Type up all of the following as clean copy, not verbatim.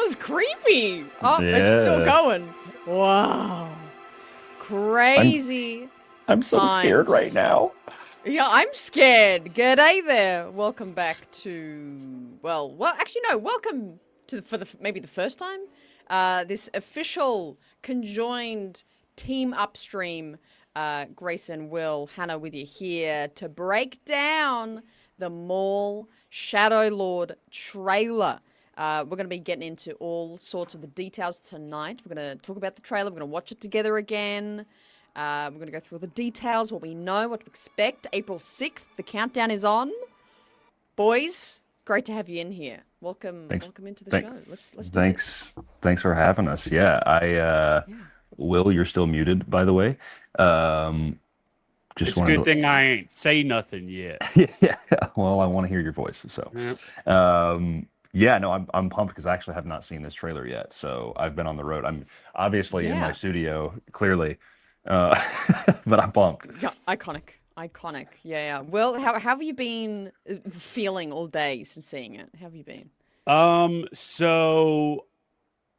was creepy. Oh, it's still going. Wow. Crazy. I'm so scared right now. Yeah, I'm scared. G'day there. Welcome back to, well, actually no, welcome to maybe the first time, this official conjoined team upstream. Grayson, Will, Hannah with you here to break down the Maul Shadow Lord trailer. We're going to be getting into all sorts of the details tonight. We're going to talk about the trailer. We're going to watch it together again. We're going to go through all the details, what we know, what to expect. April 6th, the countdown is on. Boys, great to have you in here. Welcome into the show. Let's do this. Thanks for having us. Yeah, Will, you're still muted, by the way. It's a good thing I ain't say nothing yet. Yeah, well, I want to hear your voice. So, yeah, no, I'm pumped because I actually have not seen this trailer yet. So I've been on the road. I'm obviously in my studio, clearly, but I'm pumped. Yeah, iconic. Yeah. Well, how have you been feeling all day since seeing it? How have you been? So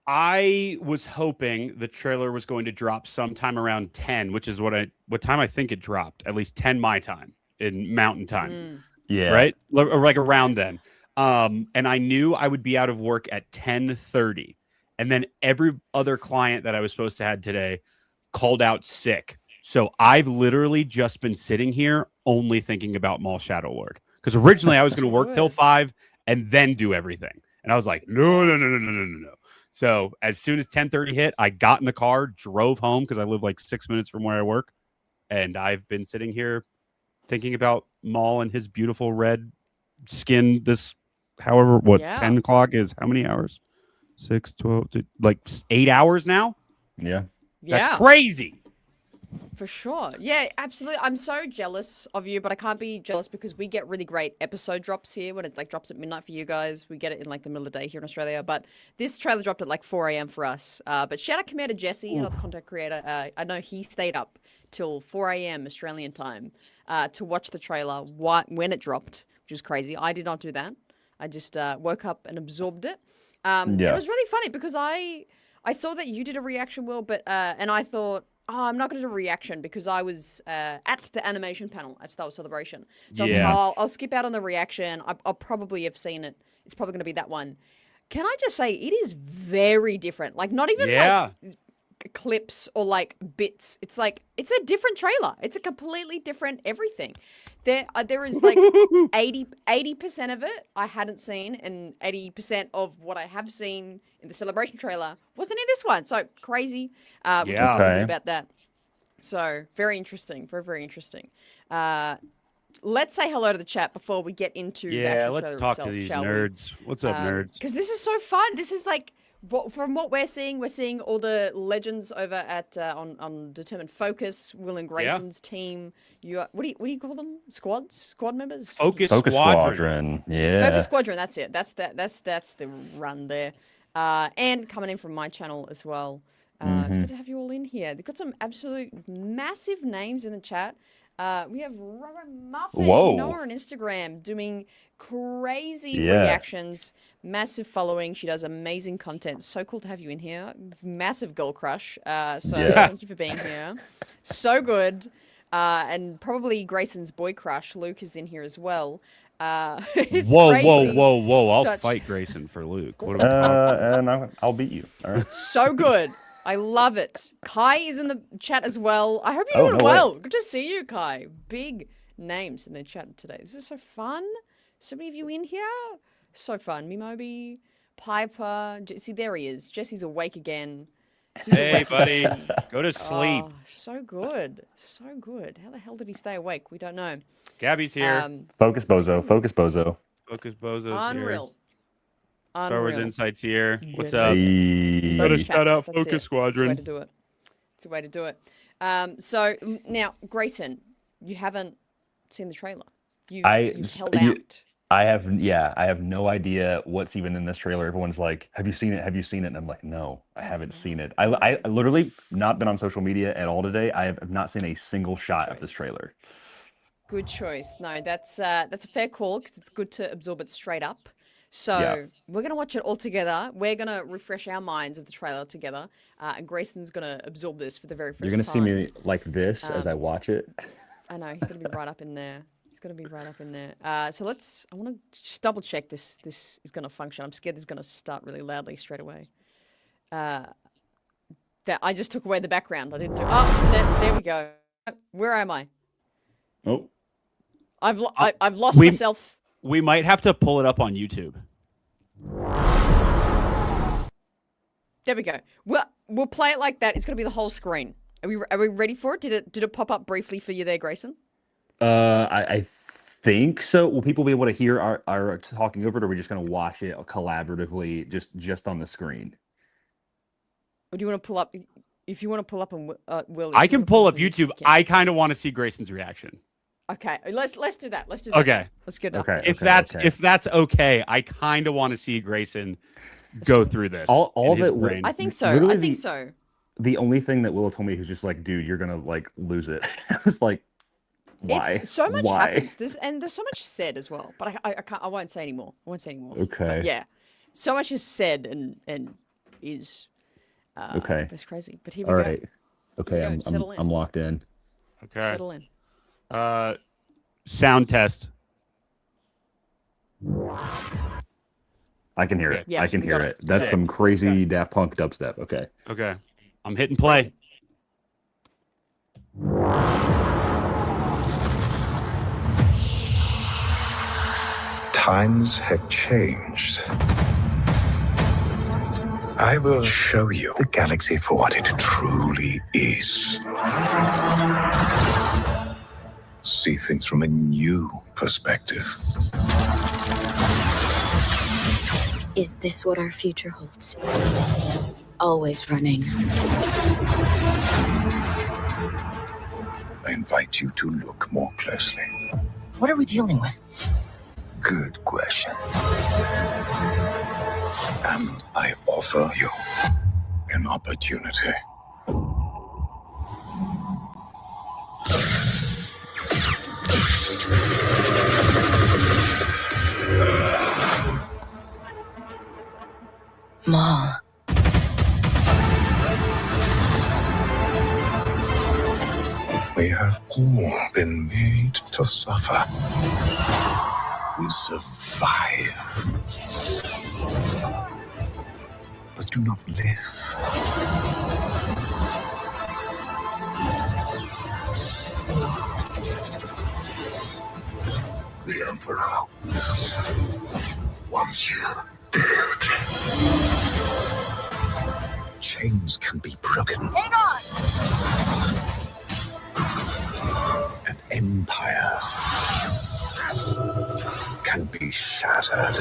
I was hoping the trailer was going to drop sometime around 10, which is what time I think it dropped, at least 10 my time in Mountain Time. Yeah. Right? Or like around then. And I knew I would be out of work at 10:30. And then every other client that I was supposed to have today called out sick. So I've literally just been sitting here only thinking about Maul Shadow Lord. Because originally I was going to work till 5 and then do everything. And I was like, no. So as soon as 10:30 hit, I got in the car, drove home because I live like 6 minutes from where I work. And I've been sitting here thinking about Maul and his beautiful red skin. This, 10 o'clock is how many hours? 6, 12, like 8 hours now? Yeah. That's crazy. For sure. Yeah, absolutely. I'm so jealous of you, but I can't be jealous because we get really great episode drops here when it like drops at midnight for you guys. We get it in like the middle of the day here in Australia, but this trailer dropped at like 4 a.m. for us. But shout out Commander Jesse, another content creator. I know he stayed up till 4 a.m. Australian time to watch the trailer when it dropped, which is crazy. I did not do that. I just woke up and absorbed it. It was really funny because I saw that you did a reaction, Will, but and I thought, I'm not going to do a reaction because I was at the animation panel at Star Wars Celebration. So I was like, I'll skip out on the reaction. I'll probably have seen it. It's probably going to be that one. Can I just say it is very different? Like not even like clips or like bits. It's like it's a different trailer. It's a completely different everything. There is like 80% of it I hadn't seen, and 80% of what I have seen in the Celebration trailer wasn't in this one. So crazy. We'll talk a little bit about that. So very interesting. Very interesting. Let's say hello to the chat before we get into the actual trailer let's talk itself, to these shall nerds. What's up, nerds? Because this is so fun. This is like from what we're seeing all the legends over at on Determined Focus, Will and Grayson's team. What do you call them? Squad members? Focus Squadron. Yeah. Focus Squadron. That's it. That's the run there. And coming in from my channel as well. It's good to have you all in here. They've got some absolute massive names in the chat. We have Robert Muffins, you know her on Instagram, doing crazy reactions, massive following. She does amazing content. So cool to have you in here. Massive girl crush. Thank you for being here. So good. And probably Grayson's boy crush, Luke, is in here as well. Whoa. I'll fight Grayson for Luke. What and I'll beat you. All right. So good. I love it. Kai is in the chat as well. I hope you're doing well. Good to see you, Kai. Big names in the chat today. This is so fun. So many of you in here. So fun. Mimobi, Piper. See, there he is. Jesse's awake again. Hey, buddy. Go to sleep. Oh, so good. How the hell did he stay awake? We don't know. Gabby's here. Focus Bozo. Focus Bozo's Unreal. here. Star Wars Insights here. What's up? Hey. Gotta shout out Focus Squadron. It's a way to do it. So now, Grayson, you haven't seen the trailer. You've held out. I have no idea what's even in this trailer. Everyone's like, have you seen it? And I'm like, no, I haven't seen it. I literally not been on social media at all today. I have not seen a single shot of this trailer. Good choice. No, that's a fair call because it's good to absorb it straight up. So we're going to watch it all together. We're going to refresh our minds of the trailer together. And Grayson's going to absorb this for the very first time. You're going to see me like this as I watch it. I know. He's going to be right up in there. He's going to be right up in there. So I want to just double check this is going to function. I'm scared this is going to start really loudly straight away. That I just took away the background. I didn't do. Oh, there we go. Where am I? Oh. I've lost myself. We might have to pull it up on YouTube. There we go. We'll play it like that. It's going to be the whole screen. Are we ready for it? Did it pop up briefly for you there, Grayson? I think so. Will people be able to hear our talking over it, or are we just going to watch it collaboratively just on the screen? Or do you want to pull up? If you want to pull up and Will, I can pull up YouTube. I kind of want to see Grayson's reaction. Okay, let's do that. Let's do that. Okay, let's get it okay. up there. If that's okay, I kind of want to see Grayson go through this. All of it. I think so. I think so. The only thing that Willow told me was just like, dude, you're gonna like lose it. I was like, why? So much why? happens. There's so much said as well, but I can't. I won't say anymore. Okay. But yeah, so much is said and is. Okay. It's crazy. But here we All go. right. Okay, I'm locked in. Okay. Settle in. Sound test. I can hear it. Yeah, I can hear it. it. That's some crazy Daft Punk dubstep. Okay. Okay. I'm hitting play. Times have changed. I will show you the galaxy for what it truly is. See things from a new perspective. Is this what our future holds? Always running. I invite you to look more closely. What are we dealing with? Good question. And I offer you an opportunity. Maul. We have all been made to suffer. We survive, but do not live. The Emperor wants you dead. Chains can be broken. Hang on! And empires can be shattered.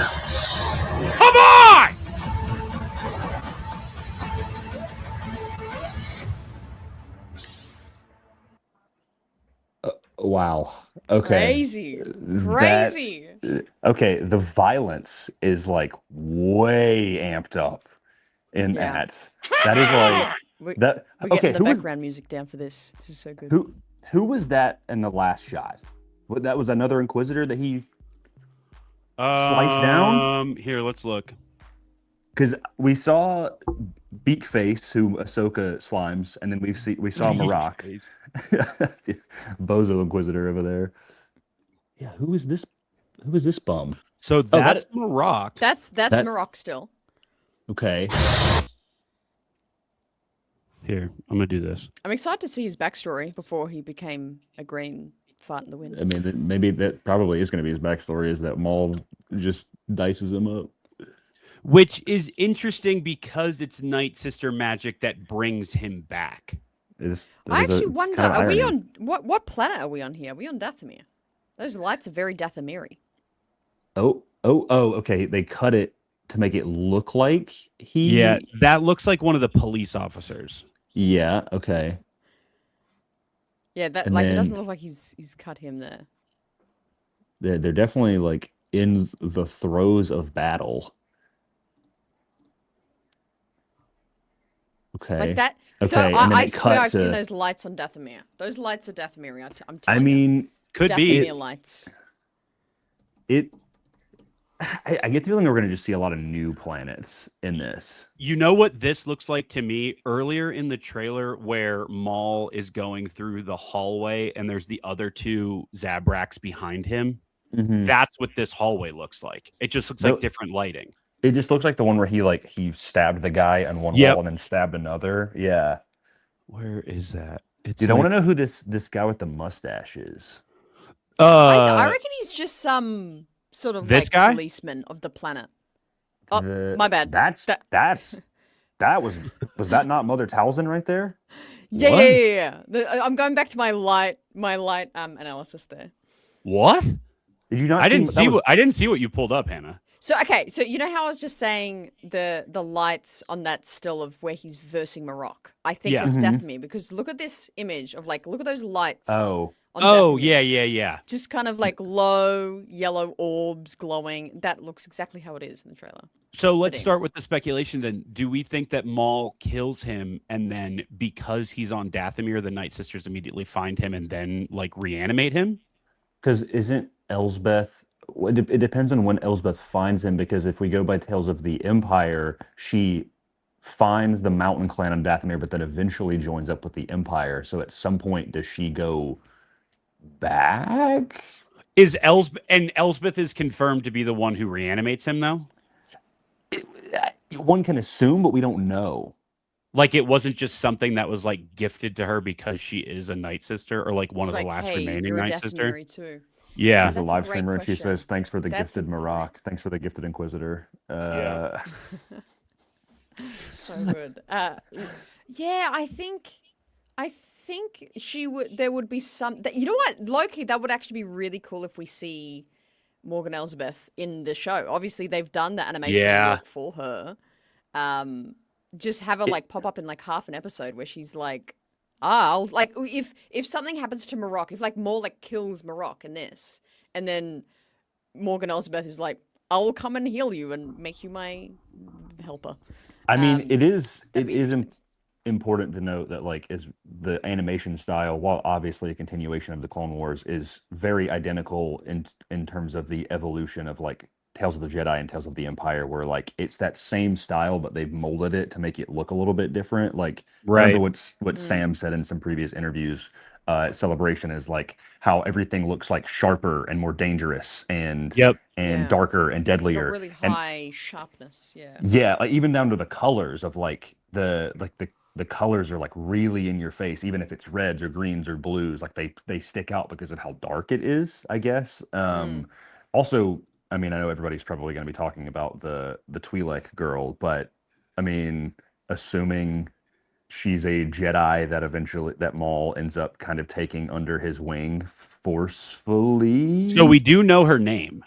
Come on! Wow. Okay. Crazy. Crazy. Okay, the violence is like way amped up in that. That is like that. We're Okay, getting the background music down for this. This is so good. Who was that in the last shot? That was another Inquisitor that he sliced down? Here, let's look. Because we saw Beakface, who Ahsoka slimes, and then we saw Marok. Bozo Inquisitor over there. Yeah, who is this? Who is this bum? So that's Marok. That's Marok still. Okay. Here, I'm gonna do this. I'm excited to see his backstory before he became a green fart in the wind. I mean, maybe that probably is going to be his backstory, is that Maul just dices him up. Which is interesting because it's Night Sister magic that brings him back. I actually wonder, are we on what planet are we on here? Are we on Dathomir? Those lights are very Dathomir-y. Oh, okay. They cut it to make it look like he. Yeah, that looks like one of the police officers. Yeah. Okay. Yeah, that And it then- doesn't look like he's cut him there. They're definitely like in the throes of battle. Okay. Like that. Okay. No, and then I it swear cut I've seen to- those lights on Dathomir. Those lights are Dathomir. I'm I telling you. mean, Could be. Dathomir lights. it. I get the feeling we're going to just see a lot of new planets in this. You know what this looks like to me? Earlier in the trailer where Maul is going through the hallway and there's the other two Zabraks behind him. Mm-hmm. That's what this hallway looks like. It just looks like different lighting. It just looks like the one where he stabbed the guy on one wall and then stabbed another. Yeah. Where is that? Dude, I want to know who this guy with the mustache is. I reckon he's just some sort of this guy? policeman of the planet. Oh, my bad. Was that not Mother Talzin right there? Yeah. I'm going back to my light analysis there. What? Did you not? I didn't see what you pulled up, Hannah. So so you know how I was just saying the lights on that still of where he's versing Marok? I think it's Dathomir because look at this image of look at those lights. Yeah. Just kind of low yellow orbs glowing. That looks exactly how it is in the trailer. So let's start with the speculation then. Do we think that Maul kills him and then because he's on Dathomir, the Night Sisters immediately find him and then reanimate him? Because isn't Elsbeth... It depends on when Elsbeth finds him, because if we go by Tales of the Empire, she finds the Mountain Clan on Dathomir, but then eventually joins up with the Empire. So at some point, does she go back? Is Elsbeth is confirmed to be the one who reanimates him, though? One can assume, but we don't know. It wasn't just something that was gifted to her because she is a Night Sister or one of the last remaining Night Sister. Too. Yeah, there's a live streamer and she says, "Thanks for the gifted Marok. Thanks for the gifted Inquisitor." So good. Yeah, I think she would. There would be some. You know what, Loki? That would actually be really cool if we see Morgan Elsbeth in the show. Obviously, they've done the animation look for her. Just have her pop up in half an episode where she's I'll if something happens to Marok, if Maul kills Marok in this, and then Morgan Elsbeth is I will come and heal you and make you my helper. I mean, it is important to note that is the animation style, while obviously a continuation of the Clone Wars, is very identical in terms of the evolution of Tales of the Jedi and Tales of the Empire, where it's that same style, but they've molded it to make it look a little bit different. Remember what Sam said in some previous interviews at Celebration is how everything looks sharper and more dangerous and darker and deadlier. It's got really high sharpness. Yeah. Yeah, even down to the colors of the colors are really in your face, even if it's reds or greens or blues. They stick out because of how dark it is, I guess. Also, I mean, I know everybody's probably going to be talking about the Twi'lek girl, but I mean, assuming she's a Jedi that Maul ends up kind of taking under his wing forcefully. So we do know her name.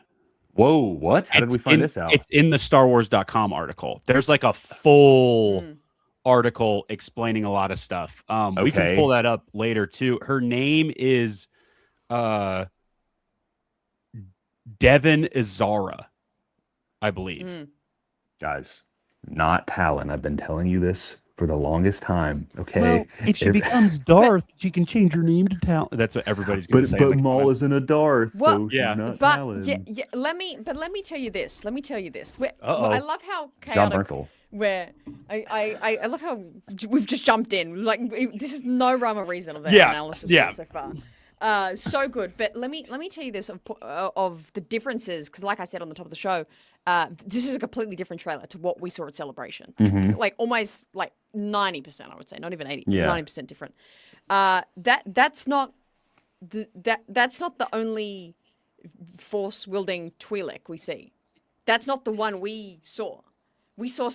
Whoa, what? How did we find this out? It's in the StarWars.com article. There's a full article explaining a lot of stuff. We can pull that up later too. Her name is Devin Izara, I believe. Guys, not Talon. I've been telling you this for the longest time. Okay. Well, if she becomes Darth, she can change her name to Talon. That's what everybody's going to say. But Maul isn't a Darth, so she's not but Talon. Yeah. Let me tell you this. I love how chaotic. John Bernthal. Where I love how we've just jumped in. This is no rhyme or reason of that analysis so far. So good, but let me tell you this of the differences, because like I said on the top of the show, this is a completely different trailer to what we saw at Celebration. Almost 90%, I would say, not even 80, 90% different. That's not the only force wielding Twi'lek we see. That's not the one we saw. We saw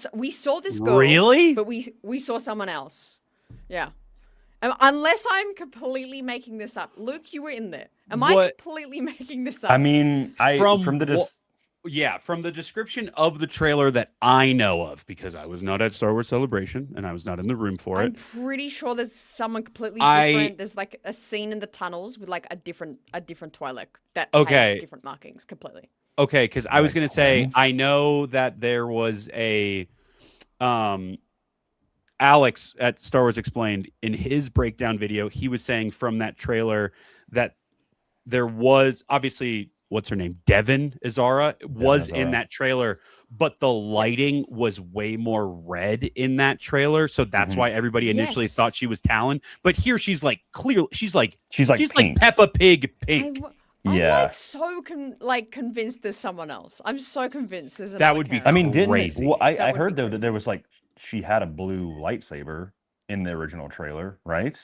this girl, really, but we saw someone else. Yeah. Unless I'm completely making this up. Luke, you were in there. Am I completely making this up? I mean, from the description of the trailer that I know of, because I was not at Star Wars Celebration and I was not in the room for it. I'm pretty sure there's someone completely different. There's a scene in the tunnels with a different Twi'lek that has different markings completely. Okay, because I was going to say, I know that there was a Alex at Star Wars Explained, in his breakdown video, he was saying from that trailer that there was, obviously, what's her name? Devin Azara was in Azara. that trailer, but the lighting was way more red in that trailer. So that's why everybody initially thought she was Talon. But here she's like clear. She's like pink. Peppa Pig pink. I'm like so convinced there's someone else. I'm so convinced there's another That would be character. I mean, crazy. I heard though that there was like she had a blue lightsaber in the original trailer, right?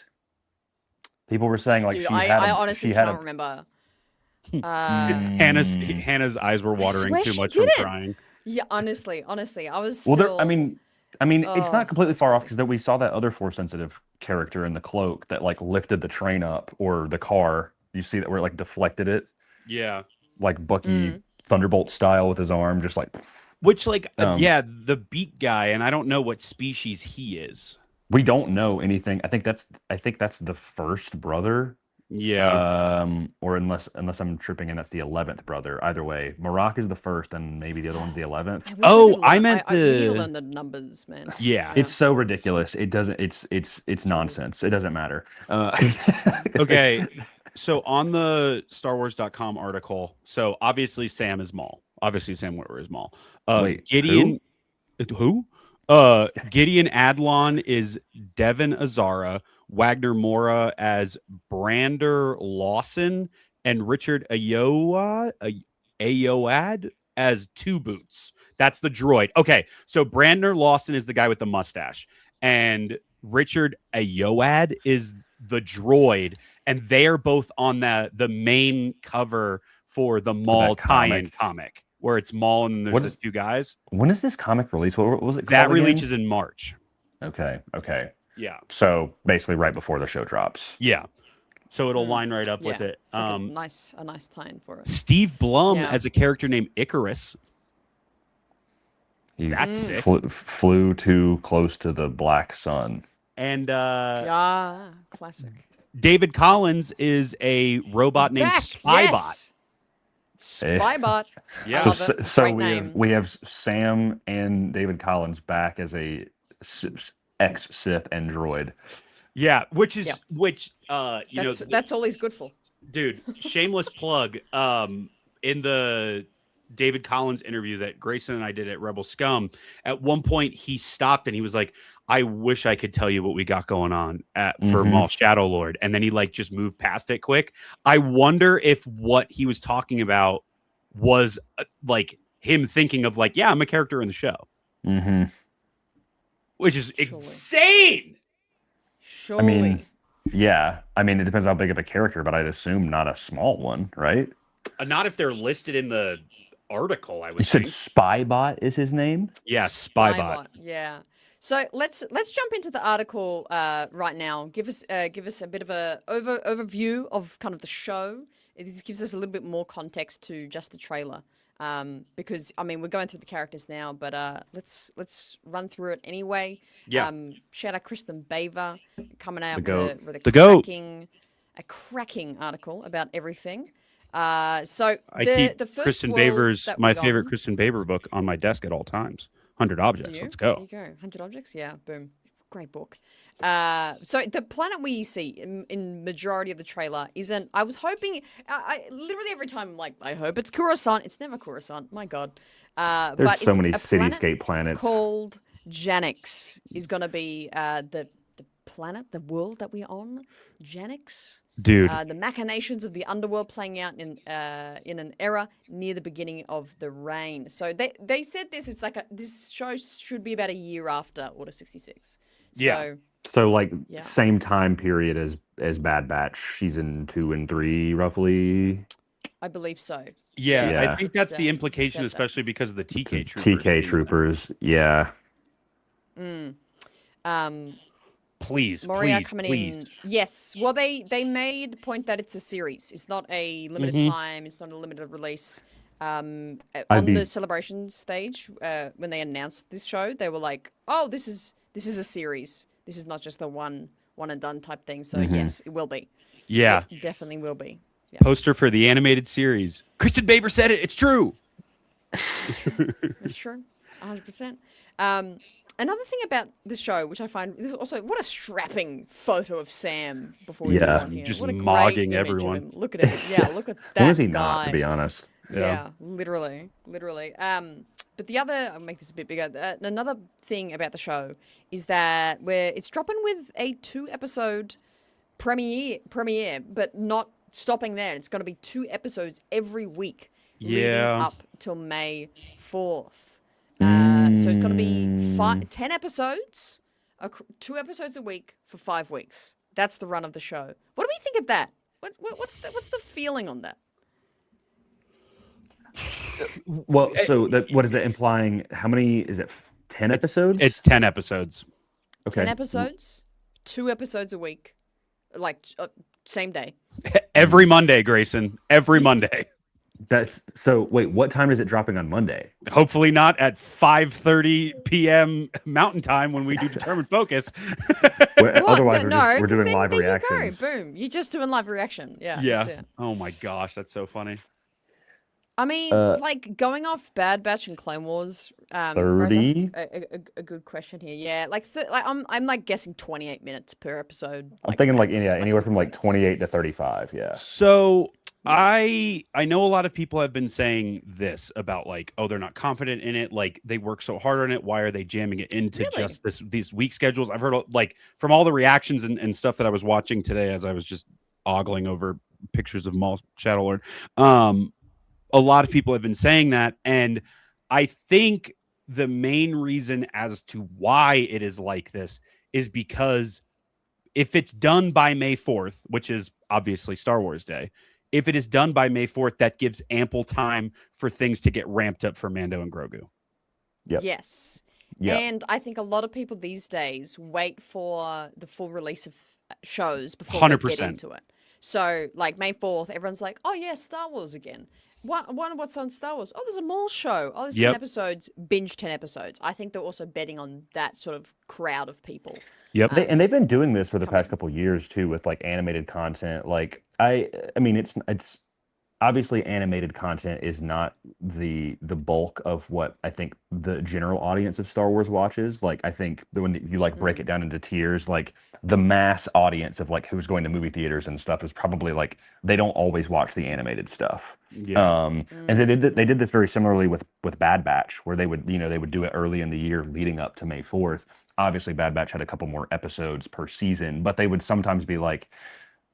People were saying like Dude, she I honestly had can't remember. Hannah's eyes were watering swear too she much from didn't. crying. Yeah, honestly, I was Well, still. I mean, it's Oh, not completely far off because we saw that other Force sensitive character in the cloak that like lifted the train up or the car. You see that where it like deflected it, Yeah. like Bucky Thunderbolt style with his arm, just like. Which the beat guy, and I don't know what species he is. We don't know anything. I think that's the first brother. Yeah. Or unless I'm tripping, and that's the 11th brother. Either way, Marak is the first, and maybe the other one's the 11th. I meant I need to learn the numbers, man. Yeah. It's so ridiculous. It doesn't. It's nonsense. It doesn't matter. Okay. So on the StarWars.com article, so obviously Sam is Maul. Obviously Sam Witwer is Maul. Wait, Gideon, who? Gideon Adlon is Devin Azara, Wagner Mora as Brander Lawson, and Richard Ayoad as Two Boots. That's the droid. Okay, so Brander Lawson is the guy with the mustache, and Richard Ayoad is the droid, and they are both on the main cover for the Maul tie-in comic, where it's Maul and there's the two guys. When is this comic released? What was it called? That releases in March. Okay. Yeah. So basically, right before the show drops. Yeah. So it'll line right up with it. It's like a nice tie-in for it. Steve Blum as a character named Icarus. That's sick. Flew too close to the black sun. And classic. David Collins is a robot named Spybot. Yes. Spybot. Yeah. So we have Sam and David Collins back as a ex-Sith android. Yeah, which that's all he's good for. Dude, shameless plug. In the David Collins interview that Grayson and I did at Rebel Scum, at one point he stopped and he was like, I wish I could tell you what we got going on for Maul Shadow Lord. And then he just moved past it quick. I wonder if what he was talking about was him thinking of I'm a character in the show. Mm-hmm. Which is insane. Surely. I mean, yeah. I mean, it depends how big of a character, but I'd assume not a small one, right? Not if they're listed in the article, I would You said think. Spybot is his name? Yeah, Spybot. Yeah. So let's jump into the article right now. Give us a bit of a overview of kind of the show. This gives us a little bit more context to just the trailer. Because I mean we're going through the characters now, but let's run through it anyway. Yeah. Shout out Kristen Baver coming out with a cracking article about everything. So I keep the first Kristen world Baver's that my we're favorite on- Kristen Baver book on my desk at all times. 100 Objects. Let's go. There you go. 100 Objects. Yeah. Boom. Great book. So the planet we see in majority of the trailer isn't. I was hoping. I literally every time I'm like, I hope it's Coruscant. It's never Coruscant. My God. There's but so it's many a cityscape planets. called Janix is going to be the planet, the world that we're on. Janix. Dude. The machinations of the underworld playing out in an era near the beginning of the reign. So they said this. It's this show should be about a year after Order 66. So, Yeah. So same time period as Bad Batch, season 2 and 3, roughly. I believe so. Yeah. I think that's the So, implication, that- especially because of the TK troopers. TK troopers, yeah. Please, Moria please, coming please. in. Yes. Well, they made the point that it's a series. It's not a limited time. It's not a limited release. On the celebration stage, when they announced this show, they were like, "Oh, this is a series. This is not just the one and done type thing." So yes, it will be. Yeah. It definitely will be. Yeah. Poster for the animated series. Kristen Baver said it. It's true. That's true. 100%. Another thing about this show, which I find this also, what a strapping photo of Sam before we move on here. Just what a great mogging image everyone. of him. Look at him. Yeah, look at that. Who is he guy. not, to be honest? Yeah, literally. But the other, I'll make this a bit bigger. Another thing about the show is that it's dropping with a 2-episode premiere, but not stopping there. It's going to be 2 episodes every week leading up till May 4th. So it's going to be 10 episodes, 2 episodes a week for 5 weeks. That's the run of the show. What do we think of that? What's the feeling on that? Well, so what is that implying? How many is it? 10 episodes? It's 10 episodes. Okay. 10 episodes, 2 episodes a week, like same day. Every Monday, Grayson. Every Monday. That's so. Wait, what time is it dropping on Monday? Hopefully not at 5:30 p.m. Mountain Time when we do Determined Focus. Otherwise, we're doing then, live then reactions. You go. Boom! You're just doing live reaction. Yeah. Yeah. That's it. Oh my gosh, that's so funny. I mean, like going off Bad Batch and Clone Wars. 30. A good question here. Yeah, I'm like guessing 28 minutes per episode. I'm thinking anywhere from like 28 to 35. Yeah. So I know a lot of people have been saying this about like, oh, they're not confident in it. Like they work so hard on it. Why are they jamming it into just these week schedules? I've heard like from all the reactions and stuff that I was watching today as I was just ogling over pictures of Maul Shadow Lord. A lot of people have been saying that. And I think the main reason as to why it is like this is because if it's done by May 4th, which is obviously Star Wars Day, if it is done by May 4th, that gives ample time for things to get ramped up for Mando and Grogu. Yep. Yes. Yep. And I think a lot of people these days wait for the full release of shows before 100%. they get into it. So, like May 4th, everyone's like, oh, yeah, Star Wars again. What's on Star Wars? Oh, there's a Maul show. Oh, there's 10 episodes. Binge 10 episodes. I think they're also betting on that sort of crowd of people. Yep. And they've been doing this for the past couple of years too, with like animated content. Like I mean, it's obviously animated content is not the bulk of what I think the general audience of Star Wars watches. Like I think when you like break it down into tiers, like the mass audience of like who's going to movie theaters and stuff is probably like they don't always watch the animated stuff. Yeah. And they did this very similarly with Bad Batch, where they would do it early in the year leading up to May 4th. Obviously, Bad Batch had a couple more episodes per season, but they would sometimes be like,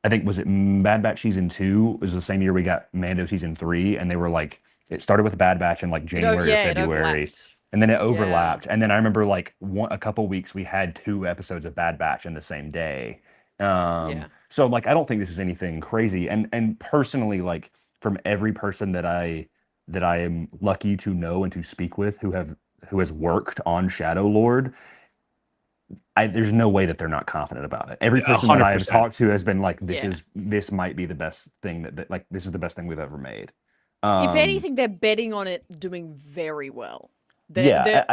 I think, was it Bad Batch season 2 was the same year we got Mando season 3, and they were like, it started with Bad Batch in like January or February, and then it overlapped. And then I remember like a couple weeks we had 2 episodes of Bad Batch in the same day. So like, I don't think this is anything crazy. And personally, like from every person that I am lucky to know and to speak with who has worked on Shadow Lord, there's no way that they're not confident about it. Every person 100%. That I have talked to has been like, this might be the best thing that like, this is the best thing we've ever made. If anything, they're betting on it doing very well. They're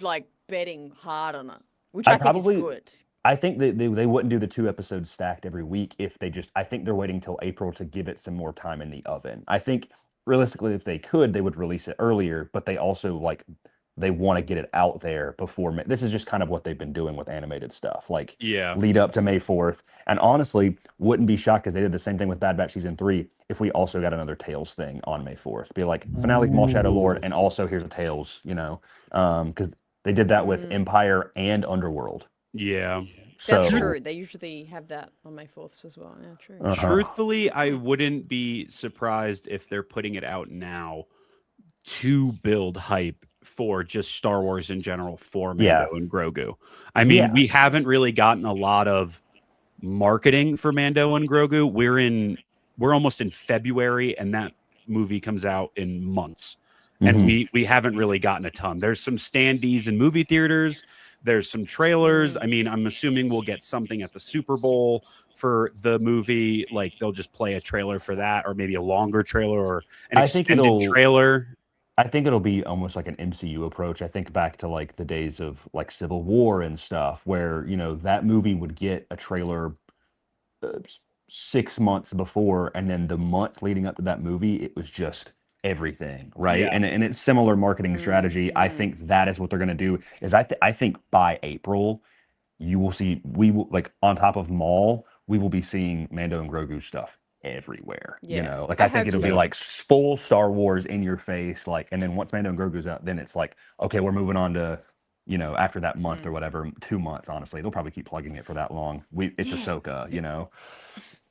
like betting hard on it, which I think is good. I think that they wouldn't do the 2 episodes stacked every week if they I think they're waiting till April to give it some more time in the oven. I think realistically, if they could, they would release it earlier, but they also like, they want to get it out there before this is just kind of what they've been doing with animated stuff, like lead up to May 4th. And honestly, wouldn't be shocked because they did the same thing with Bad Batch season 3 if we also got another Tales thing on May 4th. Be like finale Maul Shadow Lord, and also here's a Tales, because they did that with Empire and Underworld. Yeah. That's true. They usually have that on May 4th as well. Yeah, true. Truthfully, I wouldn't be surprised if they're putting it out now to build hype for just Star Wars in general for Mando and Grogu. I mean, we haven't really gotten a lot of marketing for Mando and Grogu. We're almost in February, and that movie comes out in months. And we haven't really gotten a ton. There's some standees in movie theaters. There's some trailers. I mean, I'm assuming we'll get something at the Super Bowl for the movie. Like they'll just play a trailer for that, or maybe a longer trailer or an extended trailer. I think it'll be almost like an MCU approach. I think back to like the days of like Civil War and stuff, where, that movie would get a trailer 6 months before, and then the month leading up to that movie, it was just everything, right? Yeah. And it's similar marketing strategy. I think that is what they're going to do. Is I think by April, we will, like, on top of Maul, we will be seeing Mando and Grogu stuff everywhere. Yeah, Like I I think hope it'll be so. like full Star Wars in your face, like, and then once Mando and Grogu's out, then it's like, okay, we're moving on to, after that month or whatever, 2 months. Honestly, they'll probably keep plugging it for that long. It's Yeah. Ahsoka.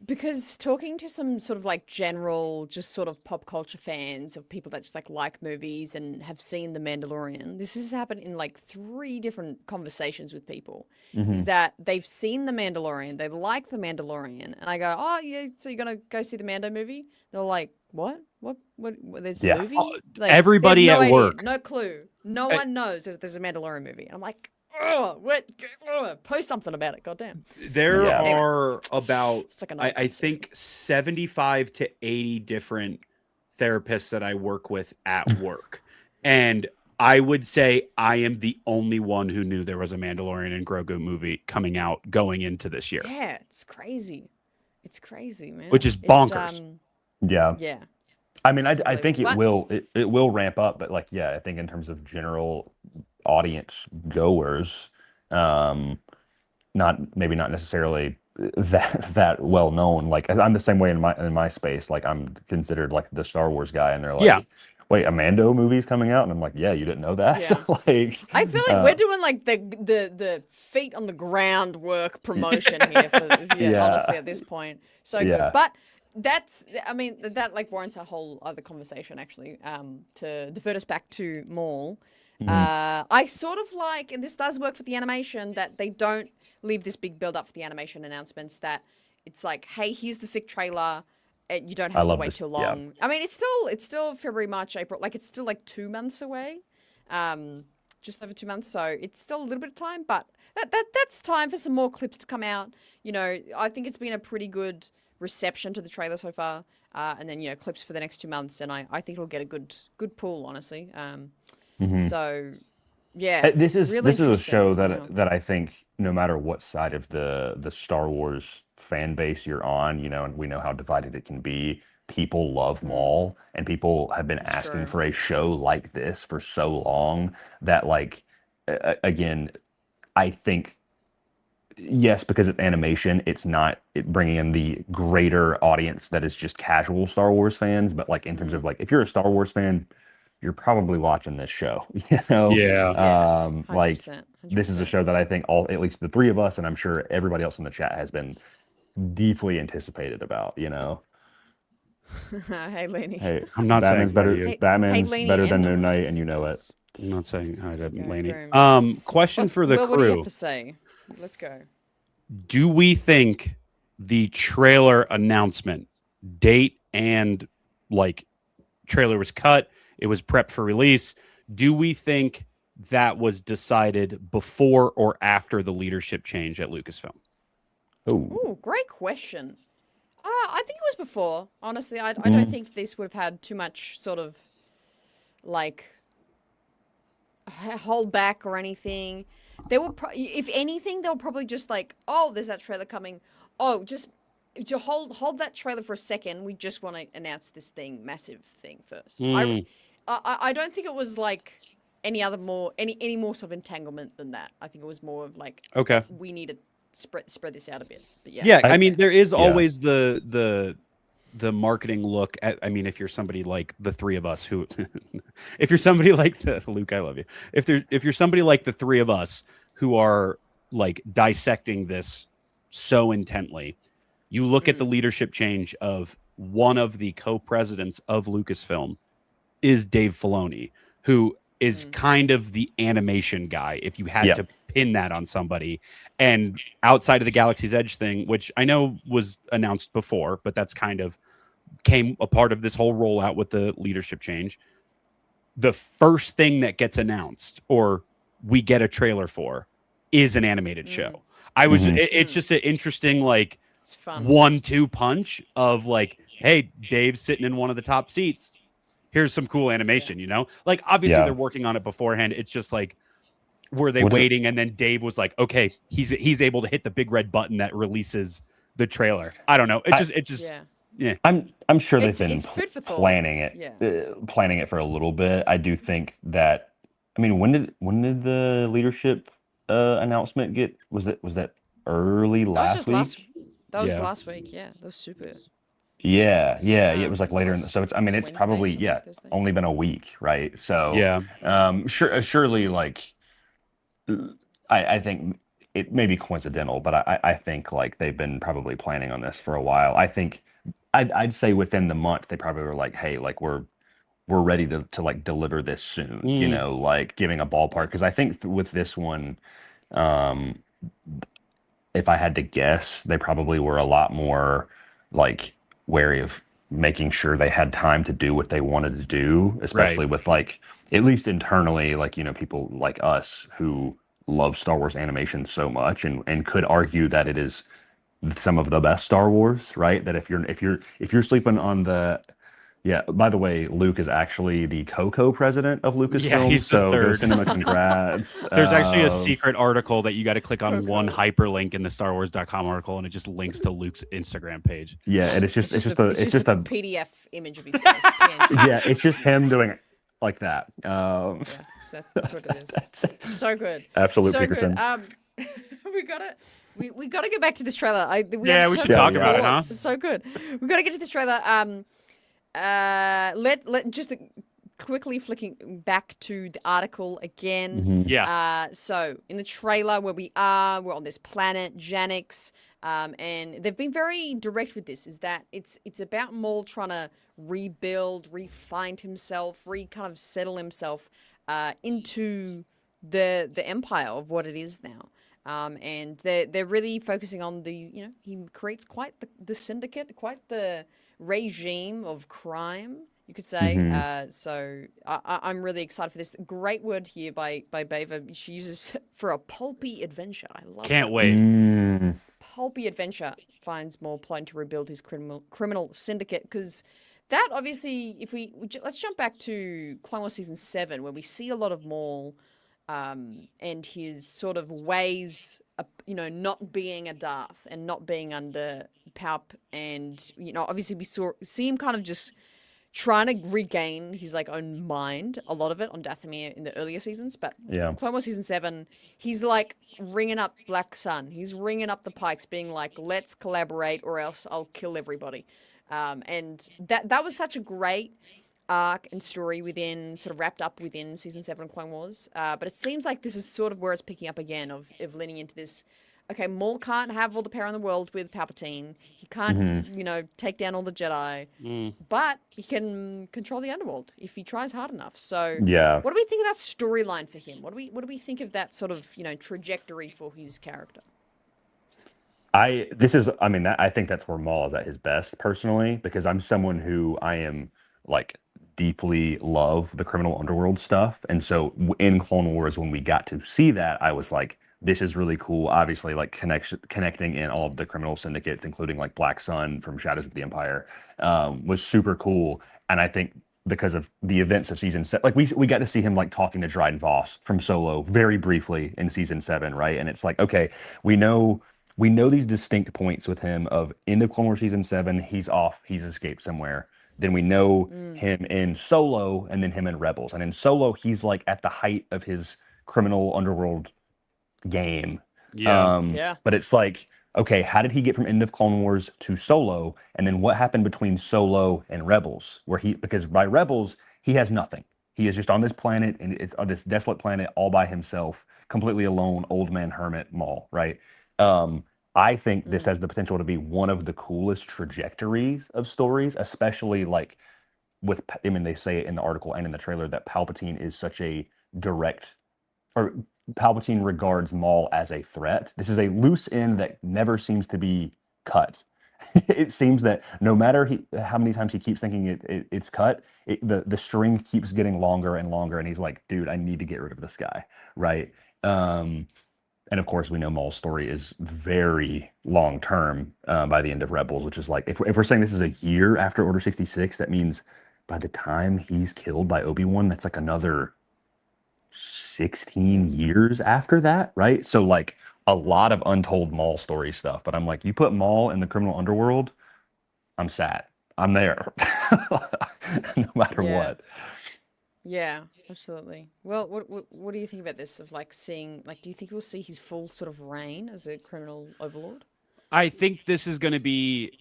Because talking to some sort of like general, just sort of pop culture fans of people that just like movies and have seen The Mandalorian, this has happened in like 3 different conversations with people. Is that they've seen The Mandalorian, they like The Mandalorian, and I go, oh yeah, so you're gonna go see the Mando movie? They're like, what? There's a Yeah. movie? Like, they have Everybody no at idea, work. no clue. No one knows there's a Mandalorian movie. And I'm like, oh, what? Post something about it, goddamn. There Yeah. are about, It's like another I think, 75 to 80 different therapists that I work with at work. And I would say I am the only one who knew there was a Mandalorian and Grogu movie coming out going into this year. Yeah, it's crazy. It's crazy, man. Which is It's, bonkers. Yeah. yeah. I mean, I It's think unbelievable. it will ramp up, but like, yeah, I think in terms of general audience goers, not necessarily that well known. Like, I'm the same way in my space. Like, I'm considered like the Star Wars guy, and they're like, Yeah. wait, a Mando movie's coming out, and I'm like, yeah, you didn't know that? Yeah. Like, I feel like we're doing like the feet on the ground work promotion here for Yeah. honestly at this point. So Yeah. good. But that like warrants a whole other conversation actually. To divert us back to Maul. I sort of like, and this does work for the animation, that they don't leave this big build up for the animation announcements, that it's like, hey, here's the sick trailer. You don't have to wait too yeah. long. I mean, it's still February, March, April. Like, it's still like 2 months away. Just over 2 months. So it's still a little bit of time, but that's time for some more clips to come out. I think it's been a pretty good reception to the trailer so far. And then, clips for the next 2 months. And I think it'll get a good pull, honestly. So, yeah. This is really a show interesting. that I think no matter what side of the Star Wars fan base you're on, and we know how divided it can be. People love Maul, and people have been asking true. for a show like this for so long that, like, again, I think, yes, because it's animation, it's not bringing in the greater audience that is just casual Star Wars fans. But like in terms of like, if you're a Star Wars fan, you're probably watching this show. Yeah. Like 100%, this is a 100%. show that I think at least the 3 of us, and I'm sure everybody else in the chat has been deeply anticipated about. Hey, Lenny. Hey, I'm not Batman's saying better. that you- Batman's Lenny better and than Moon Norris. Knight, and you know it. I'm not saying hi to Okay, Laney. boom. Question for the What do you crew. have to say? Let's go. Do we think the trailer announcement date and like trailer was cut, it was prepped for release? Do we think that was decided before or after the leadership change at Lucasfilm? Oh, Ooh, great question. I think it was before. Honestly, I don't think this would have had too much sort of like hold back or anything. They were, if anything, they'll probably just like, oh, there's that trailer coming. Oh, just hold that trailer for a second. We just want to announce this massive thing first. I don't think it was like any more sort of entanglement than that. I think it was more of like, Okay. we need to spread this out a bit. But yeah. Yeah, I mean, there is always the marketing look at, I mean, if you're somebody like the 3 of us who, if you're somebody like Luke, I love you. If you're somebody like the 3 of us who are like dissecting this so intently, you look at the leadership change of one of the co-presidents of Lucasfilm is Dave Filoni, who is kind of the animation guy, if you had to pin that on somebody. And outside of the Galaxy's Edge thing, which I know was announced before, but that's kind of came a part of this whole rollout with the leadership change. The first thing that gets announced or we get a trailer for is an animated show. I was, it's just an interesting, like, It's fun. 1-2 punch of like, hey, Dave's sitting in one of the top seats. Here's some cool animation, Like, obviously they're working on it beforehand. It's just like, were they waiting? And then Dave was like, okay, he's able to hit the big red button that releases the trailer. I don't know. It just yeah. I'm sure they've It's been food for thought. planning it, Yeah. planning it for a little bit. I do think that. I mean, when did the leadership announcement get? Was that early That was last just last. week? That was Yeah. last week. Yeah, that was super. Yeah, yeah, it I was like think it later was so it's I mean it's Wednesday or probably something, Thursday. only been a week, right? So Yeah. surely like I think it may be coincidental, but I think like they've been probably planning on this for a while. I think I'd say within the month they probably were like, hey, like we're ready to like deliver this soon, like giving a ballpark because I think with this one, um, if I had to guess, they probably were a lot more like wary of making sure they had time to do what they wanted to do, especially with like at least internally, like people like us who love Star Wars animation so much and could argue that it is some of the best Star Wars, right? That if you're sleeping on the yeah, by the way, Luke is actually the co-president of Yeah, Lucasfilm, he's the so go third. send him a congrats. There's actually a secret article that you got to click on one Coco. hyperlink in the StarWars.com article, and it just links to Luke's Instagram page. Yeah, and it's just a PDF image of his face. PNG. yeah, it's just him doing it like that. Yeah, so that's what it is. So good. Absolute So Pinkerton. good. We gotta get back to this trailer. We Yeah, have we so should many talk about it, huh? thoughts. It's so good. We gotta get to this trailer. Let just quickly flicking back to the article again. Yeah. So in the trailer where we're on this planet Janix, and they've been very direct with this. Is that it's about Maul trying to rebuild, re-find himself, kind of settle himself into the empire of what it is now. And they're really focusing on the he creates quite the syndicate, quite the regime of crime, you could say. So I'm really excited for this. Great word here by Bava. She uses for a pulpy adventure. I love. Can't wait. Pulpy adventure finds Maul plotting to rebuild his criminal syndicate because. That obviously, if let's jump back to Clone Wars season 7, where we see a lot of Maul and his sort of ways, not being a Darth and not being under Palp, and obviously we see him kind of just trying to regain his like own mind, a lot of it on Dathomir in the earlier seasons, but Clone Wars season 7, he's like ringing up Black Sun, he's ringing up the Pikes, being like, let's collaborate or else I'll kill everybody. And that was such a great arc and story sort of wrapped up within season 7 of Clone Wars. But it seems like this is sort of where it's picking up again of leaning into this. Okay, Maul can't have all the power in the world with Palpatine. He can't, take down all the Jedi. But he can control the underworld if he tries hard enough. So what do we think of that storyline for him? What do we think of that sort of, trajectory for his character? I think that's where Maul is at his best personally, because I'm someone who I am like deeply love the criminal underworld stuff. And so in Clone Wars, when we got to see that, I was like, this is really cool. Obviously, like connecting in all of the criminal syndicates, including like Black Sun from Shadows of the Empire, was super cool. And I think because of the events of season 7, like we got to see him like talking to Dryden Voss from Solo very briefly in season 7, right? And it's like, okay, we know these distinct points with him of end of Clone Wars season 7, he's off, he's escaped somewhere. Then we know him in Solo, and then him in Rebels. And in Solo, he's like at the height of his criminal underworld game. But it's like, okay, how did he get from end of Clone Wars to Solo? And then what happened between Solo and Rebels? Because by Rebels, he has nothing. He is just on this planet, and it's on this desolate planet all by himself, completely alone, old man hermit Maul, right? I think this has the potential to be one of the coolest trajectories of stories, especially like they say it in the article and in the trailer that Palpatine is such a Palpatine regards Maul as a threat. This is a loose end that never seems to be cut. It seems that no matter how many times he keeps thinking it's cut, the string keeps getting longer and longer, and he's like, dude, I need to get rid of this guy, right? And of course, we know Maul's story is very long term by the end of Rebels, which is like, if we're saying this is a year after Order 66, that means by the time he's killed by Obi-Wan, that's like another 16 years after that, right? So like a lot of untold Maul story stuff. But I'm like, you put Maul in the criminal underworld, I'm sad. I'm there, no matter what. Yeah, absolutely. Well, what do you think about this? Of like seeing, like, do you think we'll see his full sort of reign as a criminal overlord? I think this is going to be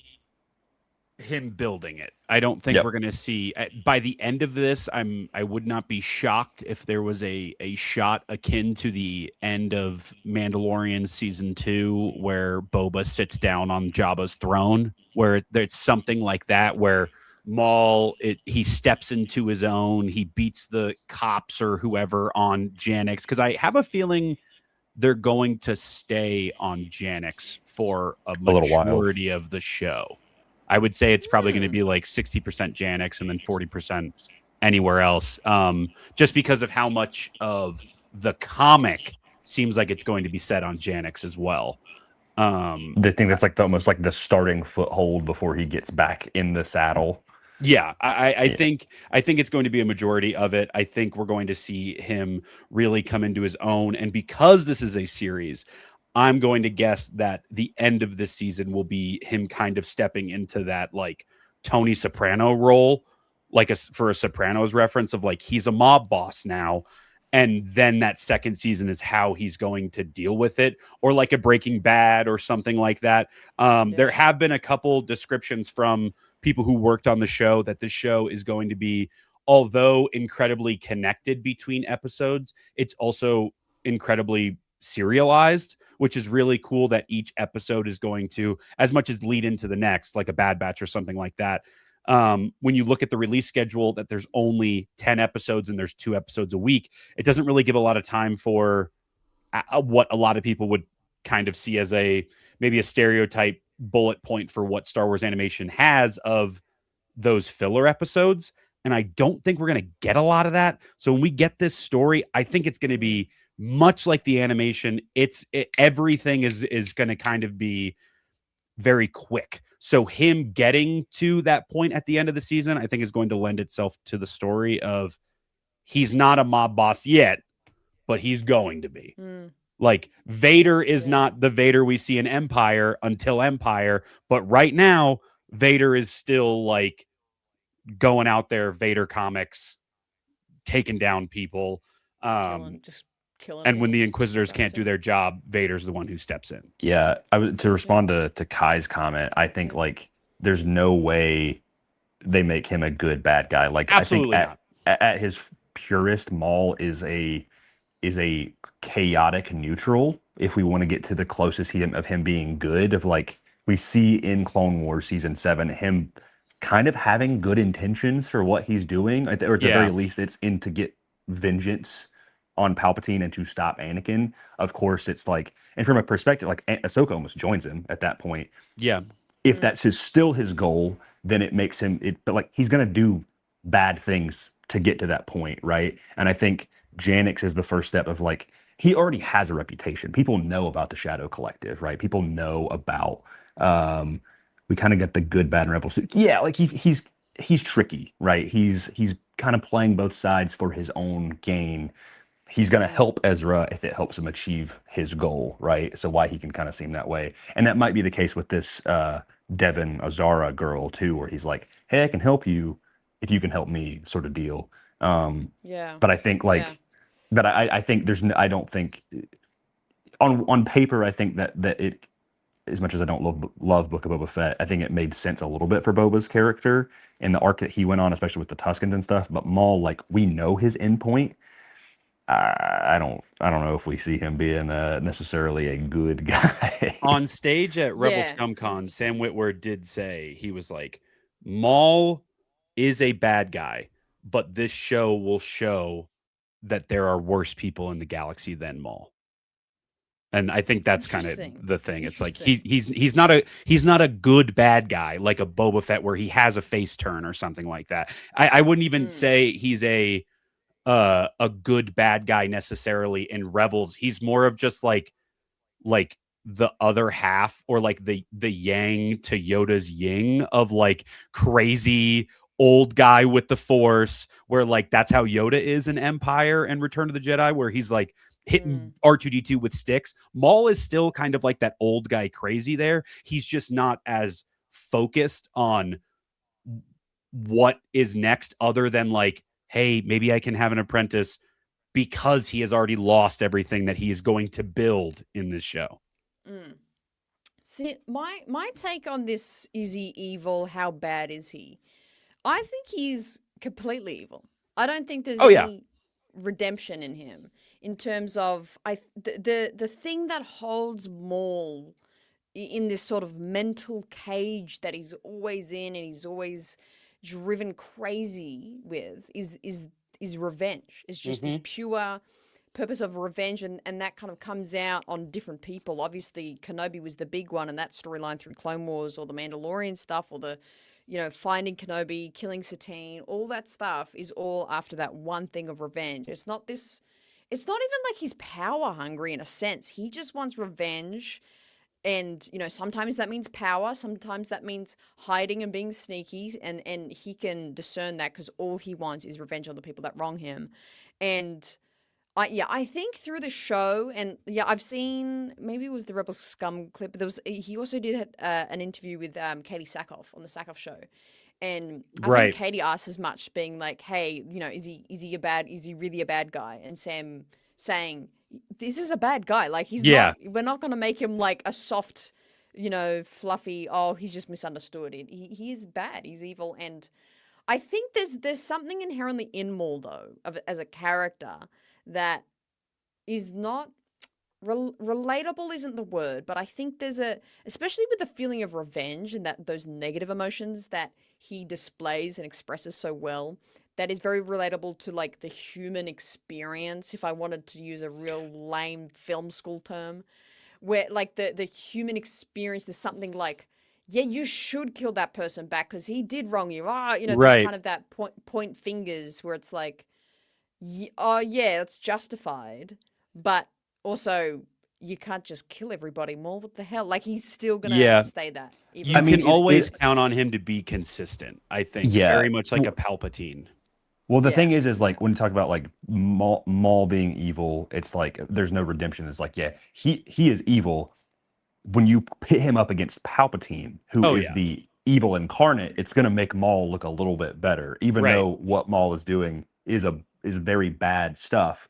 him building it. I don't think we're going to see by the end of this. I would not be shocked if there was a shot akin to the end of Mandalorian season 2, where Boba sits down on Jabba's throne, where there's something like that, where Maul he steps into his own, he beats the cops or whoever on Janix, because I have a feeling they're going to stay on Janix for a little while. majority of the show. I would say it's probably going to be like 60% Janix and then 40% anywhere else, just because of how much of the comic seems like it's going to be set on Janix as well. They think that's like almost like the starting foothold before he gets back in the saddle. Yeah, I think it's going to be a majority of it. I think we're going to see him really come into his own, and because this is a series, I'm going to guess that the end of this season will be him kind of stepping into that like Tony Soprano role, like for a Sopranos reference of like he's a mob boss now. And then that second season is how he's going to deal with it, or like a Breaking Bad or something like that. There have been a couple descriptions from people who worked on the show that this show is going to be, although incredibly connected between episodes, it's also incredibly serialized, which is really cool that each episode is going to, as much as lead into the next, like a Bad Batch or something like that. When you look at the release schedule, that there's only 10 episodes and there's 2 episodes a week, it doesn't really give a lot of time for what a lot of people would kind of see as maybe a stereotype bullet point for what Star Wars animation has of those filler episodes. And I don't think we're going to get a lot of that. So when we get this story, I think it's going to be much like the animation. Everything is going to kind of be very quick. So him getting to that point at the end of the season, I think is going to lend itself to the story of he's not a mob boss yet, but he's going to be. Like Vader is not the Vader we see in Empire until Empire, but right now Vader is still like going out there, Vader comics, taking down people. Just killing. And when the Inquisitors can't do their job, Vader's the one who steps in. Yeah, to respond to Kai's comment, I think like there's no way they make him a good bad guy. Like absolutely I think at his purest, Maul is a chaotic neutral. If we want to get to the closest of him being good, of like we see in Clone Wars season 7, him kind of having good intentions for what he's doing, or at the very least, it's in to get vengeance on Palpatine and to stop Anakin. Of course, it's like, and from a perspective, like Ahsoka almost joins him at that point. Yeah. If that's still his goal, then it makes him, but like he's going to do bad things to get to that point, right? And I think Janix is the first step of like, he already has a reputation. People know about the Shadow Collective, right? People know about, we kind of get the good, bad, and rebel. So, yeah, like he's tricky, right? He's kind of playing both sides for his own gain. He's going to help Ezra if it helps him achieve his goal, right? So why he can kind of seem that way. And that might be the case with this Devin Azara girl too, where he's like, hey, I can help you if you can help me, sort of deal. But I think but I think I don't think on paper, I think that it, as much as I don't love Book of Boba Fett, I think it made sense a little bit for Boba's character and the arc that he went on, especially with the Tuskens and stuff. But Maul, like, we know his endpoint. I don't know if we see him being necessarily a good guy. On stage at Rebel ScumCon, Sam Witwer did say, he was like, Maul is a bad guy, but this show will show that there are worse people in the galaxy than Maul. And I think that's kind of the thing. It's like he's not a good bad guy like a Boba Fett where he has a face turn or something like that. I wouldn't even say he's a good bad guy necessarily in Rebels. He's more of just like the other half, or like the yang to Yoda's yin of like crazy old guy with the Force, where like that's how Yoda is in Empire and Return of the Jedi, where he's like hitting R2-D2 with sticks. Maul is still kind of like that old guy crazy there. He's just not as focused on what is next other than like, hey, maybe I can have an apprentice because he has already lost everything that he is going to build in this show. Mm. See, my take on this, is he evil? How bad is he? I think he's completely evil. I don't think there's any redemption in him in terms of the thing that holds Maul in this sort of mental cage that he's always in and he's always driven crazy with is revenge. It's just this pure purpose of revenge, and that kind of comes out on different people. Obviously, Kenobi was the big one, and that storyline through Clone Wars or the Mandalorian stuff or the, finding Kenobi, killing Satine, all that stuff is all after that one thing of revenge. It's not even like he's power hungry in a sense. He just wants revenge. And, sometimes that means power. Sometimes that means hiding and being sneaky. And he can discern that because all he wants is revenge on the people that wrong him. And I think through the show, and I've seen, maybe it was the Rebel Scum clip, but he also did an interview with Katie Sackhoff on the Sackhoff show. And I think Katie asked as much, being like, hey, is he really a bad guy? And Sam saying, this is a bad guy. Like, we're not going to make him like a soft, fluffy, he's just misunderstood. He is bad. He's evil. And I think there's something inherently in Maul, though, as a character that is not relatable isn't the word, but I think there's especially with the feeling of revenge and that those negative emotions that he displays and expresses so well, that is very relatable to like the human experience, if I wanted to use a real lame film school term, where like the human experience, there's something like, yeah, you should kill that person back because he did wrong you. There's kind of that point fingers where it's like, it's justified, but also you can't just kill everybody more. What the hell? Like, he's still gonna stay that. You can always count on him to be consistent, I think. Very much like a Palpatine. Well, the thing is like when you talk about like Maul being evil, it's like there's no redemption. It's like, he is evil. When you pit him up against Palpatine, who is the evil incarnate, it's going to make Maul look a little bit better, even though what Maul is doing is very bad stuff.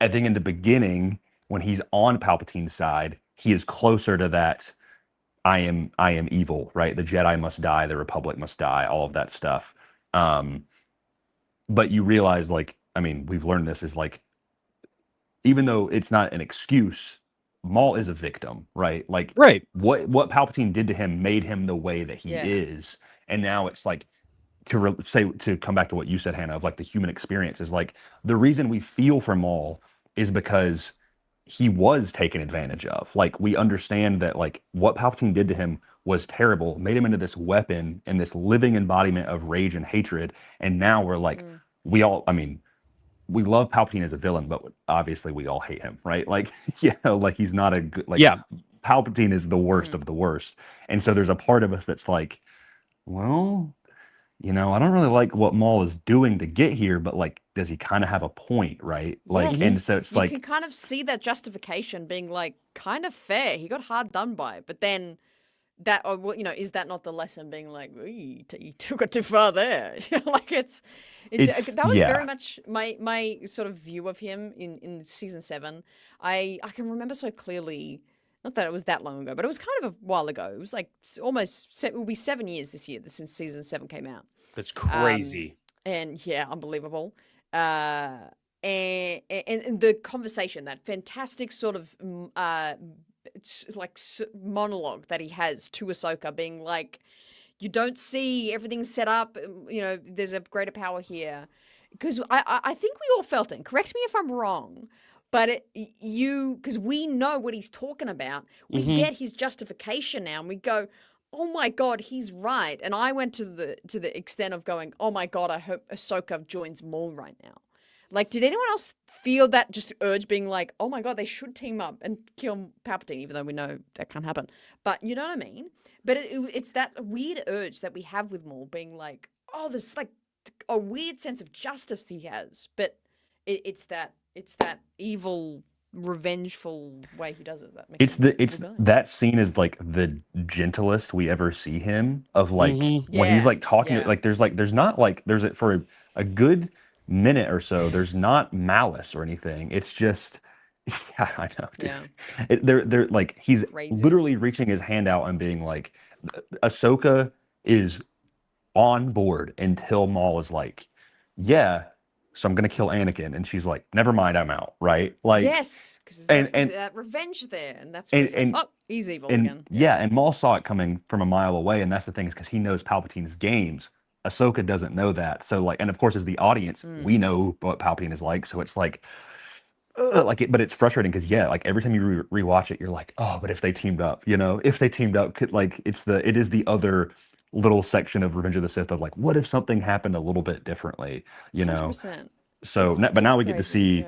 I think in the beginning, when he's on Palpatine's side, he is closer to that. I am evil, right? The Jedi must die, the Republic must die, all of that stuff. But you realize, like, I mean, we've learned this is like, even though it's not an excuse, Maul is a victim, right? Like, what Palpatine did to him made him the way that he is, and now it's like, to come back to what you said, Hannah, of like the human experience is like the reason we feel for Maul is because he was taken advantage of. Like, we understand that like what Palpatine did to him was terrible, made him into this weapon and this living embodiment of rage and hatred. And now we're like, we love Palpatine as a villain, but obviously we all hate him, right? Like, like he's not a good, like, Palpatine is the worst of the worst. And so there's a part of us that's like, well, I don't really like what Maul is doing to get here, but like, does he kind of have a point, right? Like, and so it's like, you can kind of see that justification being like kind of fair. He got hard done by, but then that, is that not the lesson being like, you took it too far there? Like it's that was very much my sort of view of him in season 7. I can remember so clearly. Not that it was that long ago, but it was kind of a while ago. It was like it will be 7 years this year since season 7 came out. That's crazy. And unbelievable. And the conversation, that fantastic sort of monologue that he has to Ahsoka, being like, you don't see everything's set up. There's a greater power here. Because I think we all felt it. Correct me if I'm wrong. But because we know what he's talking about, we get his justification now, and we go, "Oh my God, he's right." And I went to the extent of going, "Oh my God, I hope Ahsoka joins Maul right now." Like, did anyone else feel that just urge, being like, "Oh my God, they should team up and kill Palpatine," even though we know that can't happen. But you know what I mean? But it's that weird urge that we have with Maul, being like, "Oh, there's like a weird sense of justice he has," but it's that evil revengeful way he does it. That makes him a cool guy. That scene is like the gentlest we ever see him of like when he's like talking to, like there's not like for a good minute or so there's not malice or anything. It's just yeah, I know, dude. Yeah. They're like he's Crazy. literally reaching his hand out and being like, Ahsoka is on board until Maul is like, yeah, so I'm gonna kill Anakin, and she's like, never mind, I'm out, right? Like, yes, because that revenge there, and that's where he's like, oh, he's evil again. Yeah, and Maul saw it coming from a mile away, and that's the thing is because he knows Palpatine's games. Ahsoka doesn't know that, so like, and of course, as the audience, we know what Palpatine is like, so it's like but it's frustrating because like every time you rewatch it, you're like, oh, but if they teamed up, if they teamed up, like it is the other little section of Revenge of the Sith of like, what if something happened a little bit differently, 100%. So, but now we get to see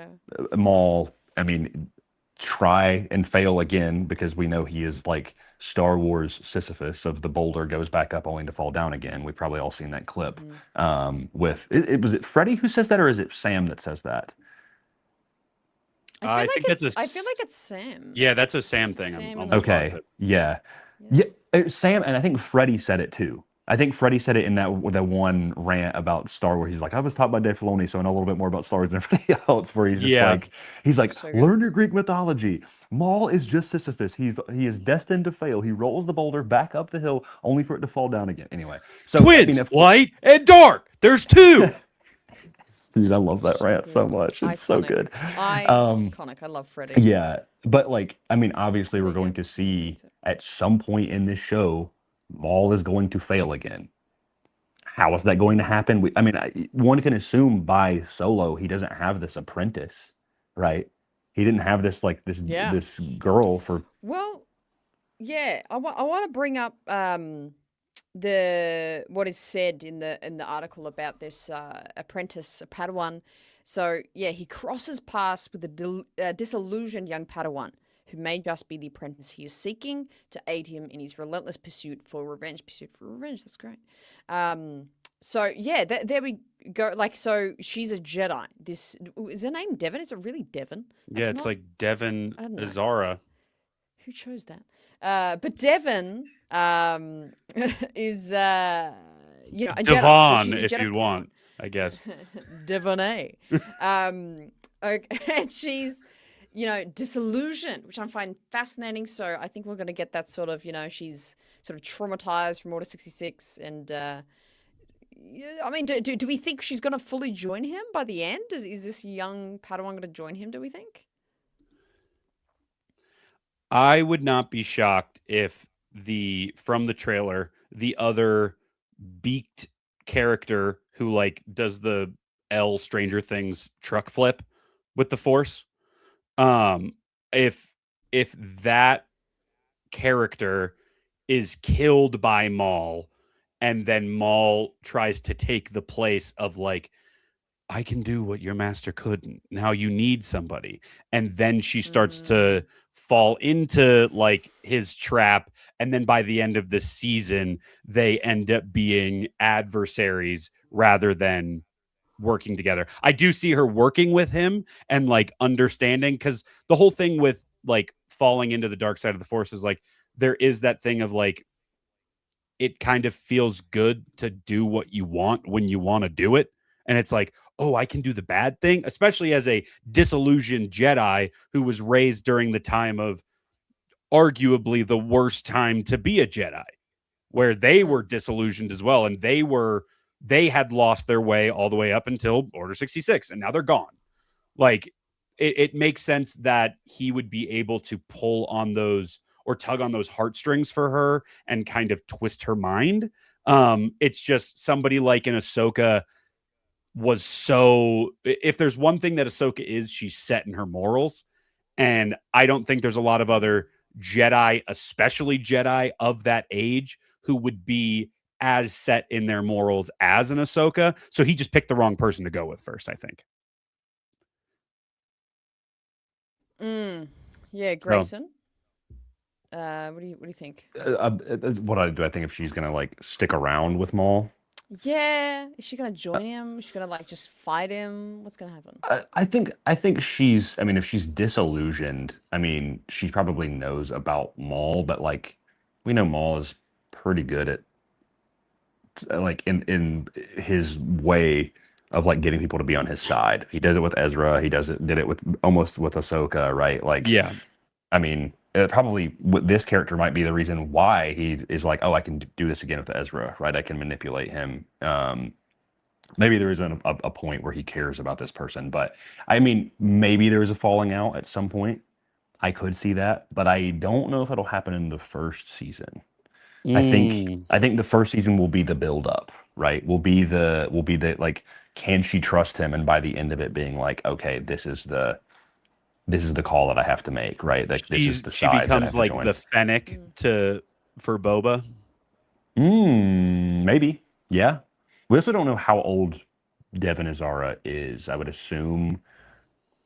Maul, I mean, try and fail again because we know he is like Star Wars Sisyphus of the boulder goes back up only to fall down again. We've probably all seen that clip with, was it Freddy who says that or is it Sam that says that? I feel like it's Sam. Yeah, that's a Sam thing. Okay. Yeah. Sam, and I think Freddie said it too. I think Freddie said it in that one rant about Star Wars. He's like, I was taught by Dave Filoni, so I know a little bit more about Star Wars than everybody else. Where he's just like, so learn your Greek mythology. Maul is just Sisyphus. He is destined to fail. He rolls the boulder back up the hill, only for it to fall down again. Anyway, so twins, light and dark. There's two. Dude, I love that rant so much. It's so good. Iconic. I love Freddie. Yeah, but like, I mean, obviously, we're going to see at some point in this show, Maul is going to fail again. How is that going to happen? One can assume by Solo he doesn't have this apprentice, right? He didn't have this this girl for. Well, yeah, I want to bring up what is said in the article about this apprentice, a Padawan. So yeah, he crosses paths with a disillusioned young Padawan who may just be the apprentice he is seeking to aid him in his relentless pursuit for revenge. That's great. So yeah, there we go. Like, so she's a Jedi. Is her name Devon? Is it really Devon? It's like Devon Azara. Who chose that? But Devon is a Devon, so if you'd want, I guess. Devonay. And she's disillusioned, which I find fascinating. So I think we're going to get that sort of, she's sort of traumatized from Order 66. And I mean, do we think she's going to fully join him by the end? Is this young Padawan going to join him, do we think? I would not be shocked if from the trailer, the other beaked character who like does the Stranger Things truck flip with the Force, if that character is killed by Maul and then Maul tries to take the place of like, I can do what your master couldn't. Now you need somebody. And then she starts to fall into like his trap. And then by the end of the season, they end up being adversaries rather than working together. I do see her working with him and like understanding, because the whole thing with like falling into the dark side of the Force is like, there is that thing of like, it kind of feels good to do what you want when you want to do it. And it's like, oh, I can do the bad thing, especially as a disillusioned Jedi who was raised during the time of arguably the worst time to be a Jedi, where they were disillusioned as well. And they had lost their way all the way up until Order 66, and now they're gone. Like, it makes sense that he would be able to pull on those or tug on those heartstrings for her and kind of twist her mind. It's just somebody like an Ahsoka was so, if there's one thing that Ahsoka is, she's set in her morals. And I don't think there's a lot of other Jedi, especially Jedi of that age, who would be as set in their morals as an Ahsoka. So he just picked the wrong person to go with first, I think. Yeah, Grayson. What do you think? What I do, I think if she's gonna like stick around with Maul, Yeah. Is she gonna join him? Is she gonna like just fight him? What's gonna happen? I think she's. I mean, if she's disillusioned, I mean, she probably knows about Maul, but like we know Maul is pretty good at like in his way of like getting people to be on his side. He does it with Ezra. He did it with almost with Ahsoka, right? Like, Yeah. I mean, probably this character might be the reason why he is like, oh, I can do this again with Ezra, right? I can manipulate him. Maybe there isn't a point where he cares about this person, but I mean, maybe there is a falling out at some point. I could see that, but I don't know if it'll happen in the first season. I think Mm. I think the first season will be the build up, right? Will be the like, can she trust him? And by the end of it being like, okay, this is the call that I have to make, right? Like this is the She side that I have becomes to like join. the Fennec for Boba. Maybe. Yeah. We also don't know how old Devin Azara is. I would assume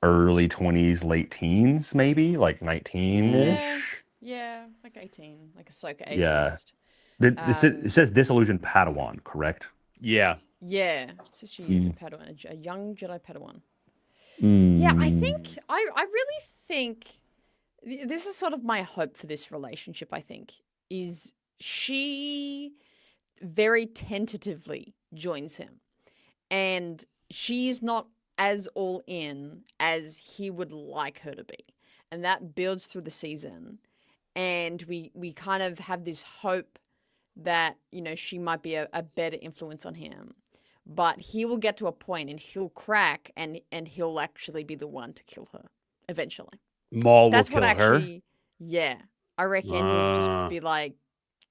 early 20s, late teens, maybe like 19-ish. Yeah. Yeah. Like 18, like Ahsoka age Yeah. almost. It says disillusioned Padawan, correct? Yeah. Yeah. So she is a Padawan, a young Jedi Padawan. Mm. Yeah, I think I really think this is sort of my hope for this relationship. I think is she very tentatively joins him, and she's not as all in as he would like her to be, and that builds through the season, and we kind of have this hope that she might be a better influence on him, but he will get to a point and he'll crack and he'll actually be the one to kill her eventually. Maul That's will what kill her. actually, yeah, I reckon he'll just be like,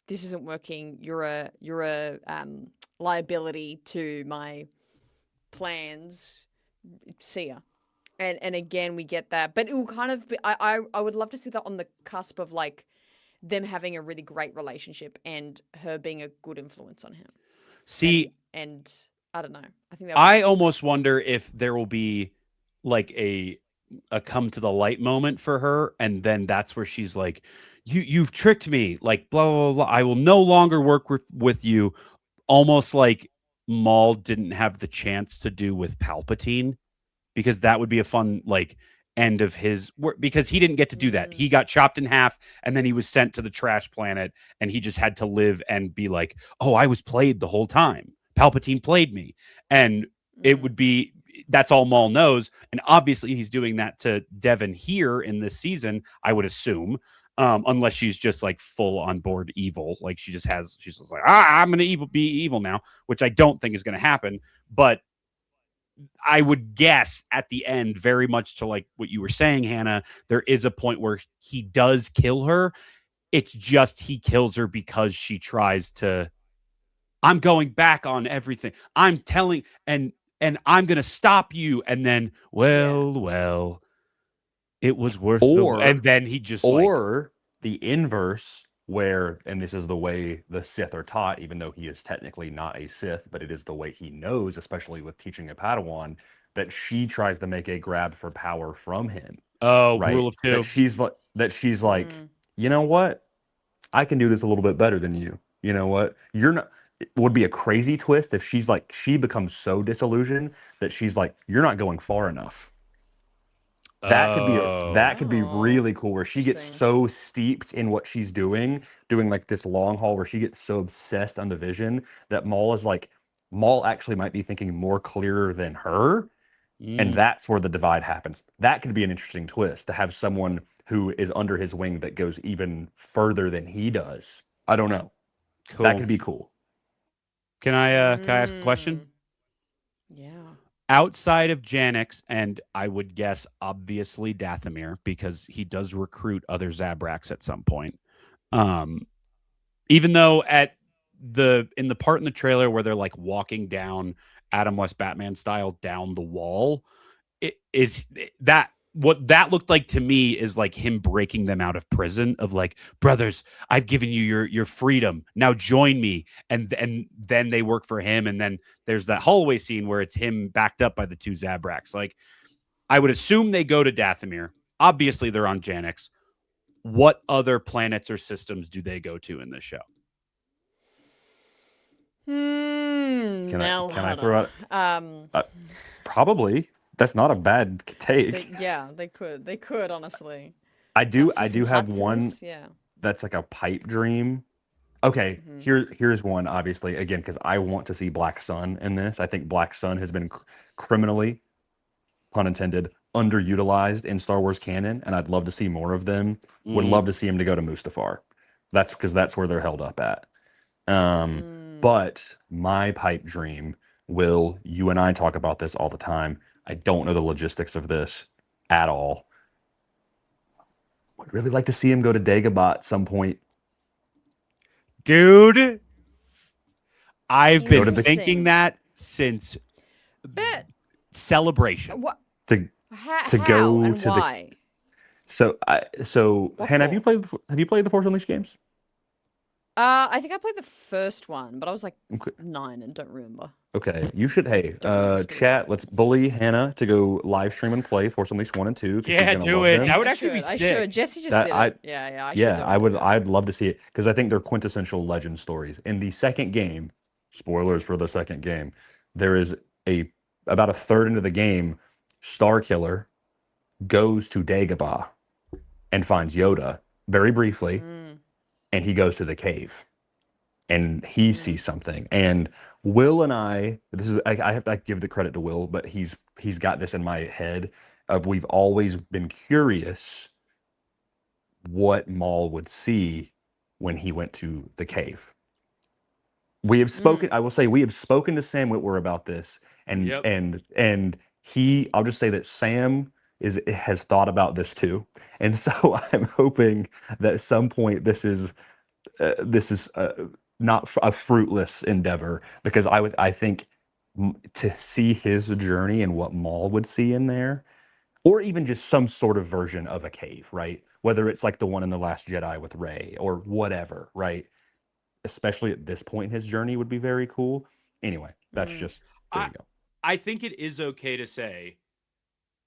this isn't working. You're a liability to my plans. See ya. And again we get that, but it will kind of be, I would love to see that on the cusp of like them having a really great relationship and her being a good influence on him. See, and I don't know. I think I almost wonder if there will be like a come to the light moment for her, and then that's where she's like, you've tricked me, like blah blah blah. I will no longer work with you. Almost like Maul didn't have the chance to do with Palpatine, because that would be a fun like end of his work, because he didn't get to do that. He got chopped in half and then he was sent to the trash planet and he just had to live and be like, oh, I was played the whole time. Palpatine played me. And it would be, that's all Maul knows. And obviously he's doing that to Devin here in this season, I would assume. Unless she's just like full on board evil, like she's just like, I'm gonna be evil now, which I don't think is gonna happen. But I would guess at the end, very much to like what you were saying, Hannah, there is a point where he does kill her. It's just he kills her because she tries to, I'm going back on everything. I'm telling, and I'm going to stop you. And then, well, it was worth and then he just the inverse, where, and this is the way the Sith are taught, even though he is technically not a Sith, but it is the way he knows, especially with teaching a Padawan, that she tries to make a grab for power from him. Oh, right? Rule of two. She's like, you know what? I can do this a little bit better than you. You know what? You're not. It would be a crazy twist if she's like, she becomes so disillusioned that she's like, you're not going far enough. That could be really cool, where she gets so steeped in what she's doing like this long haul, where she gets so obsessed on the vision that Maul actually might be thinking more clearer than her, and that's where the divide happens. That could be an interesting twist, to have someone who is under his wing that goes even further than he does. I don't know. Cool. That could be cool. Can I ask a question? Yeah. Outside of Janix, and I would guess obviously Dathomir, because he does recruit other Zabraks at some point. Even though in the part in the trailer where they're like walking down Adam West Batman style down the wall, what that looked like to me is like him breaking them out of prison, of like, brothers, I've given you your freedom, now join me. And then they work for him. And then there's that hallway scene where it's him backed up by the two Zabraks. Like, I would assume they go to Dathomir. Obviously they're on Janix. What other planets or systems do they go to in this show? Can I Melhunter. throw out? Probably. That's not a bad take. They could. They could, honestly. I do See some have huts in one this? Yeah. that's like a pipe dream. Okay, here's one, obviously, again, because I want to see Black Sun in this. I think Black Sun has been criminally, pun intended, underutilized in Star Wars canon, and I'd love to see more of them. Would love to see him to go to Mustafar. That's because that's where they're held up at. But my pipe dream, Will, you and I talk about this all the time. I don't know the logistics of this at all. Would really like to see him go to Dagobah at some point. Dude, I've been Interesting. thinking that since But Celebration. what? To How go and to why? So What Hannah, for? have you played the Force Unleashed games? I think I played the first one, but I was like Okay. 9 and don't remember. Okay, you should. Hey, Don't know the story. chat. Let's bully Hannah to go live stream and play Force Unleashed 1 and 2. 'Cause she's Yeah, gonna do love it. them. That would I actually be should. I sick. should. Jesse just That did I- it. Yeah. I should Yeah, do I it. would. I'd love to see it because I think they're quintessential legend stories. In the second game, spoilers for the second game, there is about a third into the game, Starkiller goes to Dagobah and finds Yoda very briefly, and he goes to the cave. And he sees something. And Will and I have to give the credit to Will, but he's got this in my head of we've always been curious what Maul would see when he went to the cave. We have spoken, I will say we have spoken to Sam Witwer about this, and Yep. and I'll just say that Sam has thought about this too. And so I'm hoping that at some point this is not a fruitless endeavor, because I think to see his journey and what Maul would see in there, or even just some sort of version of a cave, right? Whether it's like the one in The Last Jedi with Rey or whatever, right? Especially at this point in his journey would be very cool. Anyway, that's just, there you go. I think it is okay to say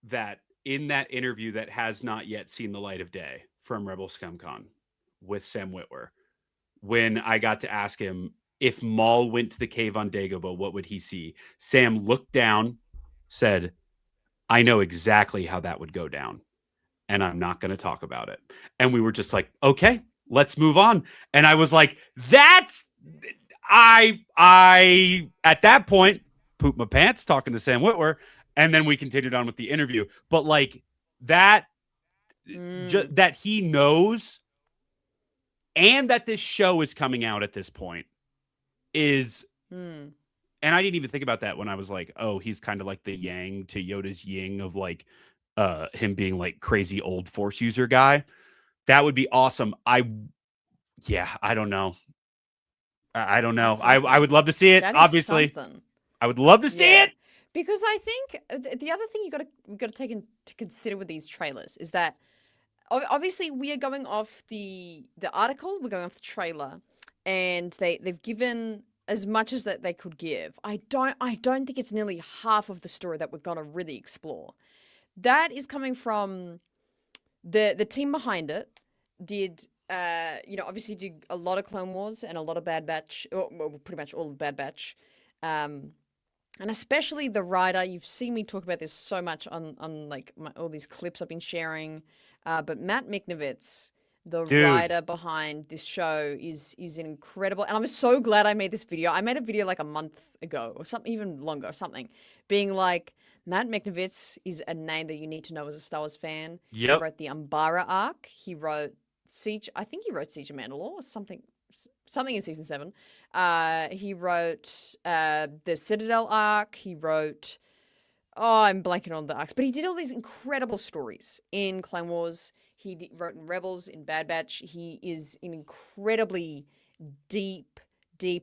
that in that interview that has not yet seen the light of day from Rebel ScumCon with Sam Witwer, when I got to ask him if Maul went to the cave on Dagobah, what would he see? Sam looked down, said, I know exactly how that would go down, and I'm not going to talk about it. And we were just like, okay, let's move on. And I was like, I at that point pooped my pants talking to Sam Witwer, and then we continued on with the interview. But like that, that he knows, and that this show is coming out at this point is, and I didn't even think about that when I was like, oh, he's kind of like the yang to Yoda's yin of like him being like crazy old Force user guy. That would be awesome. I don't know. I don't know. I would love to see it. That is Obviously, something. I would love to see it. Because I think the other thing you got to take into consider with these trailers is that obviously we are going off the article, we're going off the trailer, and they've given as much as that they could give. I don't think it's nearly half of the story that we're gonna really explore. That is coming from the team behind it. Did obviously did a lot of Clone Wars and a lot of Bad Batch, well, pretty much all of Bad Batch, and especially the writer. You've seen me talk about this so much on like all these clips I've been sharing. But Matt Miknovitz, the writer behind this show, is an incredible. And I'm so glad I made this video. I made a video like a month ago or something, even longer, something, being like, Matt Miknovitz is a name that you need to know as a Star Wars fan. Yep. He wrote the Umbara arc. He wrote Siege. I think he wrote Siege of Mandalore or something in season 7. He wrote the Citadel arc. He wrote. Oh, I'm blanking on the arcs, but he did all these incredible stories in Clone Wars. He wrote in Rebels, in Bad Batch. He is an incredibly deep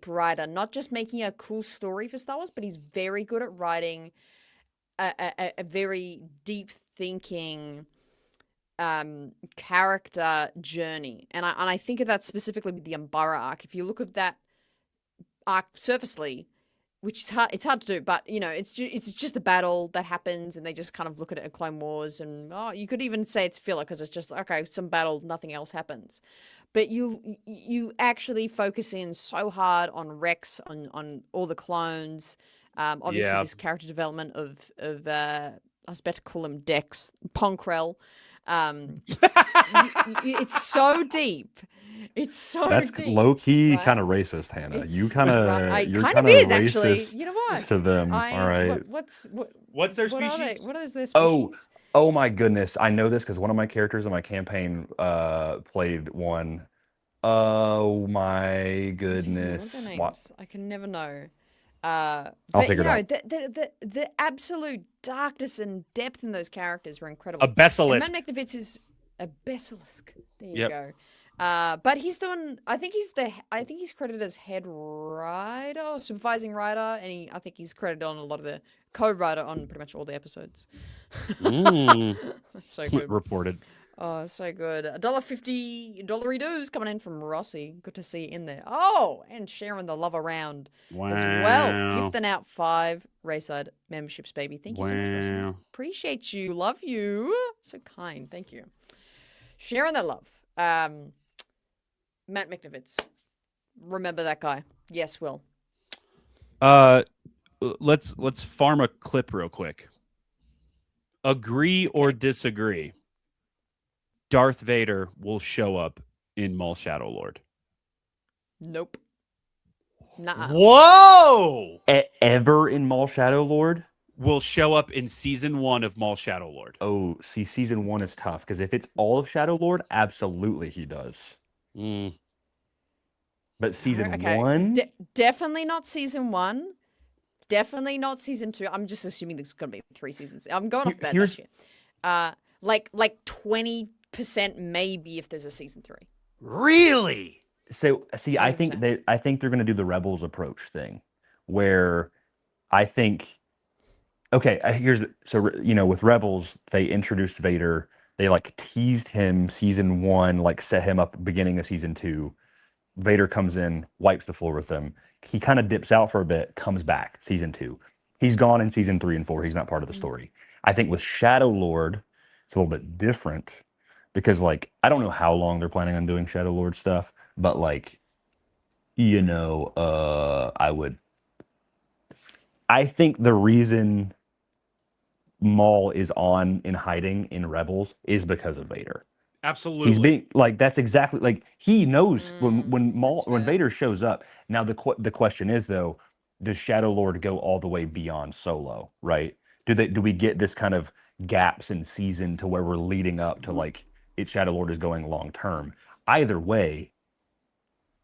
writer, not just making a cool story for Star Wars, but he's very good at writing a very deep thinking character journey. And I think of that specifically with the Umbara arc. If you look at that arc surfacely, which is hard, it's hard to do, but it's just a battle that happens, and they just kind of look at it in Clone Wars, and you could even say it's filler because it's just okay, some battle, nothing else happens. but you actually focus in so hard on Rex, on all the clones. Obviously, this character development of I was about to call him Dex Ponkrell. It's so deep. It's so That's deep. low key right? kind of racist, Hannah. It's, You kind of you're kind kind of of is actually. racist You know what? to them. All right. What's their what are they? species? What is their Oh, species? oh my goodness. I know this because one of my characters in my campaign played one. Oh my What's his name? What are goodness. their What? names? I can never know. I'll But figure you it know, out. the absolute darkness and depth in those characters were incredible. A And basilisk. Matt Mikovits is a basilisk. There you Yep. go. But he's the one. I think he's credited as head writer or supervising writer, and I think he's credited on a lot of the co-writer on pretty much all the episodes. So good. Reported. Oh, so good. $1.50 dollary dues coming in from Rossi. Good to see you in there. Oh, and sharing the love around as well. Gifting out 5 Rayside memberships, baby. Thank you so much, Rossi. Appreciate you. Love you. So kind. Thank you. Sharing that love. Matt Mikovits. Remember that guy. Yes, Will. Let's farm a clip real quick. Agree or disagree? Darth Vader will show up in Maul Shadow Lord. Nope. Nuh-uh. Whoa! Ever in Maul Shadow Lord? Will show up in season 1 of Maul Shadow Lord. Oh, see, season 1 is tough because if it's all of Shadow Lord, absolutely he does. But season 1? Definitely not season 1. Definitely not season 2. I'm just assuming there's going to be 3 seasons. I'm going off that shit. Like 20% maybe if there's a season 3. Really? So see, 100%. I think they're going to do the Rebels approach thing, where I think, okay, with Rebels they introduced Vader, they like teased him season 1, like set him up beginning of season 2. Vader comes in, wipes the floor with him. He kind of dips out for a bit, comes back season 2. He's gone in season 3 and 4. He's not part of the story. I think with Shadow Lord, it's a little bit different because, like, I don't know how long they're planning on doing Shadow Lord stuff, but like, I think the reason Maul is in hiding in Rebels is because of Vader. Absolutely. He's being like, that's exactly like, he knows when Vader shows up. Now the question is though, does Shadow Lord go all the way beyond Solo, right? Do we get this kind of gaps in season to where we're leading up to like Shadow Lord is going long term? Either way,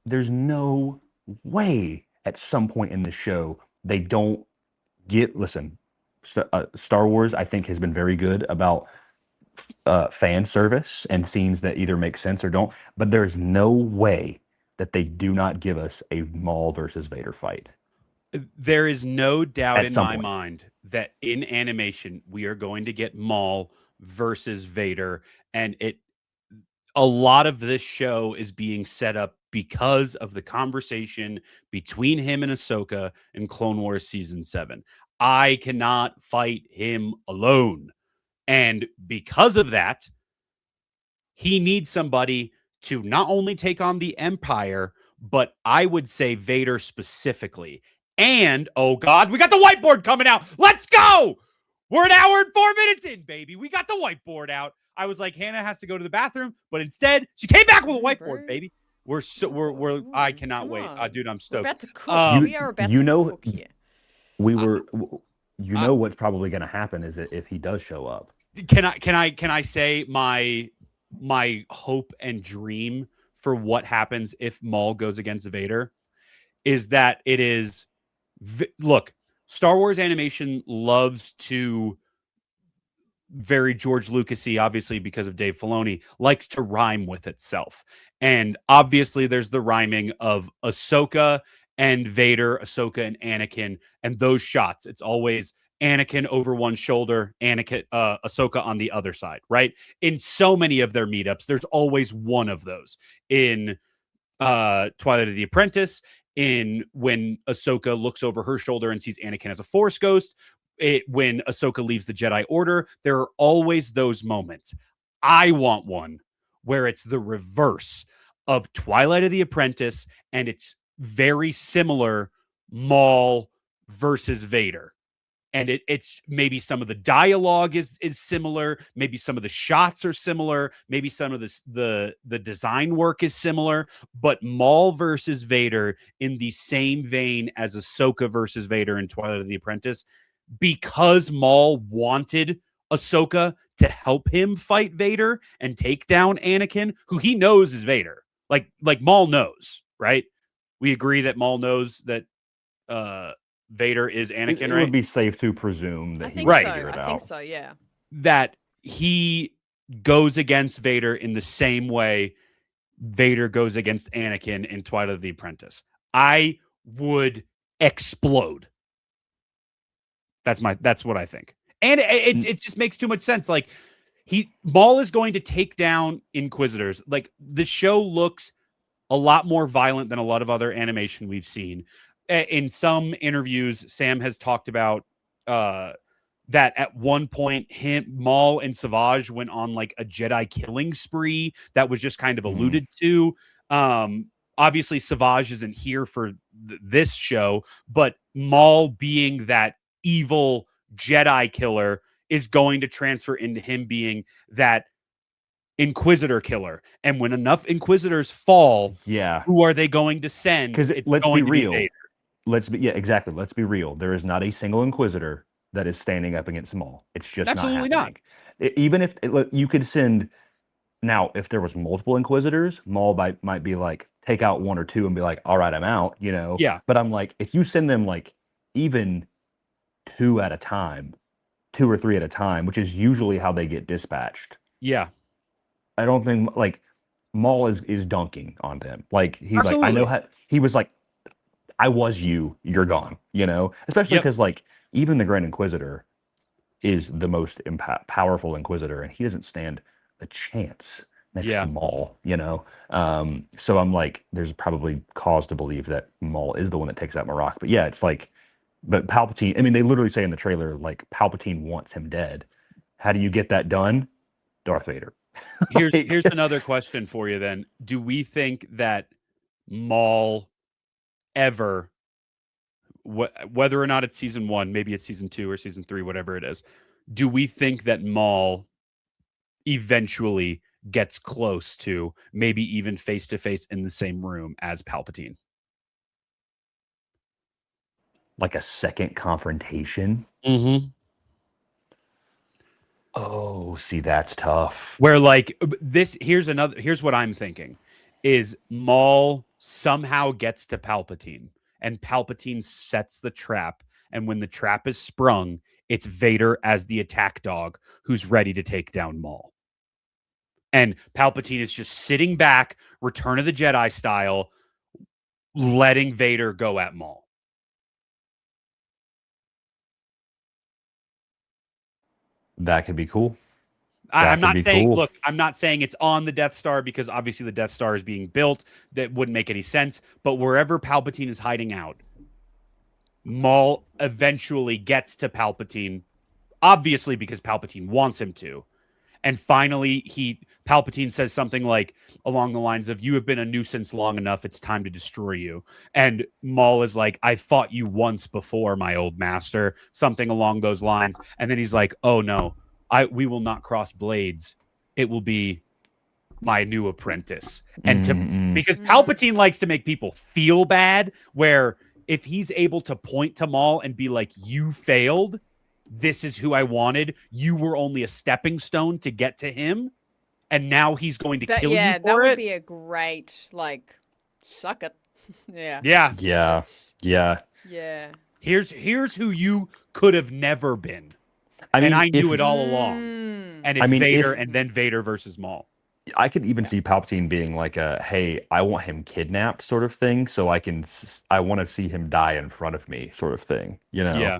there's no way at some point in the show they don't Star Wars I think has been very good about fan service and scenes that either make sense or don't, but there's no way that they do not give us a Maul versus Vader fight. There is no doubt in my point. mind that in animation we are going to get Maul versus Vader, and a lot of this show is being set up because of the conversation between him and Ahsoka in Clone Wars season 7. I cannot fight him alone. And because of that, he needs somebody to not only take on the Empire, but I would say Vader specifically. And, oh God, we got the whiteboard coming out. Let's go. We're an hour and 4 minutes in, baby. We got the whiteboard out. I was like, Hannah has to go to the bathroom, but instead she came back with a whiteboard, baby. I cannot wait. Dude, I'm stoked. We're about to cook. We are about to cook here. What's probably going to happen is that if he does show up. Can I say my hope and dream for what happens if Maul goes against Vader is that it is look, Star Wars animation loves to very George Lucas-y, obviously because of Dave Filoni, likes to rhyme with itself. And obviously there's the rhyming of Ahsoka and Vader, Ahsoka and Anakin, and those shots. It's always Anakin over one shoulder, Ahsoka on the other side, right? In so many of their meetups, there's always one of those. In Twilight of the Apprentice, in when Ahsoka looks over her shoulder and sees Anakin as a Force ghost, when Ahsoka leaves the Jedi Order, there are always those moments. I want one where it's the reverse of Twilight of the Apprentice, and it's very similar Maul versus Vader. And it's maybe some of the dialogue is similar, maybe some of the shots are similar, maybe some of the design work is similar, but Maul versus Vader in the same vein as Ahsoka versus Vader in Twilight of the Apprentice, because Maul wanted Ahsoka to help him fight Vader and take down Anakin, who he knows is Vader. Like Maul knows, right? We agree that Maul knows that Vader is Anakin, it right? would be safe to presume that he think would so. figure it out. I think so, yeah. That he goes against Vader in the same way Vader goes against Anakin in Twilight of the Apprentice. I would explode. That's what I think. And it just makes too much sense. Like Maul is going to take down Inquisitors. Like the show looks a lot more violent than a lot of other animation we've seen. In some interviews, Sam has talked about that at one point, Maul and Savage went on like a Jedi killing spree that was just kind of alluded to. Obviously, Savage isn't here for this show, but Maul being that evil Jedi killer is going to transfer into him being that Inquisitor killer. And when enough Inquisitors fall, who are they going to send? Because let's be real. Exactly. Let's be real. There is not a single Inquisitor that is standing up against Maul. It's just absolutely not happening. Even if you could send now, if there was multiple Inquisitors, Maul might be like, take out one or two and be like, all right, I'm out, Yeah. But I'm like, if you send them like even two at a time, 2 or 3 at a time, which is usually how they get dispatched. Yeah. I don't think like Maul is dunking on them. Like he's absolutely. like, I know how he was like, I was you're gone, especially because like even the Grand Inquisitor is the most powerful Inquisitor, and he doesn't stand a chance next to Maul, so I'm like, there's probably cause to believe that Maul is the one that takes out Marok. But yeah, it's like, but Palpatine, I mean, they literally say in the trailer, like, Palpatine wants him dead. How do you get that done? Darth Vader. Here's another question for you then. Do we think that Maul ever, whether or not it's season 1, maybe it's season 2 or season 3, whatever it is, do we think that Maul eventually gets close to, maybe even face to face in the same room as Palpatine? Like a second confrontation? Mm-hmm. Oh, see, that's tough. Where like here's what I'm thinking is Maul somehow gets to Palpatine and Palpatine sets the trap. And when the trap is sprung, it's Vader as the attack dog who's ready to take down Maul. And Palpatine is just sitting back, Return of the Jedi style, letting Vader go at Maul. That could be cool. I'm not saying, look, I'm not saying it's on the Death Star because obviously the Death Star is being built. That wouldn't make any sense. But wherever Palpatine is hiding out, Maul eventually gets to Palpatine, obviously because Palpatine wants him to. And finally, Palpatine says something like along the lines of, "You have been a nuisance long enough. It's time to destroy you." And Maul is like, "I fought you once before, my old master," something along those lines. And then he's like, "Oh no, we will not cross blades. It will be my new apprentice." And because Palpatine likes to make people feel bad, where if he's able to point to Maul and be like, "You failed. This is who I wanted. You were only a stepping stone to get to him. And now he's going to kill you for it." That would be a great, like, suck it. Yeah. Yeah. Yeah. Here's who you could have never been. I knew it all along. And it's Vader and then Vader versus Maul. I could even see Palpatine being like hey, I want him kidnapped sort of thing. So I want to see him die in front of me sort of thing, Yeah.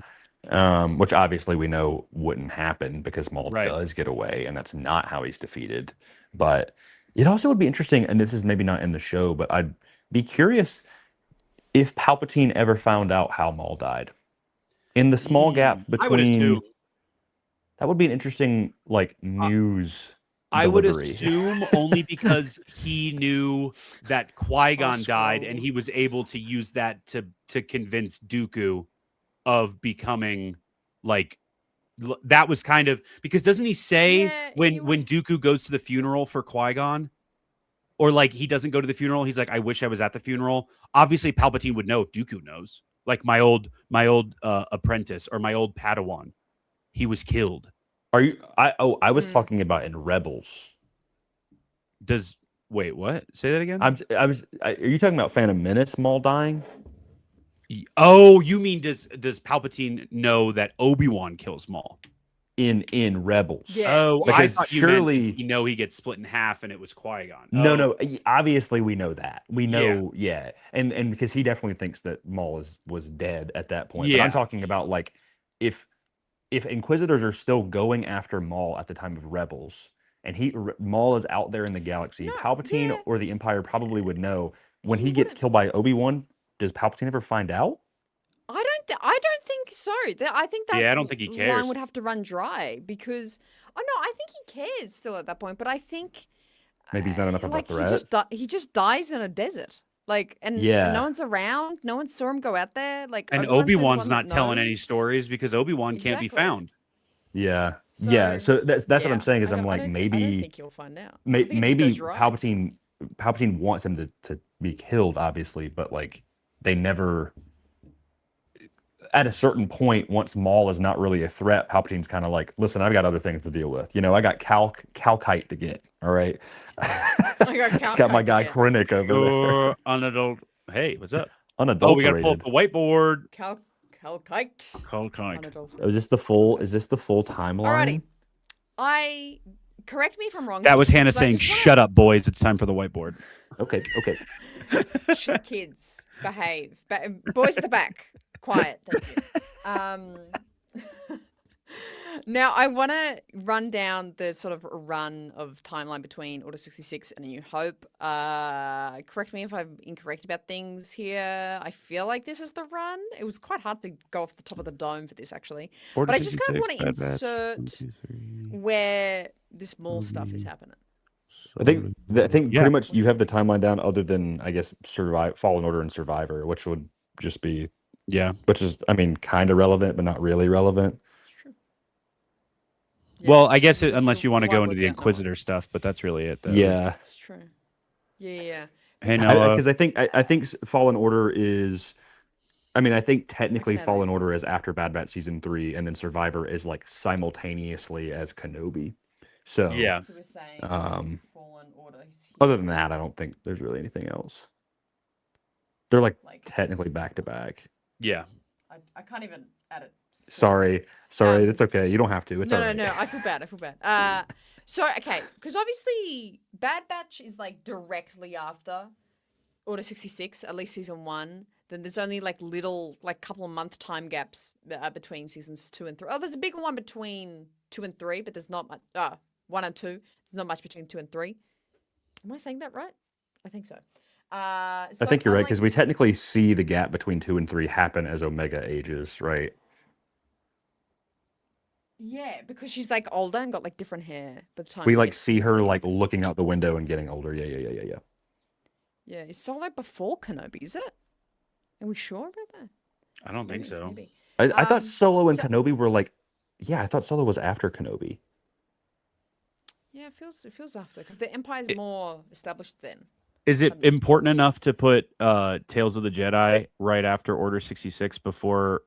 Which obviously we know wouldn't happen because Maul does get away, and that's not how he's defeated. But it also would be interesting, and this is maybe not in the show, but I'd be curious if Palpatine ever found out how Maul died. In the small gap between, I would assume. That would be an interesting like news I would delivery. assume only because he knew that Qui-Gon Oh, died, scroll. and he was able to use that to convince Dooku of becoming like that was kind of because doesn't he say Yeah, when Dooku goes to the funeral for Qui-Gon, or like he doesn't go to the funeral, he's like, I wish I was at the funeral. Obviously, Palpatine would know if Dooku knows. Like my old apprentice or my old Padawan, he was killed. Are you? I was talking about in Rebels. Wait, what? Say that again. Are you talking about Phantom Menace Maul dying? Oh, you mean does Palpatine know that Obi-Wan kills Maul in Rebels? Yeah. Oh, Yeah. I Because thought you surely meant he gets split in half and it was Qui-Gon. no. Obviously, we know that. We Yeah. know, yeah, and because he definitely thinks that Maul was dead at that point. But Yeah. I'm talking about like if Inquisitors are still going after Maul at the time of Rebels, and Maul is out there in the galaxy, No, Palpatine yeah. or the Empire probably would know when He he gets wouldn't- killed by Obi-Wan. Does Palpatine ever find out? I don't think so. I think that Yeah, I don't think he line cares. would have to run dry because I think he cares still at that point. But I think Maybe he's not enough of a like threat. he just dies in a desert. Like and Yeah. no one's around. No one saw him go out there. Like And Obi-Wan's the Obi-Wan's one not that telling any knows. stories because Obi-Wan can't be Exactly. found. Yeah, So, yeah. So that's what yeah, I'm saying is I I'm don't- I like don't thi- I don't maybe think he'll find out. I think it just maybe goes right. Palpatine wants him to be killed, obviously, but like they never. At a certain point, once Maul is not really a threat, Palpatine's kind of like, listen, I've got other things to deal with. I got Calkite to get. All right, I got got my Calkite to guy get. Krennic over there. Pure unadult. Hey, what's up? Unadulterated. Oh, we gotta pull up the whiteboard. Calkite. Calkite. Is this the full timeline? Alrighty. Correct me if I'm wrong. That was here, Hannah because I saying, just wanna- "Shut up, boys! It's time for the whiteboard." Okay. Kids, behave. Boys at the back, quiet. Thank you. Now, I want to run down the sort of run of timeline between Order 66 and A New Hope. Correct me if I'm incorrect about things here. I feel like this is the run. It was quite hard to go off the top of the dome for this, actually. But I just kind of want to insert where this Maul stuff is happening. I think Yeah. pretty much you have the timeline down, other than I guess Fallen Order and Survivor, which would just be which is kind of relevant but not really relevant. It's true. Well, Yes, I guess the- unless you want to the go into whiteboard's the out now. Inquisitor stuff, but that's really it. Though. Yeah, It's true. Yeah. Hey, Noah. because I think Fallen Order is. I think technically Okay, Fallen then. Order is after Bad Batch season 3, and then Survivor is like simultaneously as Kenobi. So Yeah. So we're saying Um, Fallen Order. other than that, I don't think there's really anything else. They're like Like, technically back to back. Yeah. I can't even add it. Sorry, Um, it's okay. You don't have to. It's all right. No. I feel bad. So okay, because obviously Bad Batch is like directly after Order 66, at least season 1. Then there's only like little, like couple of month time gaps between seasons 2 and 3. Oh, there's a bigger one between 2 and 3, but there's not much. 1 and 2. There's not much between 2 and 3. Am I saying that right? I think so. I think you're right, because we technically see the gap between 2 and 3 happen as Omega ages, right? Yeah, because she's like older and got like different hair by the time We we like get to see season her 3. like looking out the window and getting older. Yeah. Yeah, is Solo before Kenobi? Is it? Are we sure about that? I don't think Maybe, so. maybe. I thought Solo and so- Kenobi were like, yeah, I thought Solo was after Kenobi. Yeah, it feels after because the Empire's more established then. Is it important enough to put Tales of the Jedi right after Order 66 before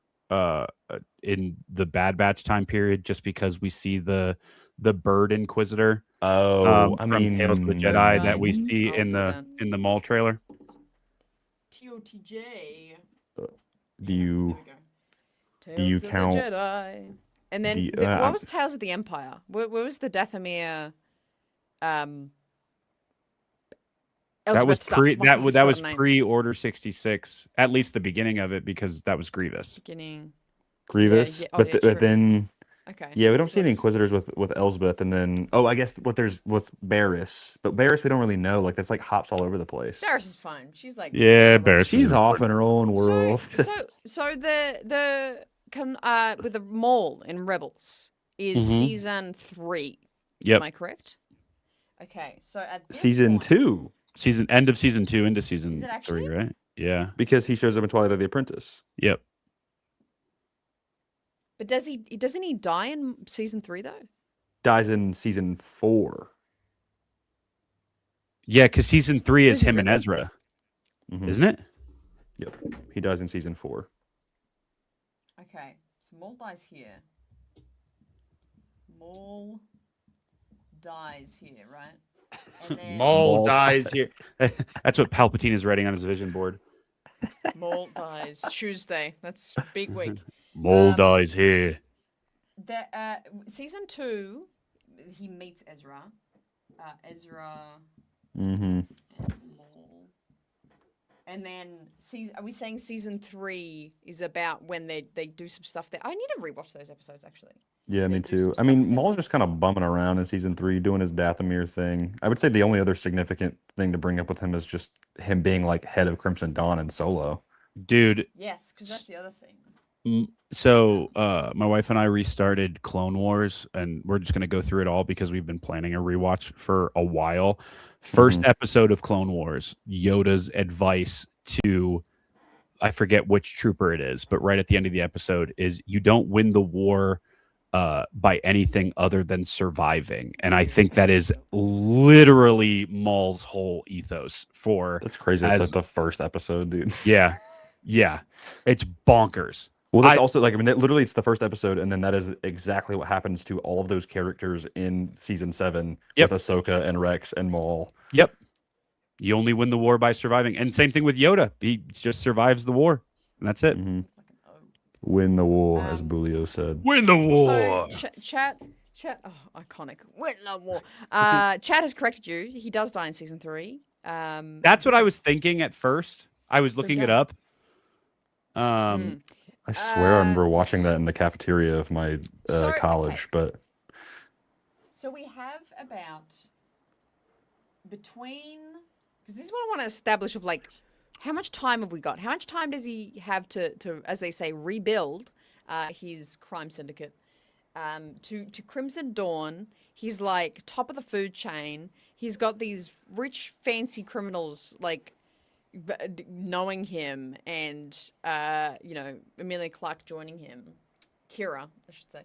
in the Bad Batch time period, just because we see the Bird Inquisitor Oh, from Tales of the Jedi that we Right. see I'll in do the that. Maul trailer? TOTJ. Do you Tales do you of count- the Jedi? And then the- what was Tales of the Empire? Where was the Dathomir? That was Elsbeth stuff? pre Why can't I that forget was her name? pre Order 66, at least the beginning of it, because that was Grievous. Beginning. Grievous? yeah. Oh, but, yeah, but true. then Okay. yeah, we don't so see any that's- Inquisitors with Elsbeth, and then I guess there's with Barriss, but Barriss we don't really know. Like that's like hops all over the place. Barriss is fine. She's like Yeah, whatever. Barriss is She's off in her own world. So the with the Maul in Rebels is Mhm. season 3. Yep. Am I correct? Okay, so at this Season point, 2, End of season 2 into season Is it actually? 3, right? Yeah. because he shows up in Twilight of the Apprentice. Yep. But doesn't he die in season 3 though? Dies in season 4. Yeah, because season 3 is Is it him and really? Ezra, Mhm. isn't it? Yep, he dies in season 4. Okay, so Maul dies here. Maul dies here, right? And then Maul dies here. That's what Palpatine is writing on his vision board. Maul dies Tuesday. That's big week. Maul dies here. Season 2, he meets Ezra. Ezra. Mm-hmm. Maul. And then are we saying season 3 is about when they do some stuff there? I need to rewatch those episodes actually. Yeah, They me do too. some I stuff mean, there. Maul's just kind of bumming around in season 3, doing his Dathomir thing. I would say the only other significant thing to bring up with him is just him being like head of Crimson Dawn and Solo. Dude, Yes, because that's the other thing. so my wife and I restarted Clone Wars, and we're just going to go through it all because we've been planning a rewatch for a while. First episode of Clone Wars, Yoda's advice to, I forget which trooper it is, but right at the end of the episode is, you don't win the war by anything other than surviving. And I think that is literally Maul's whole ethos for... That's crazy. That's like the first episode, dude. Yeah. Yeah. It's bonkers. Well, that's also like, I mean, literally it's the first episode, and then that is exactly what happens to all of those characters in season 7 with Ahsoka and Rex and Maul. Yep. You only win the war by surviving. And same thing with Yoda. He just survives the war. And that's it. Mm-hmm. Win the war, as Bulio said. Win the war. So, chat. Oh, iconic. Win the war. Chat has corrected you. He does die in season 3. That's what I was thinking at first. I was looking it up. I swear I remember watching that in the cafeteria of my college, but... So we have about between... Because this is what I want to establish of, like, how much time have we got? How much time does he have to as they say, rebuild his crime syndicate? To Crimson Dawn, he's, like, top of the food chain. He's got these rich, fancy criminals, like... knowing him and Emilia Clarke joining him, Kira I should say,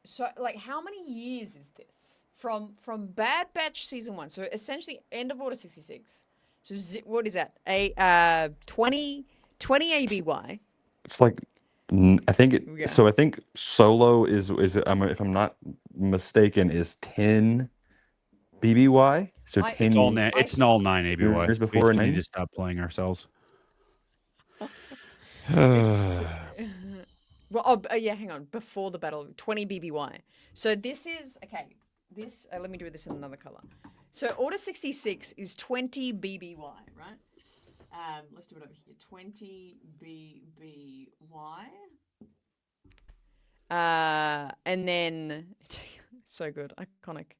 so like how many years is this from Bad Batch season 1, so essentially end of Order 66, so what is that, 20 ABY? It's like, I think it, so I think Solo is if I'm not mistaken, is 10 BBY. So 10 it's all 9 ABY. years before. We need to stop playing ourselves. Well, hang on. Before the battle, 20 BBY. So this is okay. This let me do this in another color. So Order 66 is 20 BBY, right? Let's do it over here. 20 BBY. And then so good, iconic.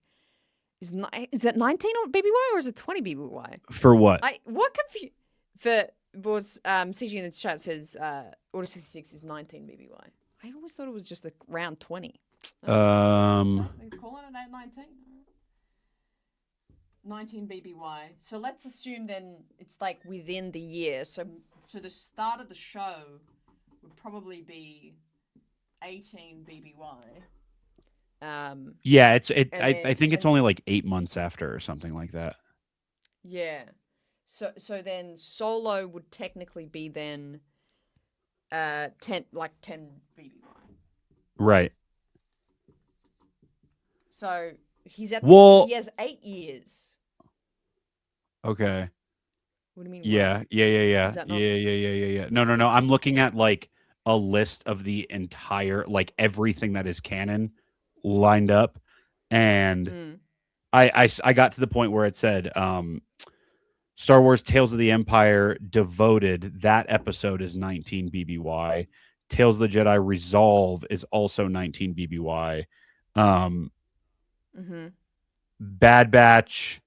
Is that 19 or BBY or is it 20 BBY? For what? CG in the chat says Order 66 is 19 BBY. I always thought it was just around 20. They're calling it 19. 19 BBY. So let's assume then it's like within the year. So the start of the show would probably be 18 BBY. Yeah, I think it's only like 8 months after or something like that. Yeah. So then Solo would technically be then 10 BBY. Right. So he has 8 years. Okay. What do you mean? Yeah. Yeah. No. I'm looking at like a list of the entire, like everything that is canon lined up, and I got to the point where it said Star Wars Tales of the Empire Devoted, that episode is 19 BBY. Tales of the Jedi Resolve is also 19 BBY. Bad Batch,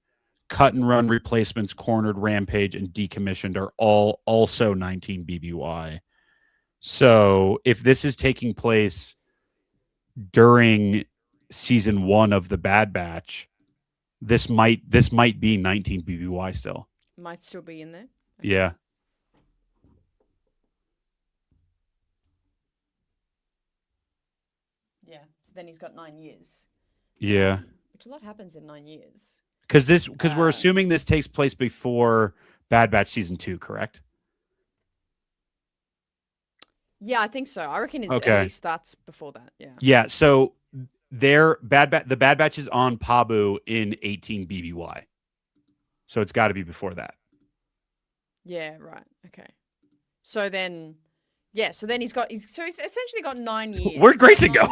Cut and Run Replacements, Cornered, Rampage, and Decommissioned are all also 19 BBY. So if this is taking place during season 1 of the Bad Batch, this might be 19 BBY still. Might still be in there. Okay. Yeah. Yeah. So then he's got 9 years. Yeah. Which a lot happens in 9 years. Because we're assuming this takes place before Bad Batch season 2, correct? Yeah, I think so. I reckon it at least starts before that. Yeah. Yeah. So the Bad Batch is on Pabu in 18 BBY. So it's got to be before that. Yeah. Right. Okay. So then, yeah. So then he's essentially got 9 years. Where'd Grayson go?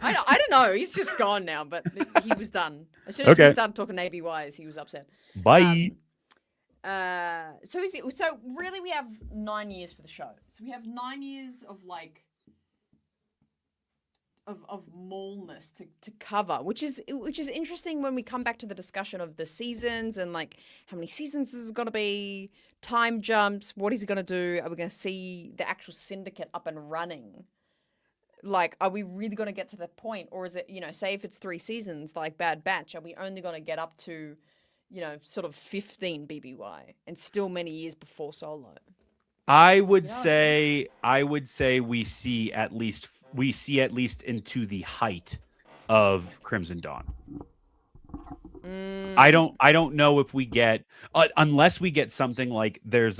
I don't know. He's just gone now, but he was done. As soon as we started talking ABYs, he was upset. Bye. So really we have 9 years for the show. So we have 9 years of like of Maulness to cover, which is interesting when we come back to the discussion of the seasons and like how many seasons is it gonna be, time jumps, what is he gonna do? Are we gonna see the actual syndicate up and running? Like, are we really gonna get to that point? Or is it, say if it's 3 seasons like Bad Batch, are we only gonna get up to sort of 15 BBY and still many years before Solo? I would say we see at least into the height of Crimson Dawn. I don't know if we get unless we get something like there's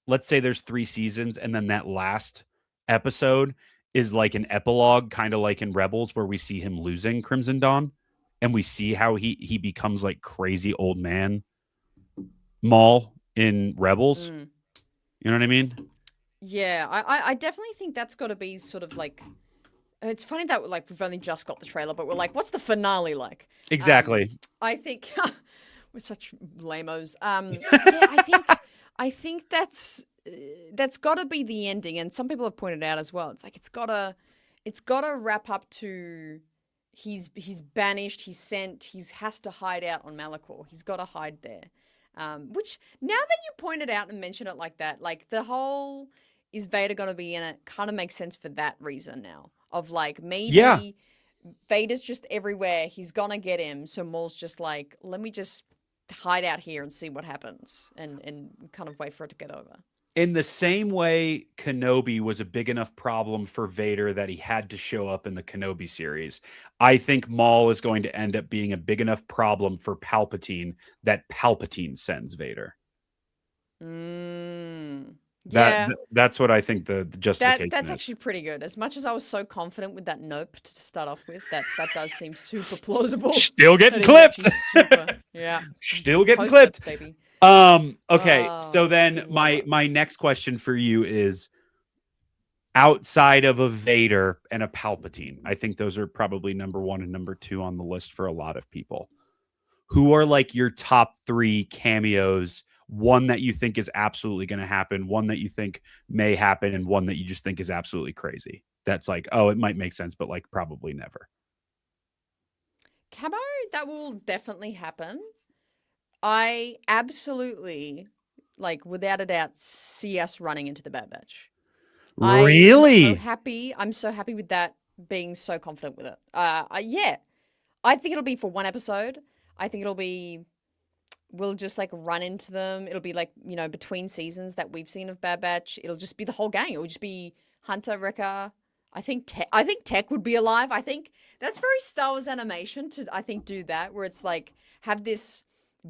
let's say there's 3 seasons and then that last episode is like an epilogue, kind of like in Rebels, where we see him losing Crimson Dawn and we see how he becomes like crazy old man Maul in Rebels. You know what I mean? Yeah, I definitely think that's got to be sort of like. It's funny that like we've only just got the trailer, but we're like, what's the finale like? Exactly. I think we're such lamos. Yeah, I think that's got to be the ending, and some people have pointed out as well. It's like it's got to wrap up to he's banished, he's sent, he has to hide out on Malachor. He's got to hide there. Which now that you pointed out and mention it like that, like the whole is Vader going to be in it kind of makes sense for that reason now. Of like maybe Vader's just everywhere. He's going to get him. So Maul's just like, let me just hide out here and see what happens and kind of wait for it to get over. In the same way Kenobi was a big enough problem for Vader that he had to show up in the Kenobi series, I think Maul is going to end up being a big enough problem for Palpatine that Palpatine sends Vader. That's what I think the justification that's is. actually pretty good. As much as I was so confident with that nope to start off with, that does seem super plausible. Still getting clipped. Yeah. Still getting clipped, baby. Okay, so then my next question for you is, outside of a Vader and a Palpatine, I think those are probably number 1 and number 2 on the list for a lot of people. Who are like your top 3 cameos? One that you think is absolutely going to happen, one that you think may happen, and one that you just think is absolutely crazy. That's like, oh, it might make sense, but like probably never. Camo, that will definitely happen. I absolutely, like, without a doubt, see us running into the Bad Batch. Really? I'm so happy with that, being so confident with it. Yeah. I think it'll be for 1 episode. I think we'll just, like, run into them. It'll be, like, between seasons that we've seen of Bad Batch. It'll just be the whole gang. It will just be Hunter, Wrecker. I think Tech would be alive. I think that's very Star Wars animation to, I think, do that, where it's, like, have this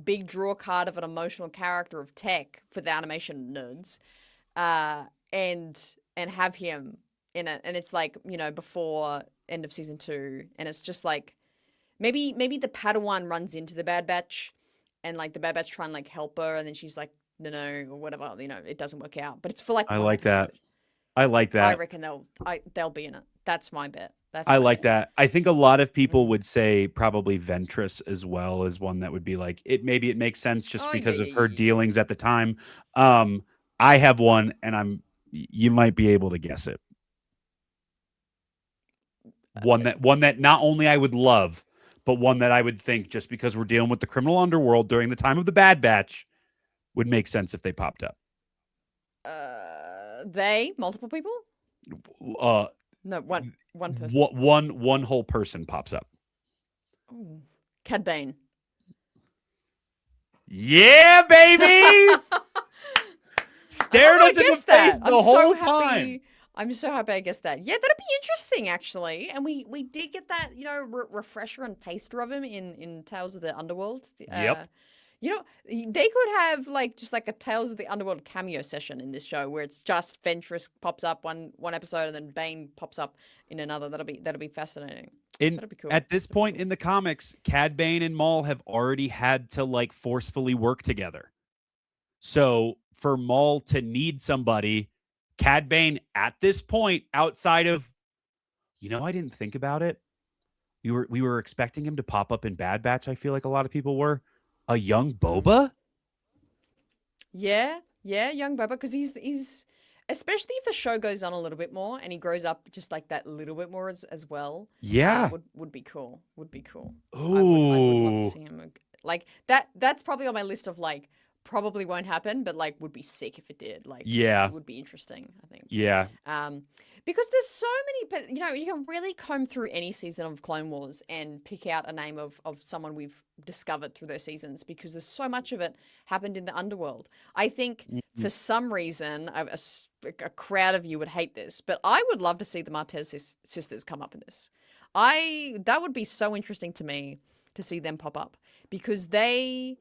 big draw card of an emotional character of Tech for the animation nerds, and have him in it, and it's like before end of season 2, and it's just like maybe the Padawan runs into the Bad Batch, and like the Bad Batch try and like help her, and then she's like no or whatever, it doesn't work out, but it's for like I like that. I reckon they'll be in it. That's my bet. I like that. I think a lot of people would say probably Ventress as well as one that would be like it makes sense just because of her dealings at the time. I have one, and you might be able to guess it. One that not only I would love, but one that I would think, just because we're dealing with the criminal underworld during the time of the Bad Batch, would make sense if they popped up. Multiple people? No, one person. One whole person pops up. Ooh. Cad Bane. Yeah, baby. Stared us in the face the whole time. I'm so happy I guessed that. Yeah, that'd be interesting, actually. And we did get that, refresher and taster of him in Tales of the Underworld. Yep. They could have just like a Tales of the Underworld cameo session in this show where it's just Ventress pops up one episode and then Bane pops up in another. That'll be fascinating. That'd be cool. At this point in the comics, Cad Bane and Maul have already had to forcefully work together. So for Maul to need somebody, Cad Bane at this point, outside of, I didn't think about it. We were expecting him to pop up in Bad Batch. I feel like a lot of people were. A young Boba? Yeah, young Boba, because he's especially if the show goes on a little bit more and he grows up just like that little bit more as well. Yeah, would be cool. Would be cool. Ooh. I would love to see him like that. That's probably on my list of probably won't happen, but would be sick if it did. Yeah, it would be interesting, I think. Yeah. Because there's so many, you can really comb through any season of Clone Wars and pick out a name of someone we've discovered through those seasons because there's so much of it happened in the underworld. I think for some reason, a crowd of you would hate this, but I would love to see the Martez sisters come up in this. That would be so interesting to me to see them pop up because they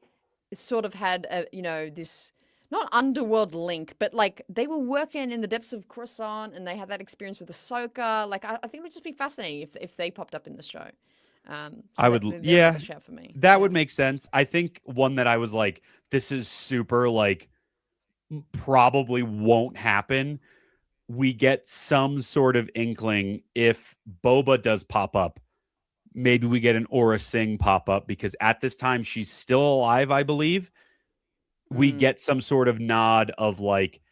sort of had this not underworld link, but they were working in the depths of Coruscant and they had that experience with Ahsoka. I think it would just be fascinating if they popped up in the show. I would, a shout for me. That would make sense. I think one that I was like, this is super probably won't happen. We get some sort of inkling if Boba does pop up. Maybe we get an Aura Singh pop up because at this time she's still alive, I believe. We get some sort of nod of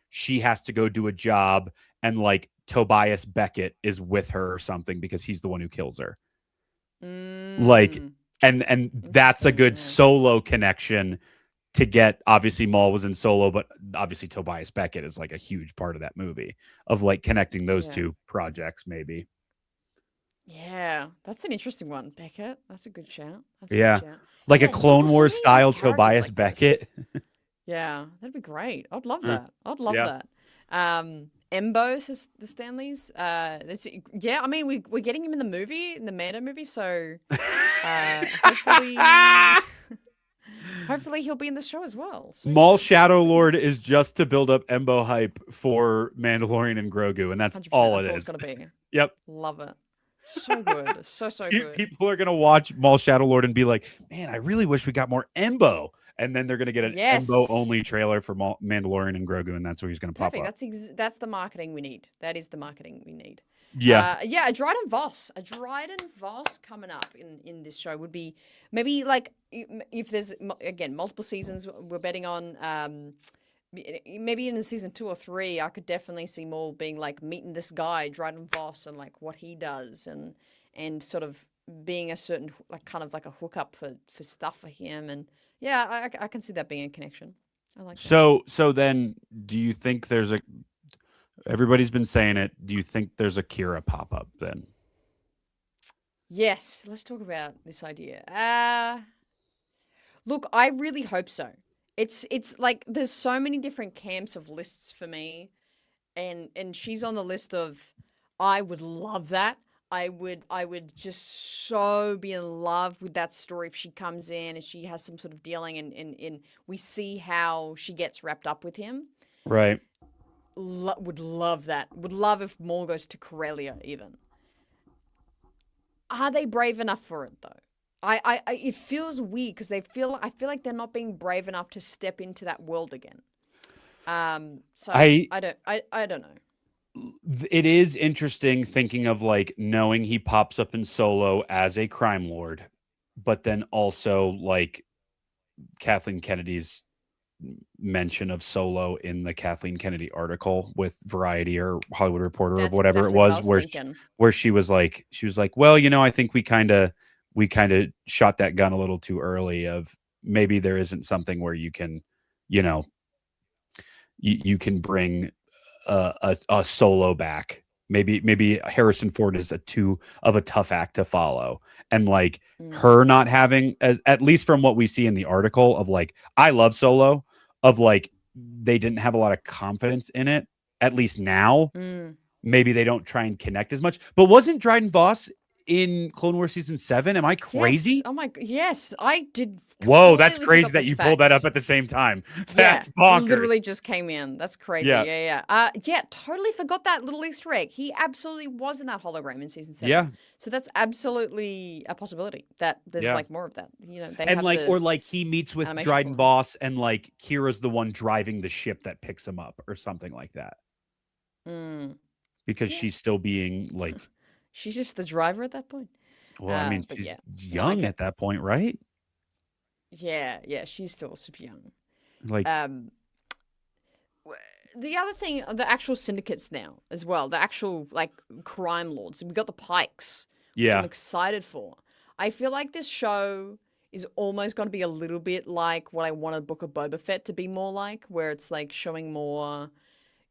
she has to go do a job and Tobias Beckett is with her or something because he's the one who kills her. And that's a good Solo connection to get. Obviously Maul was in Solo, but obviously Tobias Beckett is a huge part of that movie of connecting those two projects maybe. Yeah, that's an interesting one, Beckett. That's a good shout. A Clone Wars style Tobias Beckett. Yeah, that'd be great. I'd love that. That. Embo says the Stanleys. I mean, we're getting him in the Mando movie, so hopefully he'll be in the show as well. So. Maul Shadow Lord is just to build up Embo hype for Mandalorian and Grogu, and that's all it is. It's gonna be. Yep, love it. So good, so good. People are gonna watch Maul Shadow Lord and be like, "Man, I really wish we got more Embo." And then they're going to get an Embo only trailer for Mandalorian and Grogu, and that's where he's going to pop up. That's the marketing we need. That is the marketing we need. Yeah. A Dryden Voss coming up in this show would be maybe if there's again multiple seasons we're betting on. Maybe in season 2 or 3, I could definitely see Maul being meeting this guy Dryden Voss and what he does and sort of being a certain kind of a hookup for stuff for him and. Yeah, I can see that being a connection. I like that. So then do you think there's everybody's been saying it, do you think there's a Kira pop-up then? Yes, let's talk about this idea. Look, I really hope so. It's there's so many different camps of lists for me and she's on the list of I would love that. I would just so be in love with that story if she comes in and she has some sort of dealing and we see how she gets wrapped up with him. Right. Would love that. Would love if Maul goes to Corellia even. Are they brave enough for it though? I it feels weird because I feel like they're not being brave enough to step into that world again. So I don't know. It is interesting thinking of knowing he pops up in Solo as a crime lord, but then also Kathleen Kennedy's mention of Solo in the Kathleen Kennedy article with Variety or Hollywood Reporter or whatever exactly it was, where she was like, well, I think we kind of shot that gun a little too early of maybe there isn't something where you can, you can bring a Solo back Maybe Harrison Ford is too of a tough act to follow, and like her not having, at least from what we see in the article of like, I love Solo, of like they didn't have a lot of confidence in it. At least now, maybe they don't try and connect as much. But wasn't Dryden Voss in Clone Wars season 7? Am I crazy? Yes. Oh my, yes, I did. Whoa, that's completely crazy forgot that this you fact. pulled that up at the same time. That's bonkers. Literally just came in. That's crazy. Yeah. Totally forgot that little Easter egg. He absolutely was in that hologram in season 7. Yeah. So that's absolutely a possibility that there's like more of that. You know, they and have like, the or like he meets with animation Dryden for him. Voss, and like Kira's the one driving the ship that picks him up, or something like that. Because she's still being like, she's just the driver at that point. well, I mean, but she's yeah. young at that point, right? Yeah, she's still super young. Like, the other thing, the actual syndicates now as well, the actual like crime lords. We got the Pikes, which I'm excited for. I feel like this show is almost going to be a little bit like what I wanted Book of Boba Fett to be more like, where it's like showing more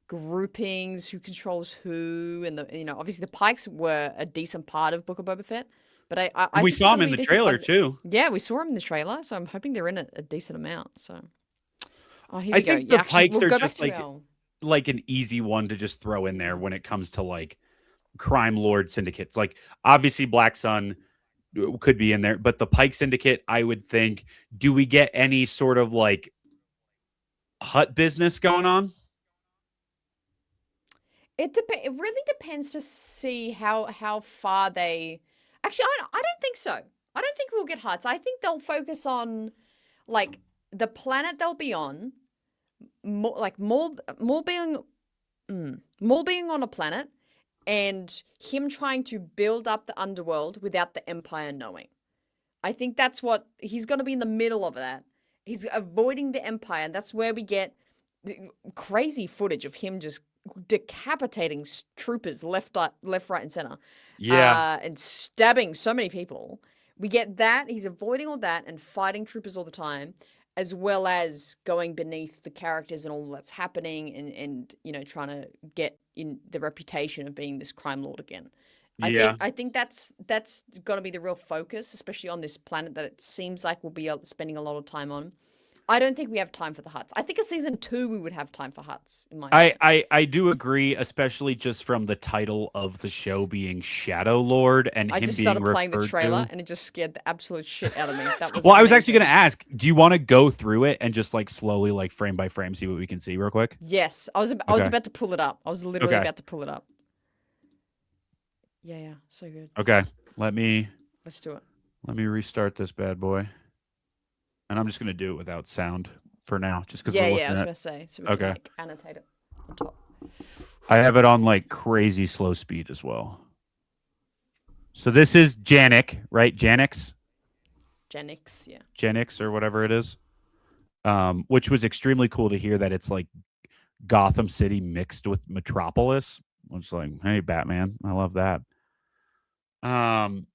groupings, who controls who, and obviously the Pikes were a decent part of Book of Boba Fett. But I we think saw him they're in gonna the be trailer decent. too. Yeah, we saw him in the trailer, so I'm hoping they're in a decent amount. So, here I we go. think the Pikes we'll are go just back to like an easy one to just throw in there when it comes to like crime lord syndicates. Like obviously Black Sun could be in there, but the Pike Syndicate, I would think, do we get any sort of like hut business going on? It really depends to see how far they. Actually, I don't think so. I don't think we'll get huts. I think they'll focus on like the planet they'll be on, like Maul being on a planet, and him trying to build up the underworld without the Empire knowing. I think that's what he's going to be in the middle of that. He's avoiding the Empire, and that's where we get crazy footage of him just decapitating troopers left, right, and center. Yeah. And stabbing so many people. We get that. He's avoiding all that and fighting troopers all the time, as well as going beneath the characters and all that's happening and trying to get in the reputation of being this crime lord again. I think that's got to be the real focus, especially on this planet that it seems like we'll be spending a lot of time on. I don't think we have time for the huts. I think a season 2 we would have time for huts. In my opinion. I do agree, especially just from the title of the show being Shadow Lord, and I him just being started playing the trailer to... and it just scared the absolute shit out of me. That was well, I was actually amazing. going to ask, do you want to go through it and just like slowly, like frame by frame, see what we can see real quick? Yes, I was about to pull it up. I was literally about to pull it up. Yeah, so good. Okay, let's do it. Let me restart this bad boy, and I'm just going to do it without sound for now, just because. Yeah, I was gonna say, so we can like annotate it on top. I have it on like crazy slow speed as well. So this is Janik, right? Janix, yeah. Janix or whatever it is, which was extremely cool to hear that it's like Gotham City mixed with Metropolis. It's like, hey, Batman, I love that. And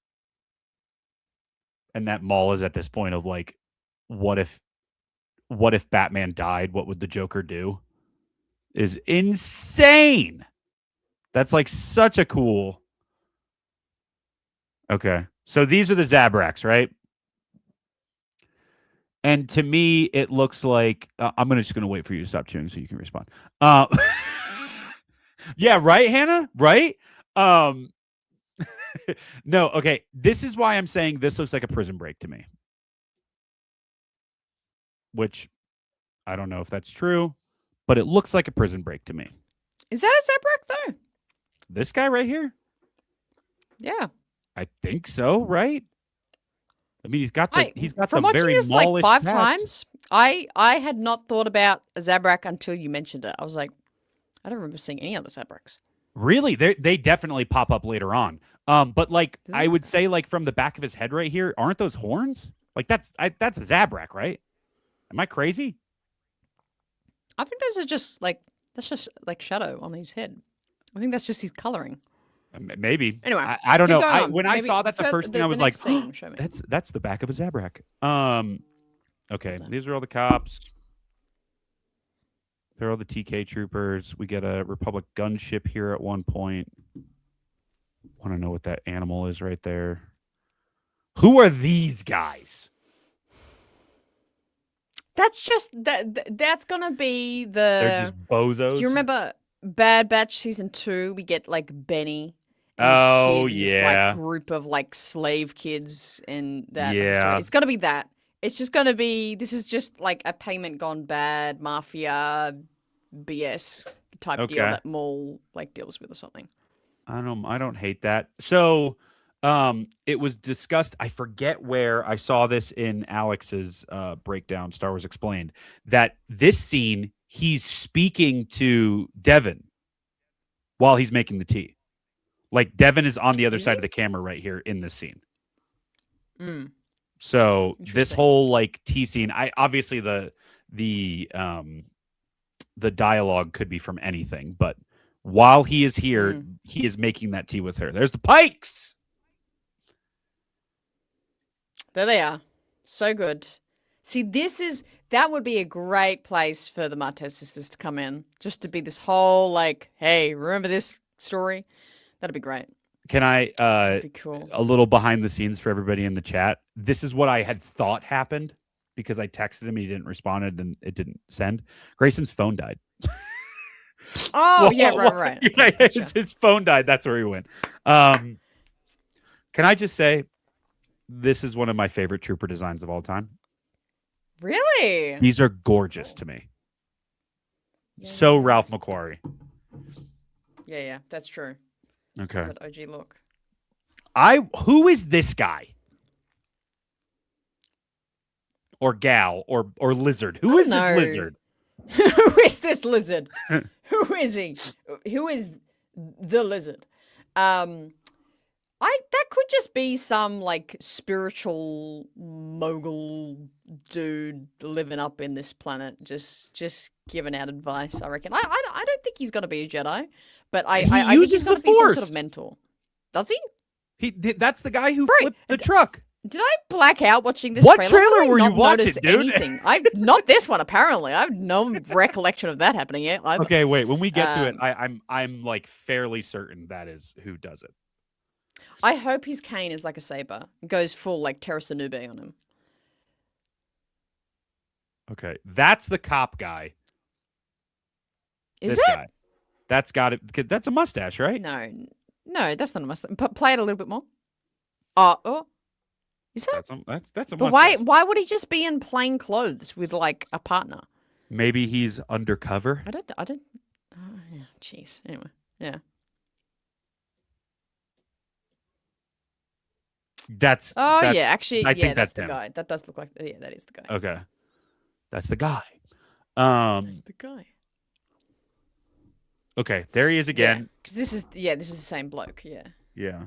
that Maul is at this point of like, what if Batman died? What would the Joker do? Is insane. That's like such a cool. Okay. So these are the Zabraks, right? And to me, it looks like I'm just going to wait for you to stop chewing so you can respond. Yeah, right, Hannah? Right? No, okay. This is why I'm saying this looks like a Prison Break to me. Which I don't know if that's true, but it looks like a Prison Break to me. Is that a Zabrak though? This guy right here? Yeah. I think so, right? I mean, he's got the from watching very this like Maulish 5 hat. times. I had not thought about a Zabrak until you mentioned it. I was like, I don't remember seeing any other Zabraks. Really? They definitely pop up later on. But like I would say, like from the back of his head right here, aren't those horns? Like that's a Zabrak, right? Am I crazy? I think those are just like shadow on his head. I think that's just his coloring. Maybe. Anyway, I don't know. When I saw that the first thing I was like, scene, that's the back of a Zabrak. Okay, these are all the cops. They're all the TK troopers. We get a Republic gunship here at one point. Want to know what that animal is right there? Who are these guys? That's just that's gonna be the. They're just bozos. Do you remember Bad Batch season 2? We get like Benny. And Oh, this like group of like slave kids in that story. It's gonna be that. It's just gonna be. This is just like a payment gone bad mafia BS type deal that Maul like deals with or something. I don't hate that. So it was discussed, I forget where I saw this in Alex's breakdown, Star Wars Explained, that this scene he's speaking to Devin while he's making the tea. Like Devin is on the other side of the camera right here in this scene. So this whole like tea scene, I obviously the dialogue could be from anything, but while he is here, he is making that tea with her. There's the Pikes. There they are. So good. See, that would be a great place for the Martez sisters to come in. Just to be this whole like, hey, remember this story? That'd be great. Can I That'd be cool. A little behind the scenes for everybody in the chat? This is what I had thought happened because I texted him, he didn't respond, and it didn't send. Grayson's phone died. Oh, yeah, right. Yeah, his phone died. That's where he went. Can I just say, this is one of my favorite trooper designs of all time. Really? These are gorgeous to me. Yeah. So Ralph McQuarrie. Yeah, that's true. Okay. That OG look. Who is this guy? Or gal or lizard? Who is this lizard? Who is this lizard? Who is he? Who is the lizard? That could just be some like spiritual mogul dude living up in this planet, just giving out advice. I reckon. I don't think he's gonna be a Jedi, but I think he's gonna be some sort of mentor. Does he? That's the guy who flipped the truck. Did I black out watching this What trailer? trailer were you watching, dude? Anything. Not this one, apparently. I have no recollection of that happening yet. Okay, wait. When we get to it, I'm like fairly certain that is who does it. I hope his cane is like a saber. Goes full like Terra Sanube on him. Okay. That's the cop guy. Is this guy. That's got it. That's a mustache, right? No, that's not a mustache. Play it a little bit more. Oh. Is that? That's a but mustache. why would he just be in plain clothes with like a partner? Maybe he's undercover. I don't. Oh, yeah. Jeez. Anyway, yeah. Yeah. Actually, I think that's the guy. That does look like. Yeah, that is the guy. Okay, that's the guy. That's the guy. Okay, there he is again. Yeah, this is the same bloke. Yeah. Yeah.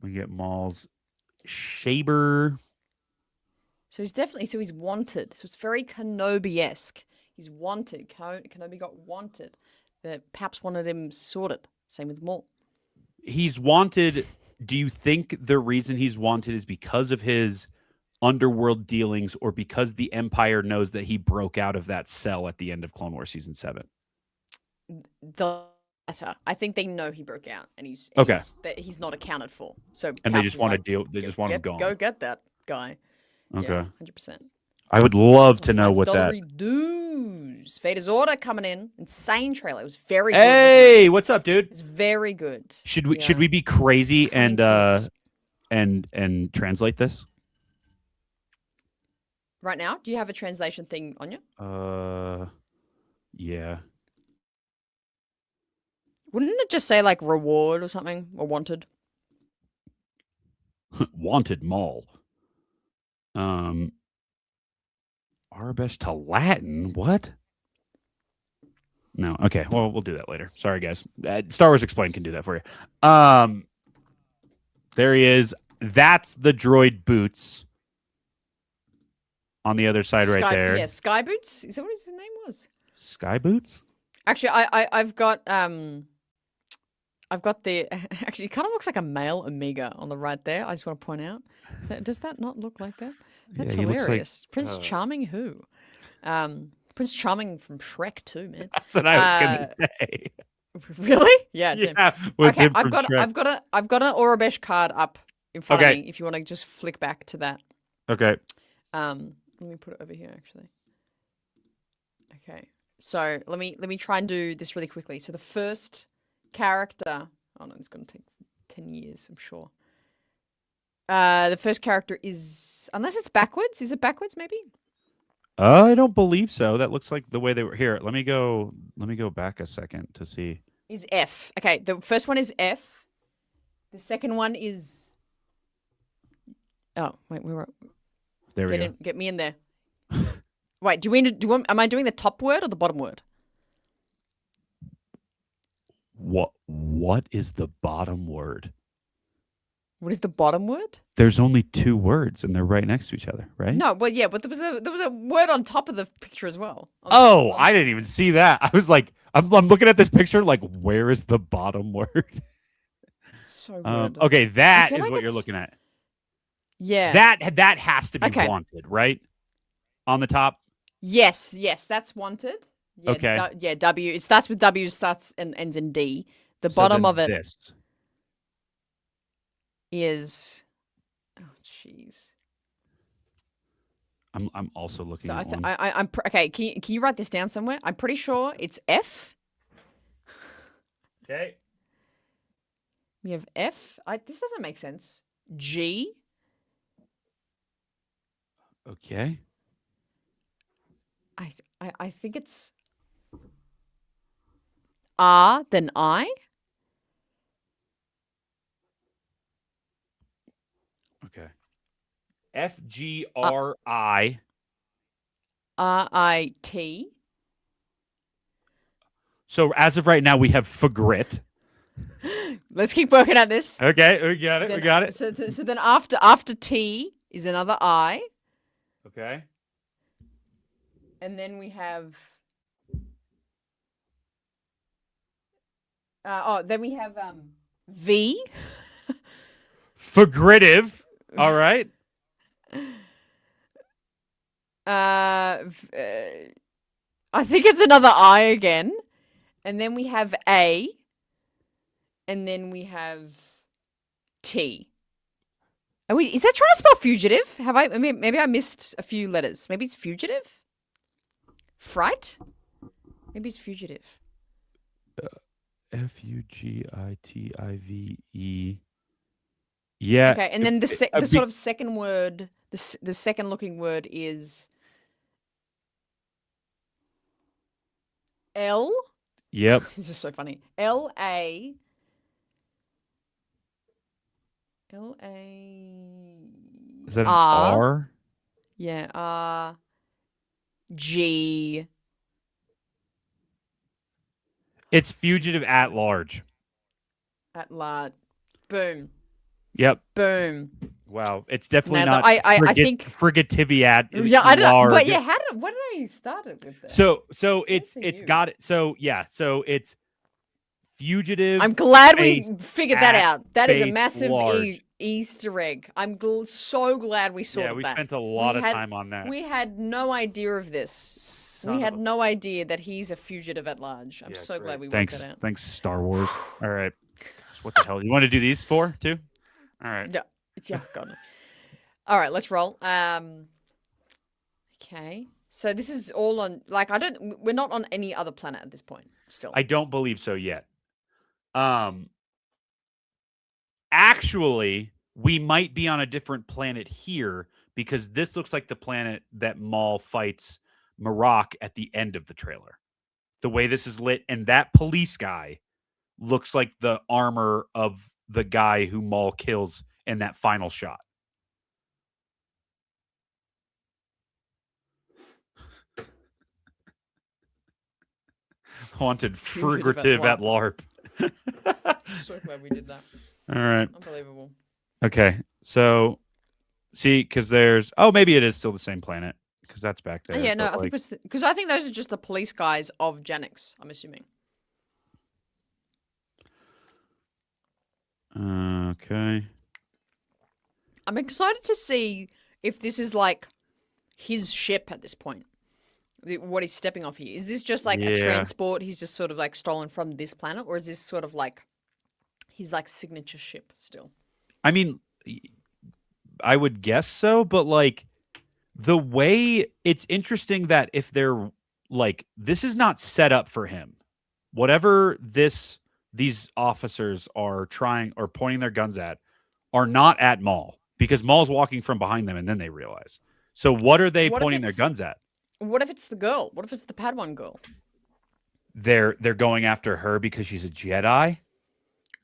We get Maul's Shaber. So he's wanted. So it's very Kenobi-esque. He's wanted. Kenobi got wanted. The Paps wanted him sorted. Same with Maul. He's wanted. Do you think the reason he's wanted is because of his underworld dealings, or because the Empire knows that he broke out of that cell at the end of Clone Wars Season 7? The latter. I think they know he broke out, and he's he's not accounted for. So they just want to deal. They just want him gone. Go get that guy. Okay, yeah, 100%. I would love to know what that. Dues. Vader's Order coming in. Insane trailer. It was very good. Hey, what's up, dude? It's very good. Should we be crazy and translate this right now? Do you have a translation thing on you? Yeah. Wouldn't it just say like reward or something, or wanted? Wanted Maul. Arabic to Latin? What? No. Okay. Well, we'll do that later. Sorry, guys. Star Wars Explained can do that for you. There he is. That's the droid Boots. On the other side, right there. Yeah, Sky Boots. Is that what his name was? Sky Boots. Actually, I've got the. Actually, it kind of looks like a male Amiga on the right there. I just want to point out. Does that not look like that? That's hilarious. Like, Prince Charming, who? Put Prince Charming from Shrek too, man. That's what I was gonna say. Really? Yeah. Yeah, was Okay, him from Shrek. I've got an Orabesh card up in front of Okay. me. If you want to just flick back to that. Okay. Let me put it over here actually. Okay. So let me try and do this really quickly. So the first character. Oh no, it's gonna take 10 years, I'm sure. The first character is, unless it's backwards. Is it backwards? Maybe. I don't believe so. That looks like the way they were here. Let me go back a second to see. Is F. Okay, the first one is F. The second one is. Oh wait, we were. There we go. Get me in there. Wait, am I doing the top word or the bottom word? What is the bottom word? What is the bottom word? There's only 2 words and they're right next to each other, right? No, well, yeah, but there was a word on top of the picture as well. Oh, I didn't even see that. I was like, I'm looking at this picture like, where is the bottom word? So weird. Okay, that is like what you're looking at. Yeah. That has to be wanted, right? On the top. Yes, that's wanted. Yeah, Okay. W. It starts with W, starts and ends in D. The bottom of it is. Oh, jeez. I'm also looking So at one. I'm okay. Can you write this down somewhere? I'm pretty sure it's F. Okay. We have F. This doesn't make sense. G. Okay. I think it's R, then I. Okay. FGRI. RIT. So as of right now, we have Fagrit. Let's keep working at this. Okay, we got it. Then, we got it. So then after T is another I, Okay. and then we have. Then we have V. Fagritive. All right. I think it's another I again, and then we have A, and then we have T. Is that trying to spell fugitive? I mean, maybe I missed a few letters. Maybe it's fugitive? Fright? Maybe it's fugitive. Fugitive. Yeah. Okay, and then the sort of second word, the second looking word is L. Yep. This is so funny. L-A. Is that an R? Yeah. G. It's fugitive at large. At large. Boom. Yep. Boom. Wow. It's definitely Now, not I think frigativiat. Yeah, I don't know. But large. yeah, what did I start it with that? So it's you. got it. So yeah, so it's fugitive. I'm glad we space figured that at out. That is a space massive large. Easter egg. I'm so glad we sorted Yeah, we that. spent a lot of time on that. We had no idea of this. We had no idea that he's a fugitive at large. I'm so glad we worked that out. Thanks, Star Wars. All right. Gosh, what the hell? You want to do these 4 too? All right. Yeah, God. All right, let's roll. Okay. So this is all on, like, we're not on any other planet at this point still. I don't believe so yet. Actually, we might be on a different planet here because this looks like the planet that Maul fights Marok at the end of the trailer. The way this is lit, and that police guy looks like the armor of the guy who Maul kills in that final shot. Haunted frigative at LARP. So glad we did that. All right. Unbelievable. Okay. So, see, because there's... Oh, maybe it is still the same planet. Because that's back there. Yeah, no, I think because I think those are just the police guys of Janix, I'm assuming. Okay. I'm excited to see if this is like his ship at this point. what he's stepping off here? Is this just like a transport he's just sort of like stolen from this planet, or is this sort of like his like signature ship still? I mean, I would guess so, but like the way it's interesting that if they're like, this is not set up for him. Whatever these officers are trying or pointing their guns at are not at Maul, because Maul's walking from behind them and then they realize. So what are they pointing their guns at? What if it's the girl? What if it's the Padawan girl? They're going after her because she's a Jedi?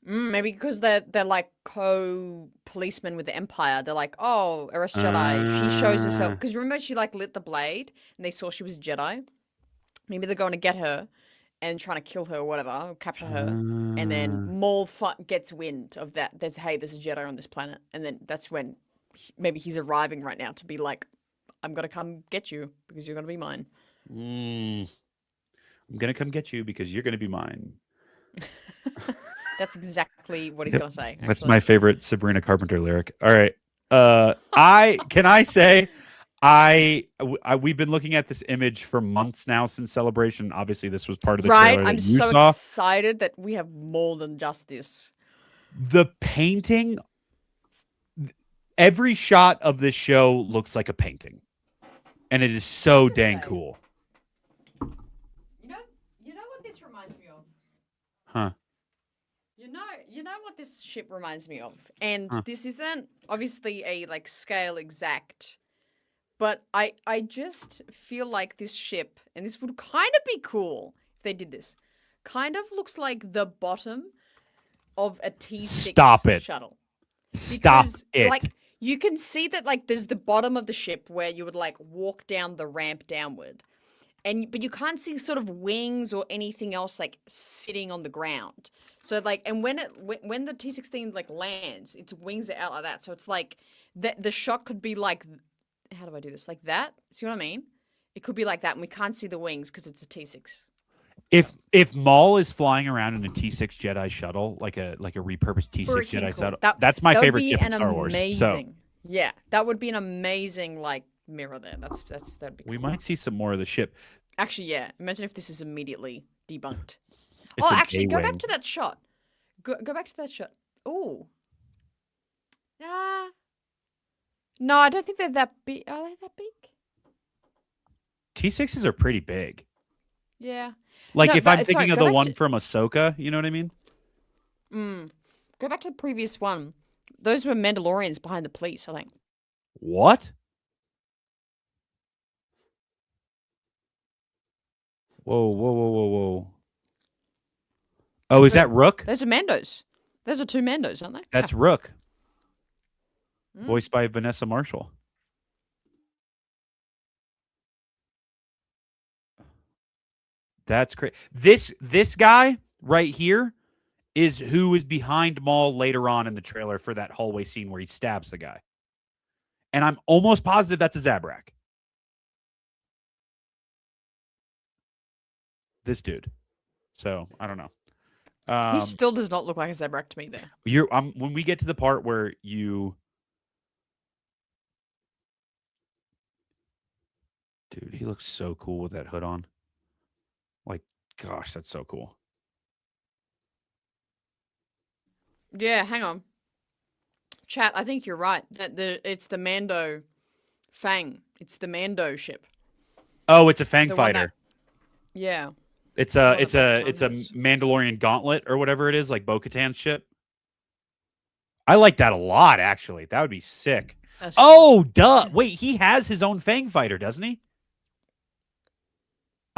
Maybe because they're like co-policemen with the Empire. They're like, oh, arrest Jedi. She shows herself. Because remember she like lit the blade and they saw she was a Jedi? Maybe they're going to get her and trying to kill her or whatever, or capture her. And then Maul gets wind of that. There's a Jedi on this planet. And then that's when maybe he's arriving right now to be like, I'm going to come get you because you're going to be mine. I'm going to come get you because you're going to be mine. That's exactly what he's going to say. Actually. That's my favorite Sabrina Carpenter lyric. All right. We've been looking at this image for months now since Celebration. Obviously, this was part of the trailer that I'm you so saw. excited that we have more than just this. The painting, every shot of this show looks like a painting, and it is so dang cool. You know what this reminds me of? Huh? You know what this ship reminds me of, and this isn't obviously a like scale exact. But I just feel like this ship, and this would kind of be cool if they did this, kind of looks like the bottom of a T6 shuttle. Stop it. Like, you can see that, like, there's the bottom of the ship where you would, like, walk down the ramp downward. But you can't see sort of wings or anything else, like, sitting on the ground. So, like, and when the T-16, like, lands, its wings are out like that. So it's like, the shot could be, like... How do I do this? Like that? See what I mean? It could be like that, and we can't see the wings because it's a T6. If Maul is flying around in a T6 Jedi shuttle, like a repurposed T6 Jedi cool. shuttle, that's my favorite ship in Star Wars. So yeah, that would be an amazing like mirror there. That'd be cool. We might see some more of the ship. Actually, yeah. Imagine if this is immediately debunked. It's actually, go back to that shot. Go back to that shot. Ooh. No, I don't think they're that big. Are they that big? T6s are pretty big. Yeah. Like, no, if I'm thinking of the one from Ahsoka, you know what I mean? Go back to the previous one. Those were Mandalorians behind the police, I think. What? Whoa. Oh, is that Rook? Those are Mandos. Those are two Mandos, aren't they? That's Rook. Voiced by Vanessa Marshall. That's great. This guy right here is who is behind Maul later on in the trailer for that hallway scene where he stabs the guy. And I'm almost positive that's a Zabrak. This dude. So, I don't know. He still does not look like a Zabrak to me there. When we get to the part where you... Dude, he looks so cool with that hood on. Like, gosh, that's so cool. Yeah, hang on. Chat, I think you're right. It's the Mando Fang. It's the Mando ship. Oh, it's a Fang fighter. Yeah. It's a Mandalorian gauntlet or whatever it is, like Bo-Katan's ship. I like that a lot, actually. That would be sick. Oh, duh. Wait, he has his own Fang fighter, doesn't he?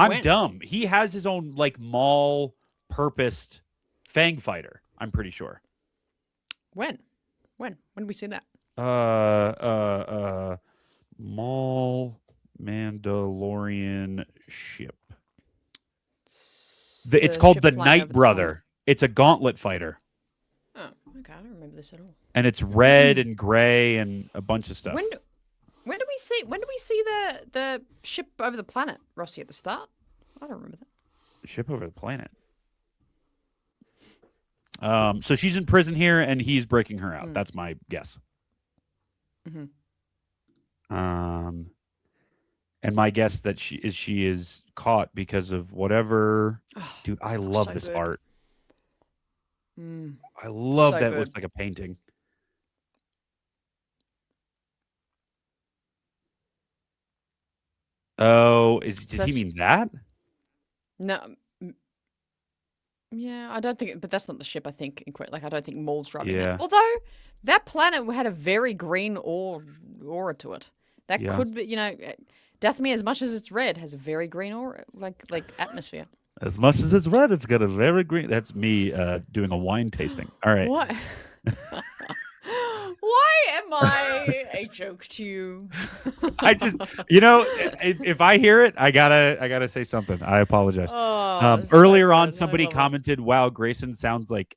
I'm dumb. He has his own, like, Maul purposed Fang fighter, I'm pretty sure. When did we see that? Maul Mandalorian ship. It's called the Night Brother. It's a gauntlet fighter. Oh, okay. I don't remember this at all. And it's red and gray and a bunch of stuff. When do we see the ship over the planet, Rossi, at the start? I don't remember that. The ship over the planet. So she's in prison here, and he's breaking her out. That's my guess. Mm-hmm. And my guess that she is caught because of whatever. Oh, Dude, I that was love so this good. art. Mm, I love so that it good. looks like a painting. Oh, does he that's mean that? no. Yeah, I don't think, but that's not the ship. I think, like, I don't think Maul's driving that. Yeah. Although that planet had a very green aura to it. That Yeah. could be, Dathomir, as much as it's red, has a very green aura, like atmosphere. As much as it's red, it's got a very green. That's me doing a wine tasting. All right. What? Why am I a joke to you? I just, if I hear it, I gotta say something. I apologize. Oh, Earlier so on, good. I somebody love it. commented, "Wow, Grayson sounds like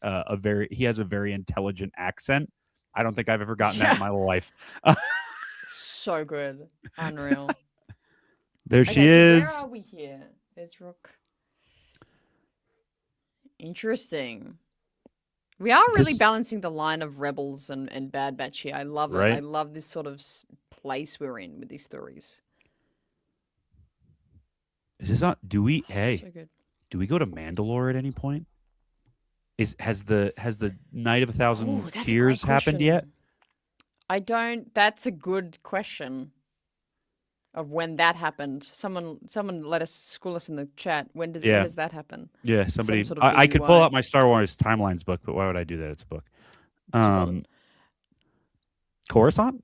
he has a very intelligent accent." I don't think I've ever gotten that in my life. So good, unreal. There Okay, she so is. where are we here? There's Rook. Interesting. We are really balancing the line of rebels and Bad Batch here. I love it. Right? I love this sort of place we're in with these stories. Is this not? Do we? So Hey, good. do we go to Mandalore at any point? Has the Night of a Thousand Ooh, that's a great Tears happened question. yet? I don't. That's a good question. Of when that happened. Someone let us school us in the chat. When does that happen? Yeah, somebody. sort of I could pull BBY. out my Star Wars Timelines book, but why would I do that? It's a book. Coruscant?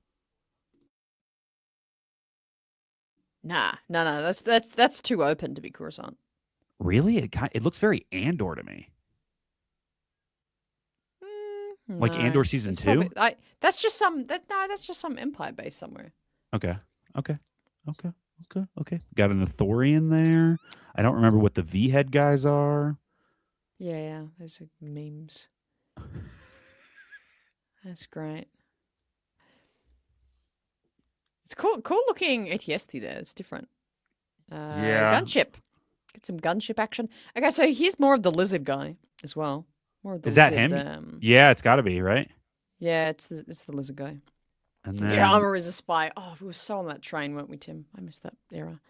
Nah, no. That's too open to be Coruscant. Really? It looks very Andor to me. Like No, Andor season it's 2? That's just some Empire base somewhere. Okay. Got an Ithorian there. I don't remember what the V-head guys are. Yeah. Those are memes. That's great. It's cool looking ATST there. It's different. Yeah. Gunship. Get some gunship action. Okay, so here's more of the lizard guy as well. More of the Is that lizard, him? Yeah, it's got to be, right? Yeah, it's the lizard guy. And then The armor is a spy. Oh, we were so on that train, weren't we, Tim? I missed that era.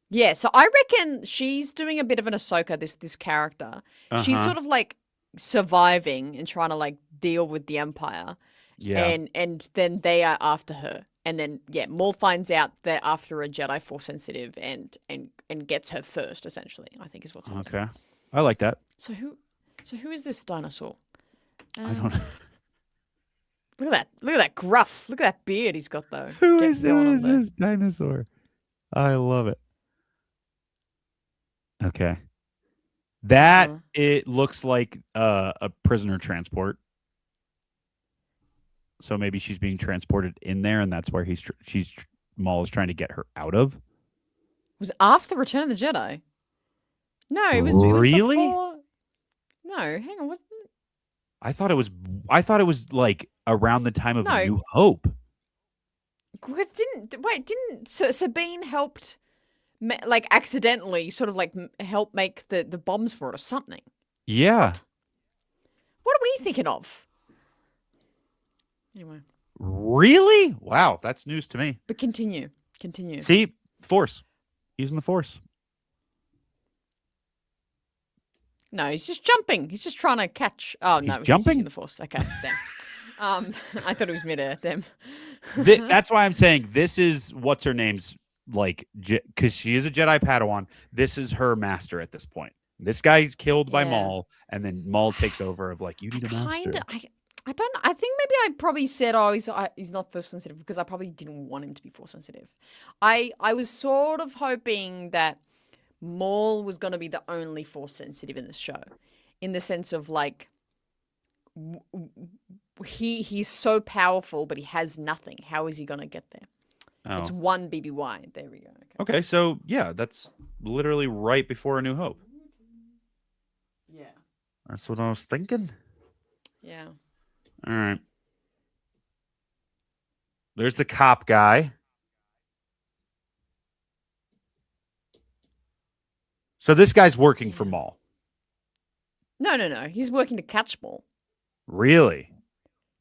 Yeah, so I reckon she's doing a bit of an Ahsoka, this character. She's sort of like surviving and trying to like deal with the Empire. Yeah. And then they are after her. And then Maul finds out they're after a Jedi Force sensitive and gets her first, essentially, I think is what's happening. Okay. I like that. So who is this dinosaur? I don't know. Look at that gruff. Look at that beard he's got though. Who is this dinosaur? I love it. Okay. That it looks like a prisoner transport. So maybe she's being transported in there, and that's where Maul is trying to get her out of. Was it after Return of the Jedi? No, it was really. Before... No, hang on. Wasn't it? I thought it was like around the time of No. New Hope. Because didn't Sabine helped, like accidentally, sort of like help make the bombs for it or something? Yeah. What are we thinking of? Anyway. Really? Wow, that's news to me. But continue. See, Force. Using the Force. No, he's just jumping. He's just trying to catch. Oh, no, He's jumping? using the Force. Okay, damn. I thought it was midair. Damn. That's why I'm saying this is what's her name's like, because she is a Jedi Padawan. This is her master at this point. This guy's killed by Maul, and then Maul takes over of like, you need a master. I don't know. I think maybe I probably said, he's not force sensitive because I probably didn't want him to be force sensitive. I was sort of hoping that Maul was going to be the only force sensitive in this show, in the sense of like, he's so powerful, but he has nothing. How is he going to get there? Oh. It's one BBY. There we go. Okay, so yeah, that's literally right before A New Hope. Yeah. That's what I was thinking. Yeah. All right. There's the cop guy. So this guy's working for Maul. No. He's working to catch Maul. Really?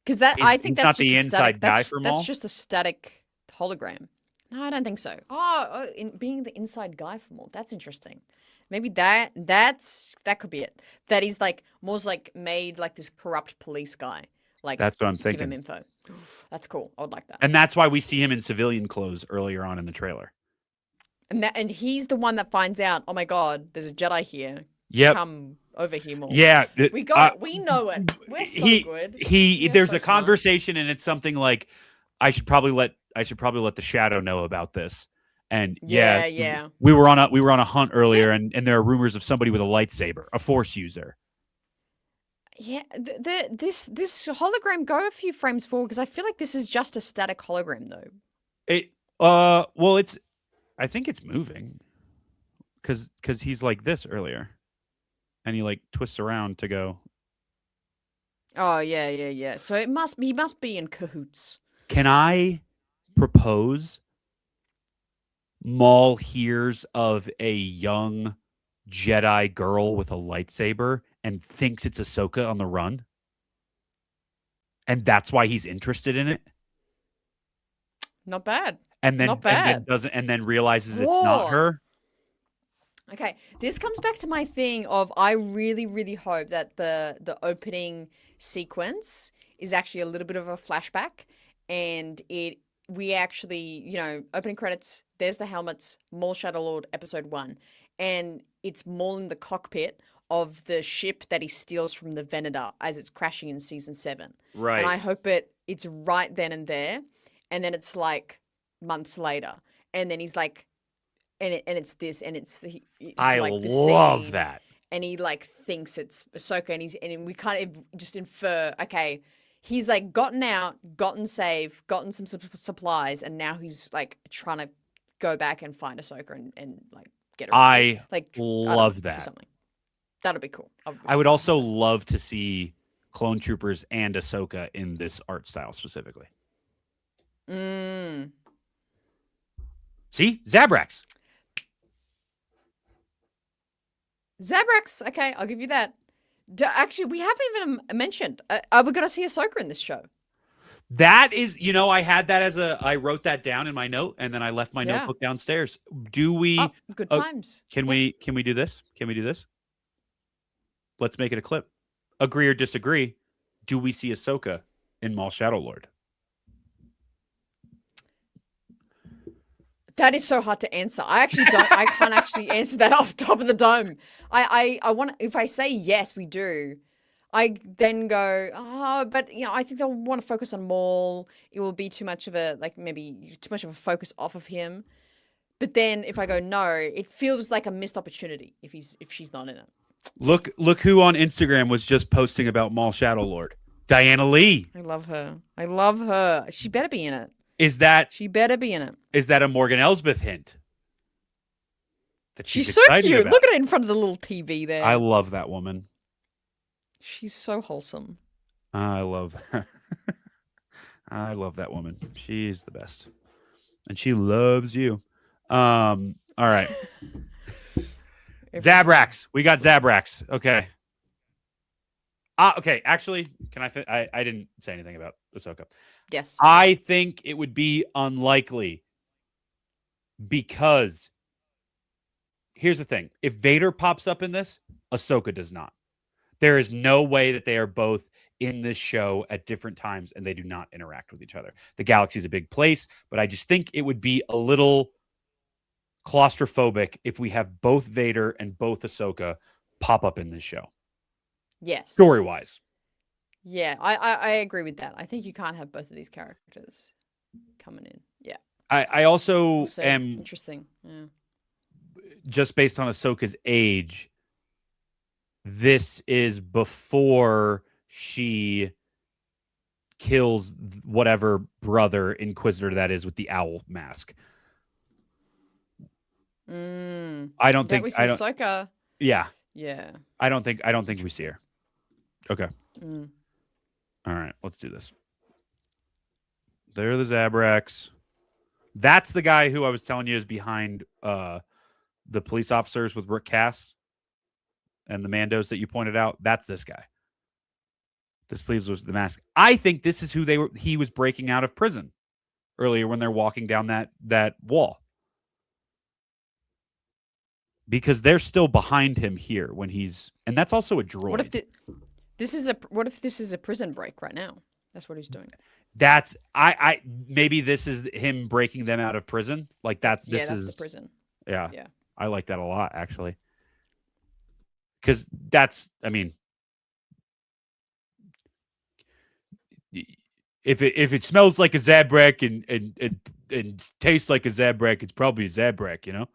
Because I think that's not just the a inside static, guy for Maul. That's just a static hologram. No, I don't think so. Being the inside guy for Maul. That's interesting. Maybe that could be it. That he's like Maul's like made like this corrupt police guy. Like That's what I'm give him thinking. info. That's cool. I would like that. And that's why we see him in civilian clothes earlier on in the trailer. And he's the one that finds out, oh my god, there's a Jedi here. Yep. Come over here, Maul. Yeah. We got it. We know it. We're so good. There's so a smart. conversation and it's something like, I should probably let the Shadow know about this. And yeah. we were on a hunt earlier and there are rumors of somebody with a lightsaber, a Force user. Yeah, this hologram, go a few frames forward because I feel like this is just a static hologram though. I think it's moving because he's like this earlier, and he like twists around to go. Oh yeah. So he must be in cahoots. Can I propose? Maul hears of a young Jedi girl with a lightsaber and thinks it's Ahsoka on the run, and that's why he's interested in it. Not bad. And then Not bad. and then realizes it's not her. Okay, this comes back to my thing of I really, really hope that the opening sequence is actually a little bit of a flashback, and we actually, opening credits. There's the helmets, Maul Shadow Lord, episode 1, and it's Maul in the cockpit of the ship that he steals from the Venator as it's crashing in season 7. Right. And I hope it's right then and there, and then it's like months later, and then he's like, it's this, and it's I like this love scene, that. and he like thinks it's Ahsoka, and we kind of just infer, okay, he's like gotten saved, gotten some supplies, and now he's like trying to go back and find Ahsoka and like get her. I like love that. Something. That'll be cool. I would also love to see Clone Troopers and Ahsoka in this art style specifically. See? Zabrax. Zabrax. Okay, I'll give you that. Actually, we haven't even mentioned. Are we going to see Ahsoka in this show? That is, I had that I wrote that down in my note, and then I left my notebook downstairs. Do we? Oh, good times. Can we do this? Can we do this? Let's make it a clip. Agree or disagree? Do we see Ahsoka in Maul Shadow Lord? That is so hard to answer. I can't actually answer that off the top of the dome. I want, if I say yes, we do, I then go, but I think they'll want to focus on Maul. It will be too much of a focus off of him. But then if I go no, it feels like a missed opportunity if she's not in it. Look who on Instagram was just posting about Maul Shadow Lord. Diana Lee. I love her. She better be in it. She better be in it. Is that a Morgan Elsbeth hint? That she's so cute. About? Look at her in front of the little TV there. I love that woman. She's so wholesome. I love her. I love that woman. She's the best. And she loves you. All right. Zabrax. We got Zabrax. Okay. Okay. Actually, can I didn't say anything about Ahsoka. Yes. I think it would be unlikely because here's the thing. If Vader pops up in this, Ahsoka does not. There is no way that they are both in this show at different times and they do not interact with each other. The galaxy is a big place, but I just think it would be a little claustrophobic if we have both Vader and both Ahsoka pop up in this show. Yes. Story-wise. Yeah, I agree with that. I think you can't have both of these characters coming in. Yeah. I also am interesting. Yeah. Just based on Ahsoka's age, this is before she kills whatever brother Inquisitor that is with the owl mask. I don't think Ahsoka. Yeah. Yeah. I don't think we see her. Okay. All right, let's do this. There are the Zabrax. That's the guy who I was telling you is behind the police officers with Rick Cass and the Mandos that you pointed out. That's this guy. The sleeves with the mask. I think this is who he was breaking out of prison. earlier when they're walking down that wall. Because they're still behind him here when he's, and that's also a droid. What if this is a prison break right now? That's what he's doing. That's I maybe this is him breaking them out of prison. Like that's the prison. Yeah. Yeah. I like that a lot actually. Cuz that's if it smells like a Zabrak and tastes like a Zabrak, it's probably a Zabrak, you know?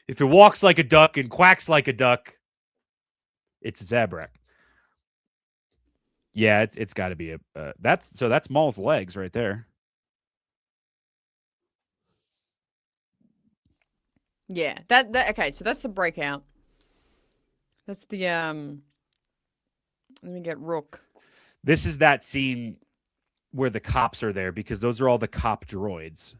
If it walks like a duck and quacks like a duck, it's a Zabrak. Yeah, it's got to be a that's Maul's legs right there. Yeah, that okay. So that's the breakout. That's the Let me get Rook. This is that scene where the cops are there because those are all the cop droids.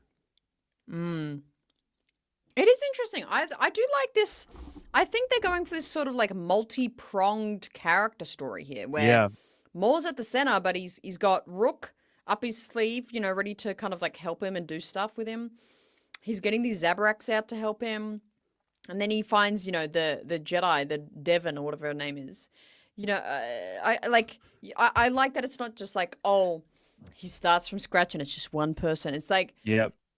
It is interesting. I do like this. I think they're going for this sort of like multi-pronged character story here, where Maul's at the center, but he's got Rook up his sleeve, you know, ready to kind of like help him and do stuff with him. He's getting these Zabraks out to help him. And then he finds, you know, the Jedi, the Devon or whatever her name is. You know, I like that it's not just like, oh, he starts from scratch and it's just one person. It's like,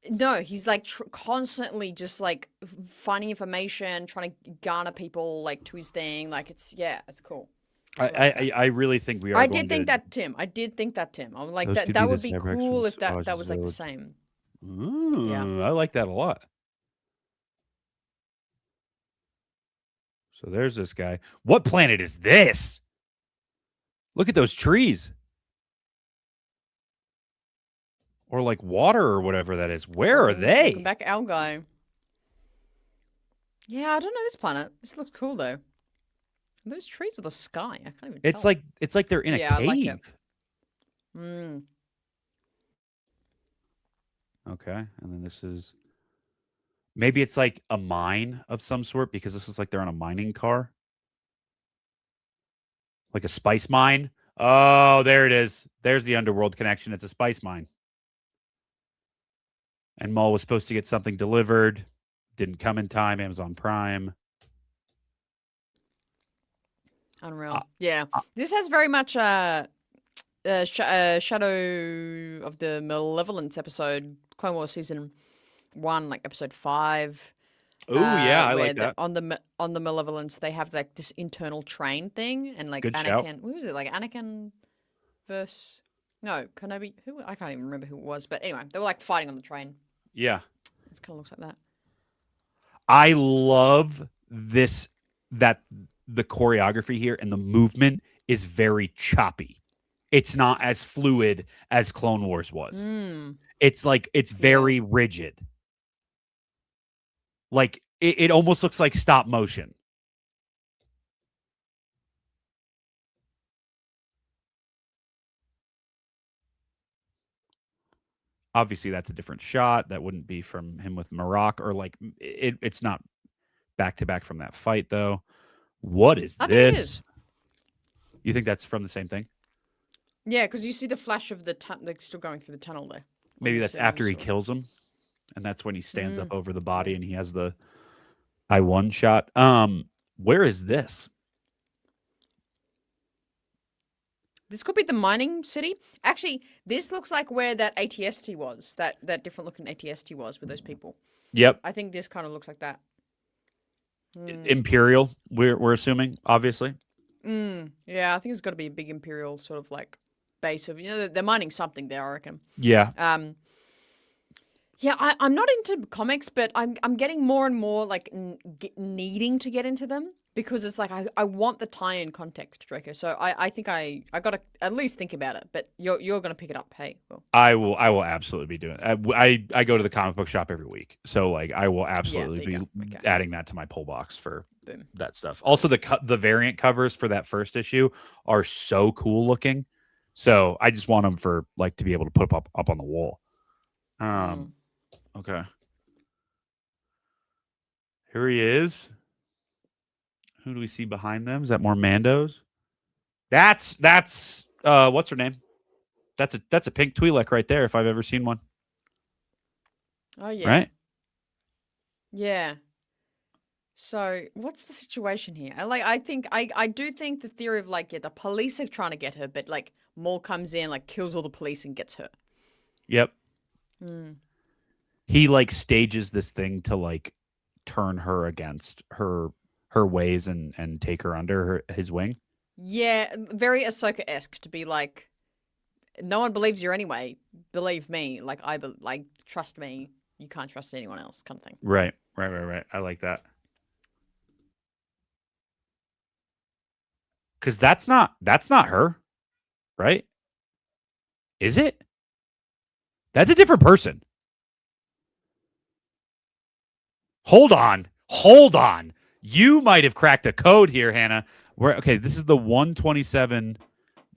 no, he's like constantly just like finding information, trying to garner people like to his thing. Like it's cool. I really think we are. I did think that, Tim. I'm like that would be cool if that was like the same. Ooh, yeah, I like that a lot. So there's this guy. What planet is this? Look at those trees. Or like water or whatever that is. Where are they? Welcome back, our guy. Yeah, I don't know this planet. This looks cool though. Are those trees or the sky? I can't even tell. It's like they're in a cave. I like it. Okay, and then this is maybe it's like a mine of some sort because this is like they're on a mining car. Like a spice mine. Oh, there it is. There's the underworld connection. It's a spice mine. And Maul was supposed to get something delivered. Didn't come in time. Amazon Prime. Unreal. Yeah. This has very much Shadow of the Malevolence episode, Clone Wars Season 1, like episode 5. Oh, yeah, I like that. On the Malevolence, they have like this internal train thing, and like Good Anakin. shout. Who was it? Like Anakin versus Kenobi. Who? I can't even remember who it was, but anyway, they were like fighting on the train. Yeah, it kind of looks like that. I love this. That the choreography here and the movement is very choppy. It's not as fluid as Clone Wars was. It's like it's very rigid. Like it almost looks like stop motion. Obviously, that's a different shot. That wouldn't be from him with Marok, or like it's not back to back from that fight, though. What is this? Think it is. You think that's from the same thing? Yeah, because you see the flash of the like still going through the tunnel there. Maybe that's after he kills him, and that's when he stands up over the body and he has the I-1 shot. Where is this? This could be the mining city. Actually, this looks like where that ATST was. That different looking ATST was with those people. Yep. I think this kind of looks like that. Imperial, we're assuming, obviously. Yeah, I think it's got to be a big Imperial sort of like base of, you know, they're mining something there, I reckon. Yeah. Yeah, I'm not into comics, but I'm getting more and more like needing to get into them because it's like I want the tie-in context, Draco. So I think I got to at least think about it. But you're going to pick it up, hey? Will. I will absolutely be doing it. I go to the comic book shop every week, so like I will absolutely be adding that to my pull box for that stuff. Also, the variant covers for that first issue are so cool looking, so I just want them for like to be able to put up on the wall. Okay. Here he is. Who do we see behind them? Is that more Mandos? That's what's her name? That's a pink Twi'lek right there if I've ever seen one. Oh yeah. Right? Yeah. So what's the situation here? I do think the theory of like, yeah, the police are trying to get her, but like Maul comes in, like kills all the police and gets her. Yep. Mm. He like stages this thing to like turn her against her ways and take her under his wing. Yeah, very Ahsoka-esque to be like, no one believes you anyway. Believe me, like like trust me. You can't trust anyone else, kind of thing. Right. I like that. Because that's not her, right? Is it? That's a different person. Hold on. You might have cracked a code here, Hannah. Okay, this is the 127.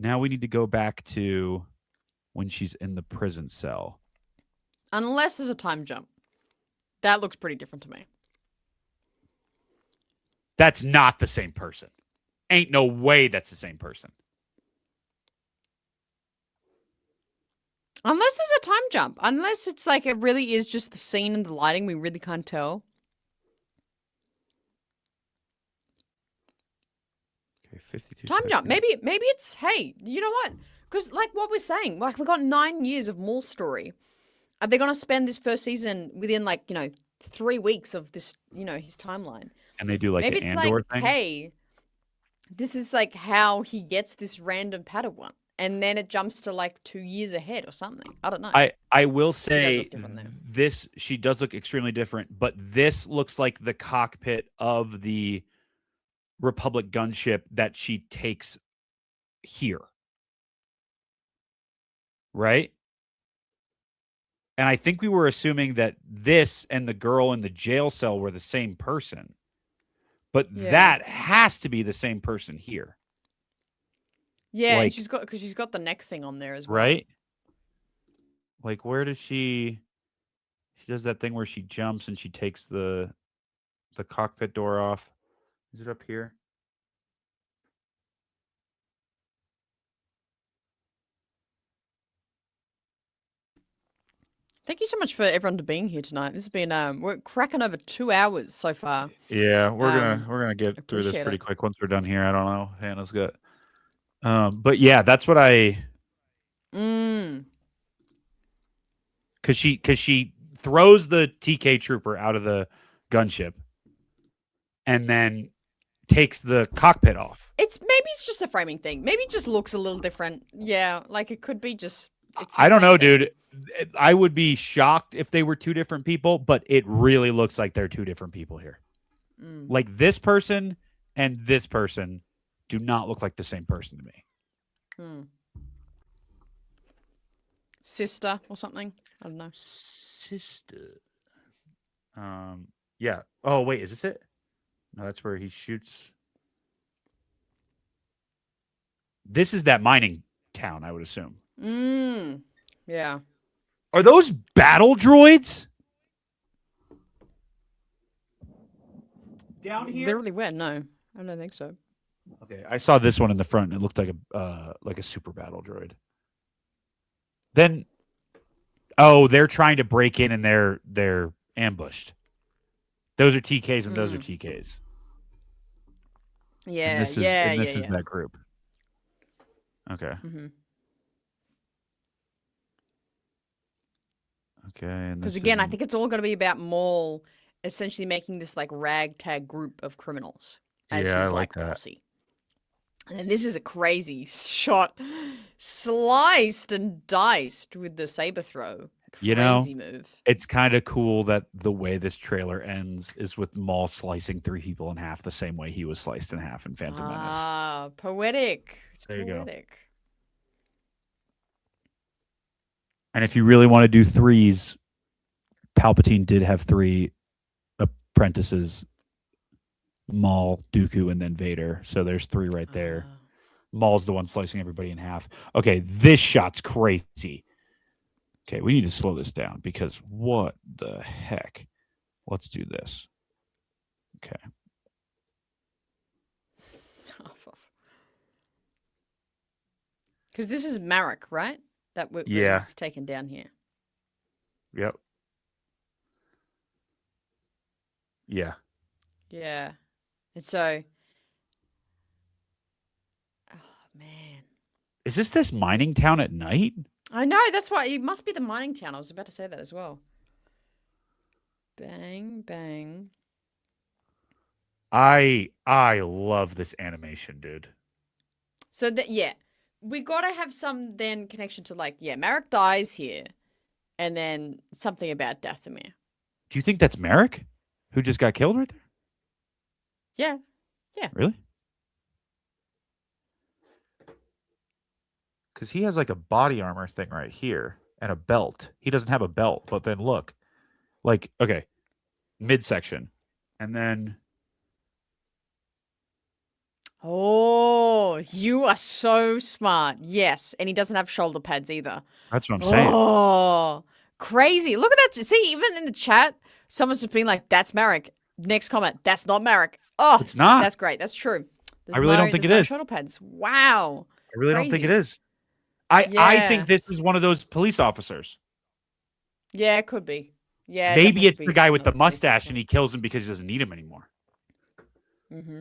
Now we need to go back to when she's in the prison cell. Unless there's a time jump. That looks pretty different to me. That's not the same person. Ain't no way that's the same person. Unless there's a time jump. Unless it's like it really is just the scene and the lighting. We really can't tell. Okay, 52 Time jump. seconds. Maybe it's, hey, you know what? Because like what we're saying, like we got 9 years of Maul story. Are they going to spend this first season within like, 3 weeks of this, his timeline? And they do like Maybe an it's Andor like, thing. hey, this is like how he gets this random Padawan. And then it jumps to like 2 years ahead or something. I don't know. I will say this, she does look extremely different, but this looks like the cockpit of the Republic gunship that she takes here. Right? And I think we were assuming that this and the girl in the jail cell were the same person. But that has to be the same person here. Yeah, like, and she's got the neck thing on there as well. Right? Like, where does she does that thing where she jumps and she takes the cockpit door off. Is it up here? Thank you so much for everyone to being here tonight. This has been we're cracking over 2 hours so far. Yeah, we're gonna get through this pretty quick once we're done here. I don't know. Hannah's got but yeah, that's what I cause she throws the TK trooper out of the gunship and then takes the cockpit off. Maybe it's just a framing thing. Maybe it just looks a little different. Yeah, like it could be just I don't know, dude. I would be shocked if they were two different people, but it really looks like they're two different people here. Like this person and this person do not look like the same person to me. Sister or something. I don't know. Sister. Yeah. Oh, wait, is this it? No, that's where he shoots. This is that mining town, I would assume. Yeah. Are those battle droids? Down here? They're really weird. No, I don't think so. Okay, I saw this one in the front. It looked like a super battle droid. Then, they're trying to break in and they're ambushed. Those are TKs and those are TKs. Yeah, and this is that group. Okay. Okay. Because again, I think it's all going to be about Maul essentially making this like ragtag group of criminals as his I like that. posse. And then this is a crazy shot, sliced and diced with the saber throw. Crazy move. It's kind of cool that the way this trailer ends is with Maul slicing 3 people in half the same way he was sliced in half in Phantom Menace. Ah, poetic. It's there you poetic. go. And if you really want to do threes, Palpatine did have 3 apprentices: Maul, Dooku, and then Vader. So there's 3 right there. Maul's the one slicing everybody in half. Okay, this shot's crazy. Okay, we need to slow this down because what the heck? Let's do this. Okay. Because this is Marek, right? that Yeah. was taken down here. Yep. Yeah. Yeah. And so, oh man, Is this mining town at night? I know that's why it must be the mining town. I was about to say that as well. Bang bang. I love this animation, dude. So that yeah, we gotta have some then connection to like Marek dies here, and then something about Dathomir. Do you think that's Merrick, who just got killed right there? Yeah. Really? Because he has like a body armor thing right here and a belt. He doesn't have a belt, but then look, like okay, midsection, and then Oh, you are so smart. Yes, and he doesn't have shoulder pads either. that's what I'm saying. Oh, crazy! Look at that. See, even in the chat, someone's just been like, "That's Marek." Next comment, "That's not Marek." Oh, It's not. That's great. That's true. I really don't think it there's no is. shoulder pads. Wow. I really don't think it crazy. is. I Yeah. think this is one of those police officers. Yeah, it could be. Yeah. Maybe it's the definitely guy with the another police mustache officer. and he kills him because he doesn't need him anymore. Mm-hmm.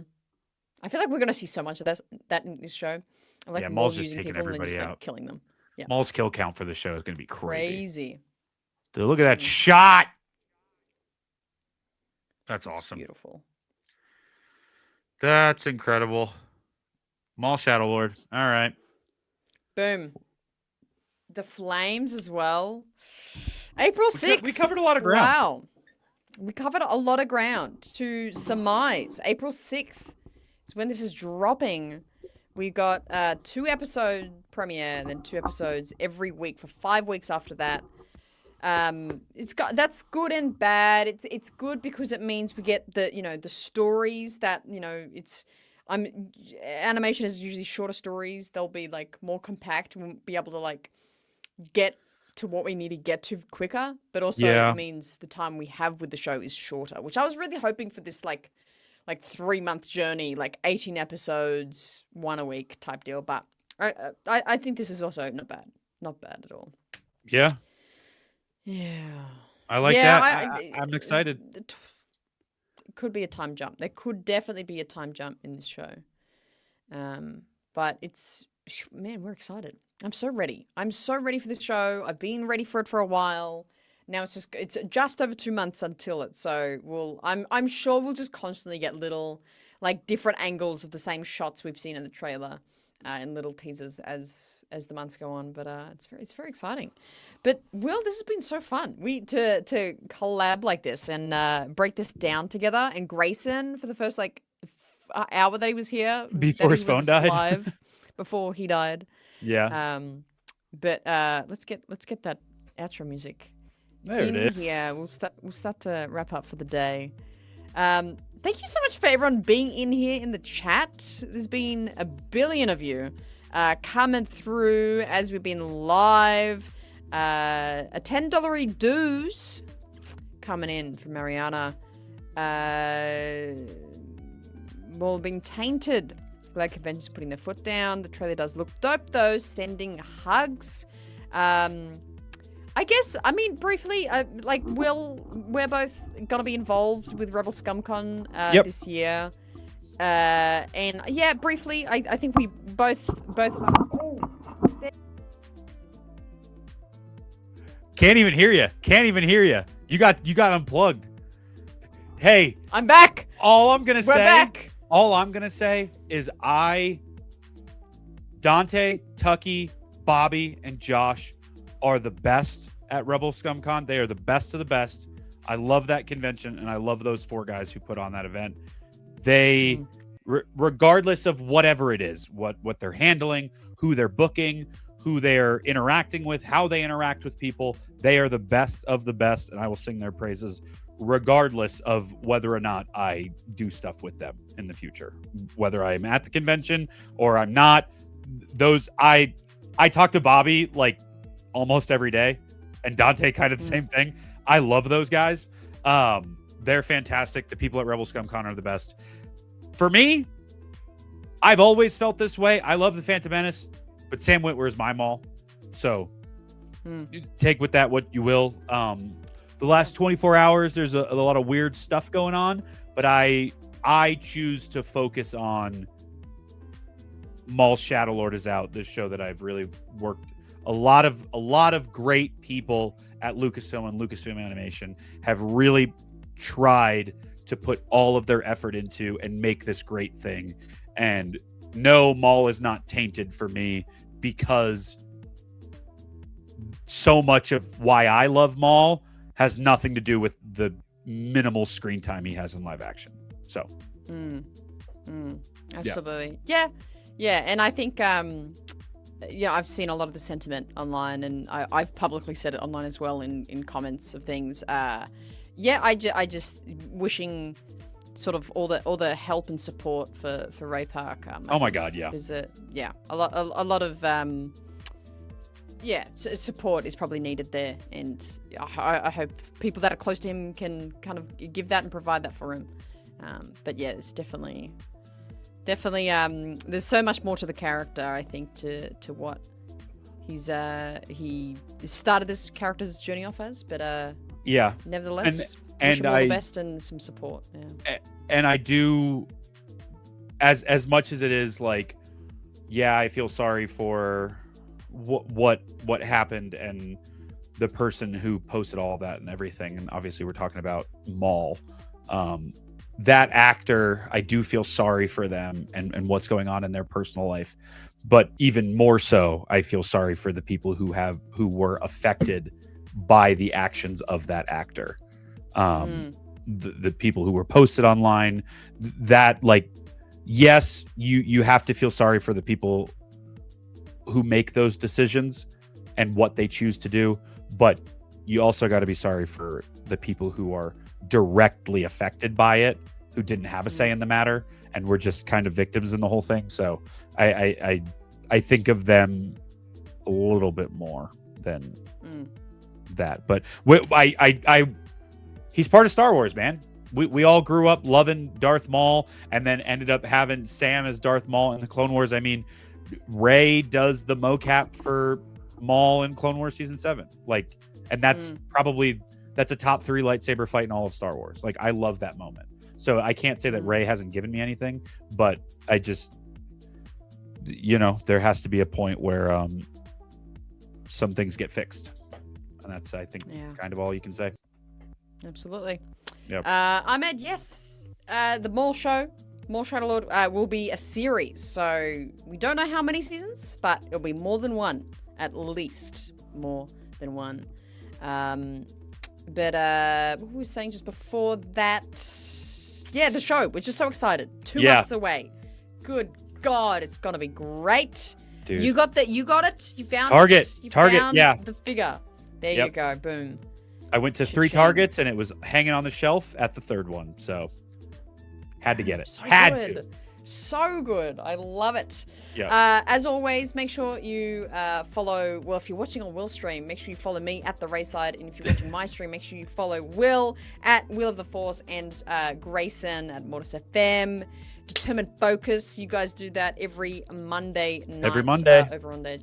I feel like we're gonna see so much of that in this show. Like Yeah, Maul Maul's just using taking people and then everybody just out. like killing them. Yeah. Maul's kill count for the show is going to be crazy. Crazy. Dude, look at that shot. That's awesome. Beautiful. That's incredible. Maul Shadow Lord. All right. Boom. The flames as well. April 6th. We covered a lot of ground. Wow. We covered a lot of ground. To surmise, April 6th is when this is dropping. We got 2 episode premiere and then 2 episodes every week for 5 weeks after that. That's good and bad. It's good because it means we get the stories that animation is usually shorter stories. They'll be like more compact. We'll be able to like get to what we need to get to quicker. But also Yeah. it means the time we have with the show is shorter, which I was really hoping for this like 3-month journey, like 18 episodes, 1 a week type deal. But I think this is also not bad at all. Yeah. Yeah. I like that. I'm excited. It could be a time jump. There could definitely be a time jump in this show. But man, we're excited. I'm so ready. I'm so ready for this show. I've been ready for it for a while. Now it's just over 2 months until it. So I'm sure we'll just constantly get little like different angles of the same shots we've seen in the trailer. And little teasers as the months go on, but it's very exciting. But Will, this has been so fun. To collab like this and break this down together. And Grayson for the first hour that he was here Before his phone died, live before he died. Yeah. But let's get that outro music. There it is. Yeah, we'll start to wrap up for the day. Thank you so much for everyone being in here in the chat. There's been a billion of you coming through as we've been live. A $10 dues coming in from Mariana. Well, being tainted. Glad Convention's putting their foot down. The trailer does look dope though. Sending hugs. I guess, briefly, we're both going to be involved with Rebel ScumCon this year. And yeah, briefly, I think we both. Can't even hear you. You got unplugged. Hey, I'm back. All I'm gonna say is Dante, Tucky, Bobby, and Josh are the best at Rebel ScumCon. They are the best of the best. I love that convention, and I love those 4 guys who put on that event. They, regardless of whatever it is, what they're handling, who they're booking, who they're interacting with, how they interact with people, they are the best of the best, and I will sing their praises regardless of whether or not I do stuff with them in the future. Whether I'm at the convention or I'm not, I talk to Bobby like almost every day, and Dante kind of the same thing. I love those guys. They're fantastic. The people at Rebel ScumCon are the best. For me, I've always felt this way. I love the Phantom Menace, but Sam Witwer is my Maul. So take with that what you will. The last 24 hours, there's a lot of weird stuff going on, but I choose to focus on Maul Shadowlord is out. This show that I've really worked a lot of great people at Lucasfilm and Lucasfilm Animation have really tried to put all of their effort into and make this great thing. And no, Maul is not tainted for me because so much of why I love Maul has nothing to do with the minimal screen time he has in live action. So, absolutely, yeah. And I think, I've seen a lot of the sentiment online, and I've publicly said it online as well in comments of things. I just wishing sort of all the help and support for Ray Park. Oh my God, yeah. There's a lot of support is probably needed there, and I hope people that are close to him can kind of give that and provide that for him. But yeah, it's definitely there's so much more to the character, I think, to what he started this character's journey off as, but nevertheless, wish him all the best and some support. And I do, as much as it is like, I feel sorry for what happened and the person who posted all of that and everything, and obviously we're talking about Maul. That actor, I do feel sorry for them and what's going on in their personal life, but even more so, I feel sorry for the people who were affected by the actions of that actor. The people who were posted online, that, like, yes, you have to feel sorry for the people who make those decisions and what they choose to do, but you also got to be sorry for the people who are directly affected by it, who didn't have a say in the matter and were just kind of victims in the whole thing. So I think of them a little bit more than that. But he's part of Star Wars, man. We all grew up loving Darth Maul and then ended up having Sam as Darth Maul in the Clone Wars. I mean, Rey does the mocap for Maul in Clone Wars Season 7. Like, and that's that's a top 3 lightsaber fight in all of Star Wars. Like, I love that moment. So I can't say that Rey hasn't given me anything, but I just, there has to be a point where some things get fixed. And that's, I think, kind of all you can say. Absolutely. Yep. Ahmed, yes. The Maul Shadowlord will be a series. So we don't know how many seasons, but it'll be more than one. At least more than one. But what were we saying just before that? Yeah, the show. We're just so excited. 2 months away. Good God, it's gonna be great. Dude. You got that. You got it. You found Target. It. You Target. found the figure. There you go. Boom. I went to 3 Targets and it was hanging on the shelf at the 3rd one. So had to get it. So good. I love it. Yeah. As always, make sure you follow, if you're watching on Will's stream, make sure you follow me at The Rayside. And if you're watching my stream, make sure you follow Will at Wheel of the Force and Grayson at Mortis FM. Determined Focus. You guys do that every Monday night. Every Monday. Over on their,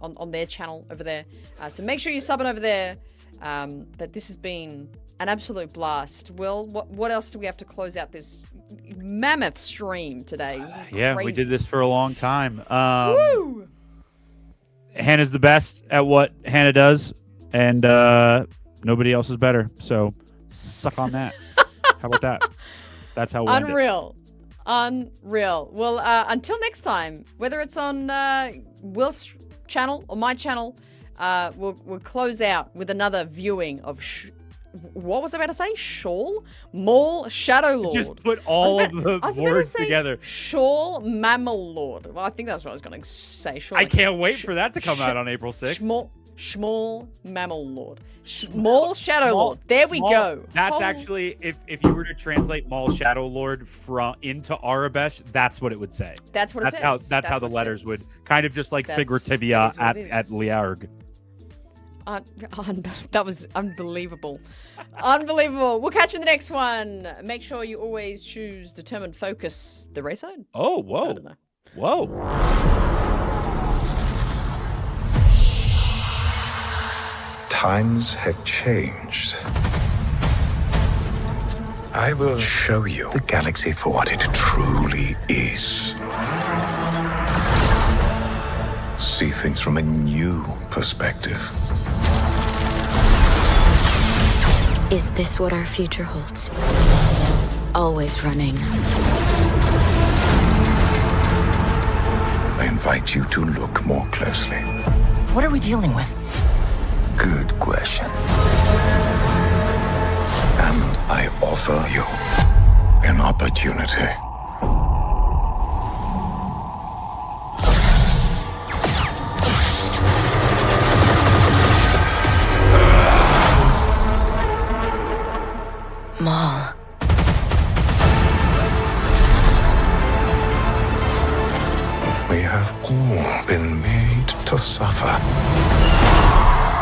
on their channel over there. So make sure you sub it over there. But this has been an absolute blast. Will, what else do we have to close out this mammoth stream today? Yeah, Crazy. we did this for a long time. Woo! Hannah's the best at what Hannah does, and nobody else is better. So suck on that. How about that? That's how we'll Unreal. Well, until next time, whether it's on Will's channel or my channel, we'll close out with another viewing of what was I about to say? Maul Shadowlord. Just put all of the words together. Shawl Mammal Lord. Well, I think that's what I was going to say. I can't wait for that to come out on April 6th. Shmaul Mammal Lord. Maul Shadowlord. There we go. That's actually, if you were to translate Maul Shadowlord into Arabesh, that's what it would say. That's what it says. That's how the letters would kind of just like figurativia at Liarg. That was unbelievable. Unbelievable. We'll catch you in the next one. Make sure you always choose Determined Focus. The Rayside? Oh, whoa. I don't know. Whoa. Times have changed. I will show you the galaxy for what it truly is. See things from a new perspective. Is this what our future holds? Always running. I invite you to look more closely. What are we dealing with? Good question. And I offer you an opportunity. Maul. We have all been made to suffer.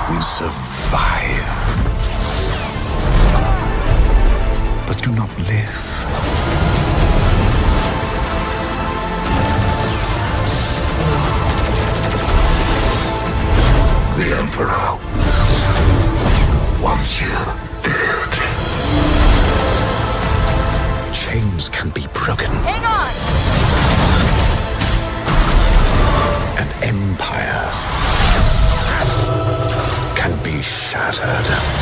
We survive, but do not live. The Emperor wants you dead. Chains can be broken. Hang on! And empires can be shattered.